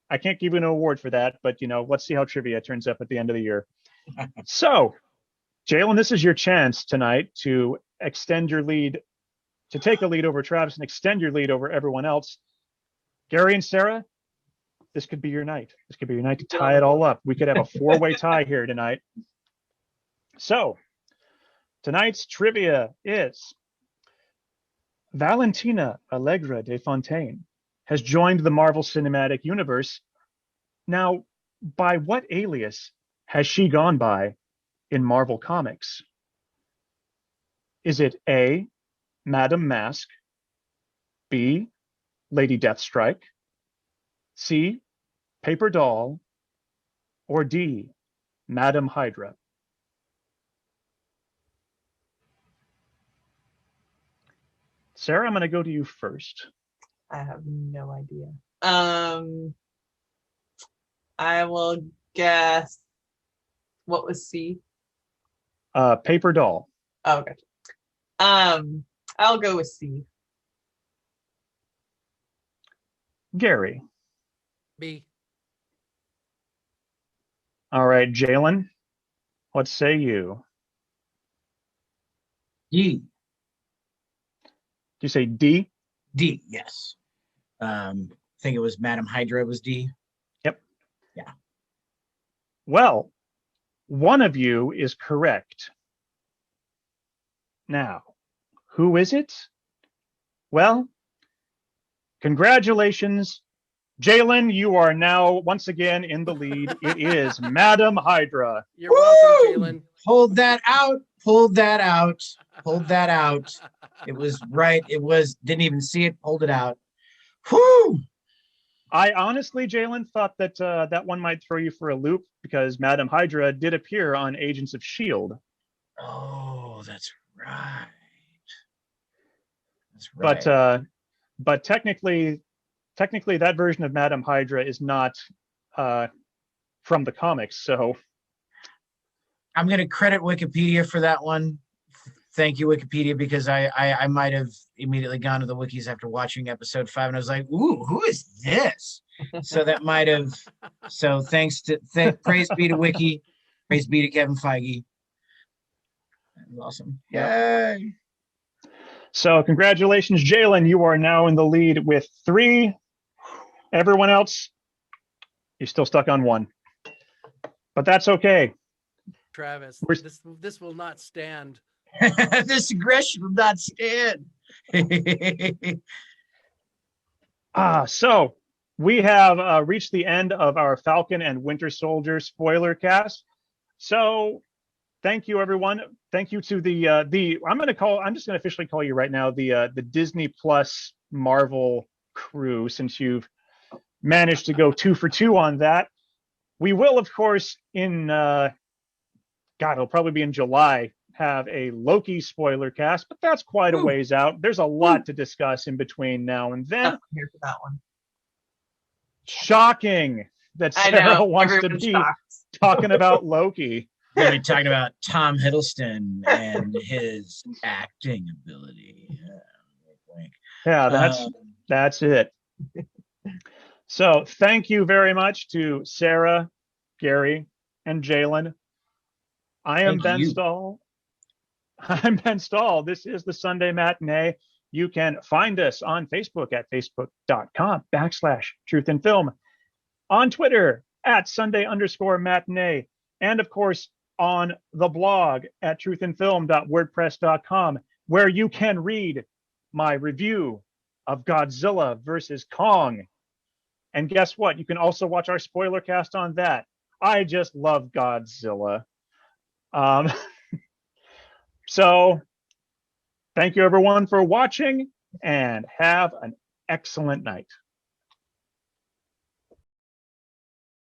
I can't give you an award for that, but let's see how trivia turns up at the end of the year. So, Jalen, this is your chance tonight to extend your lead, to take a lead over Travis and extend your lead over everyone else. Gary and Sarah, this could be your night. This could be your night to tie it all up. We could have a 4-way tie here tonight. So, tonight's trivia is Valentina Allegra de Fontaine has joined the Marvel Cinematic Universe. Now, by what alias has she gone by in Marvel Comics? Is it A, Madame Mask, B, Lady Deathstrike, C, Paper Doll, or D, Madame Hydra? Sarah, I'm going to go to you first. I have no idea. I will guess. What was C? Paper Doll. Oh, okay. I'll go with C. Gary. B. All right, Jalen, what say you? D. Did you say D? D, yes. I think it was Madame Hydra was D. Yep. Yeah. Well, one of you is correct. Now, who is it? Well, congratulations. Jalen, you are now once again in the lead. It is Madame Hydra. You're welcome, Jalen. Pulled that out. Pulled that out. Pulled that out. It was right. It was, didn't even see it. Pulled it out. Whoo! I honestly, Jalen, thought that that one might throw you for a loop because Madame Hydra did appear on Agents of S.H.I.E.L.D. Oh, that's right. That's right. But technically that version of Madame Hydra is not from the comics. So I'm going to credit Wikipedia for that one. Thank you, Wikipedia, because I might have immediately gone to the wikis after watching episode 5 and I was like, ooh, who is this? So that might have, so praise be to Wiki, praise be to Kevin Feige. That was awesome. Yay. So congratulations, Jalen. You are now in the lead with 3. Everyone else, you're still stuck on 1. But that's okay. Travis, this will not stand. This aggression will not stand. So we have reached the end of our Falcon and Winter Soldier spoiler cast. So thank you, everyone. Thank you to the I'm just going to officially call you right now the Disney Plus Marvel crew, since you've managed to go 2 for 2 on that. We will, of course, it'll probably be in July have a Loki spoiler cast, but that's quite a ways out. There's a lot to discuss in between now and then. Definitely here for that one. Shocking that I Sarah know, wants to everyone's be shocked. talking about Loki. We're going to be talking about Tom Hiddleston and his acting ability. Wink. Yeah, that's it. So thank you very much to Sarah, Gary, and Jalen. I am Thank Ben you. Stahl. I'm Ben Stahl. This is the Sunday Matinee. You can find us on Facebook at facebook.com/Truth in Film, on Twitter at Sunday_matinee, and of course on the blog at truthinfilm.wordpress.com, where you can read my review of Godzilla versus Kong. And guess what? You can also watch our spoiler cast on that. I just love Godzilla. So thank you everyone for watching, and have an excellent night.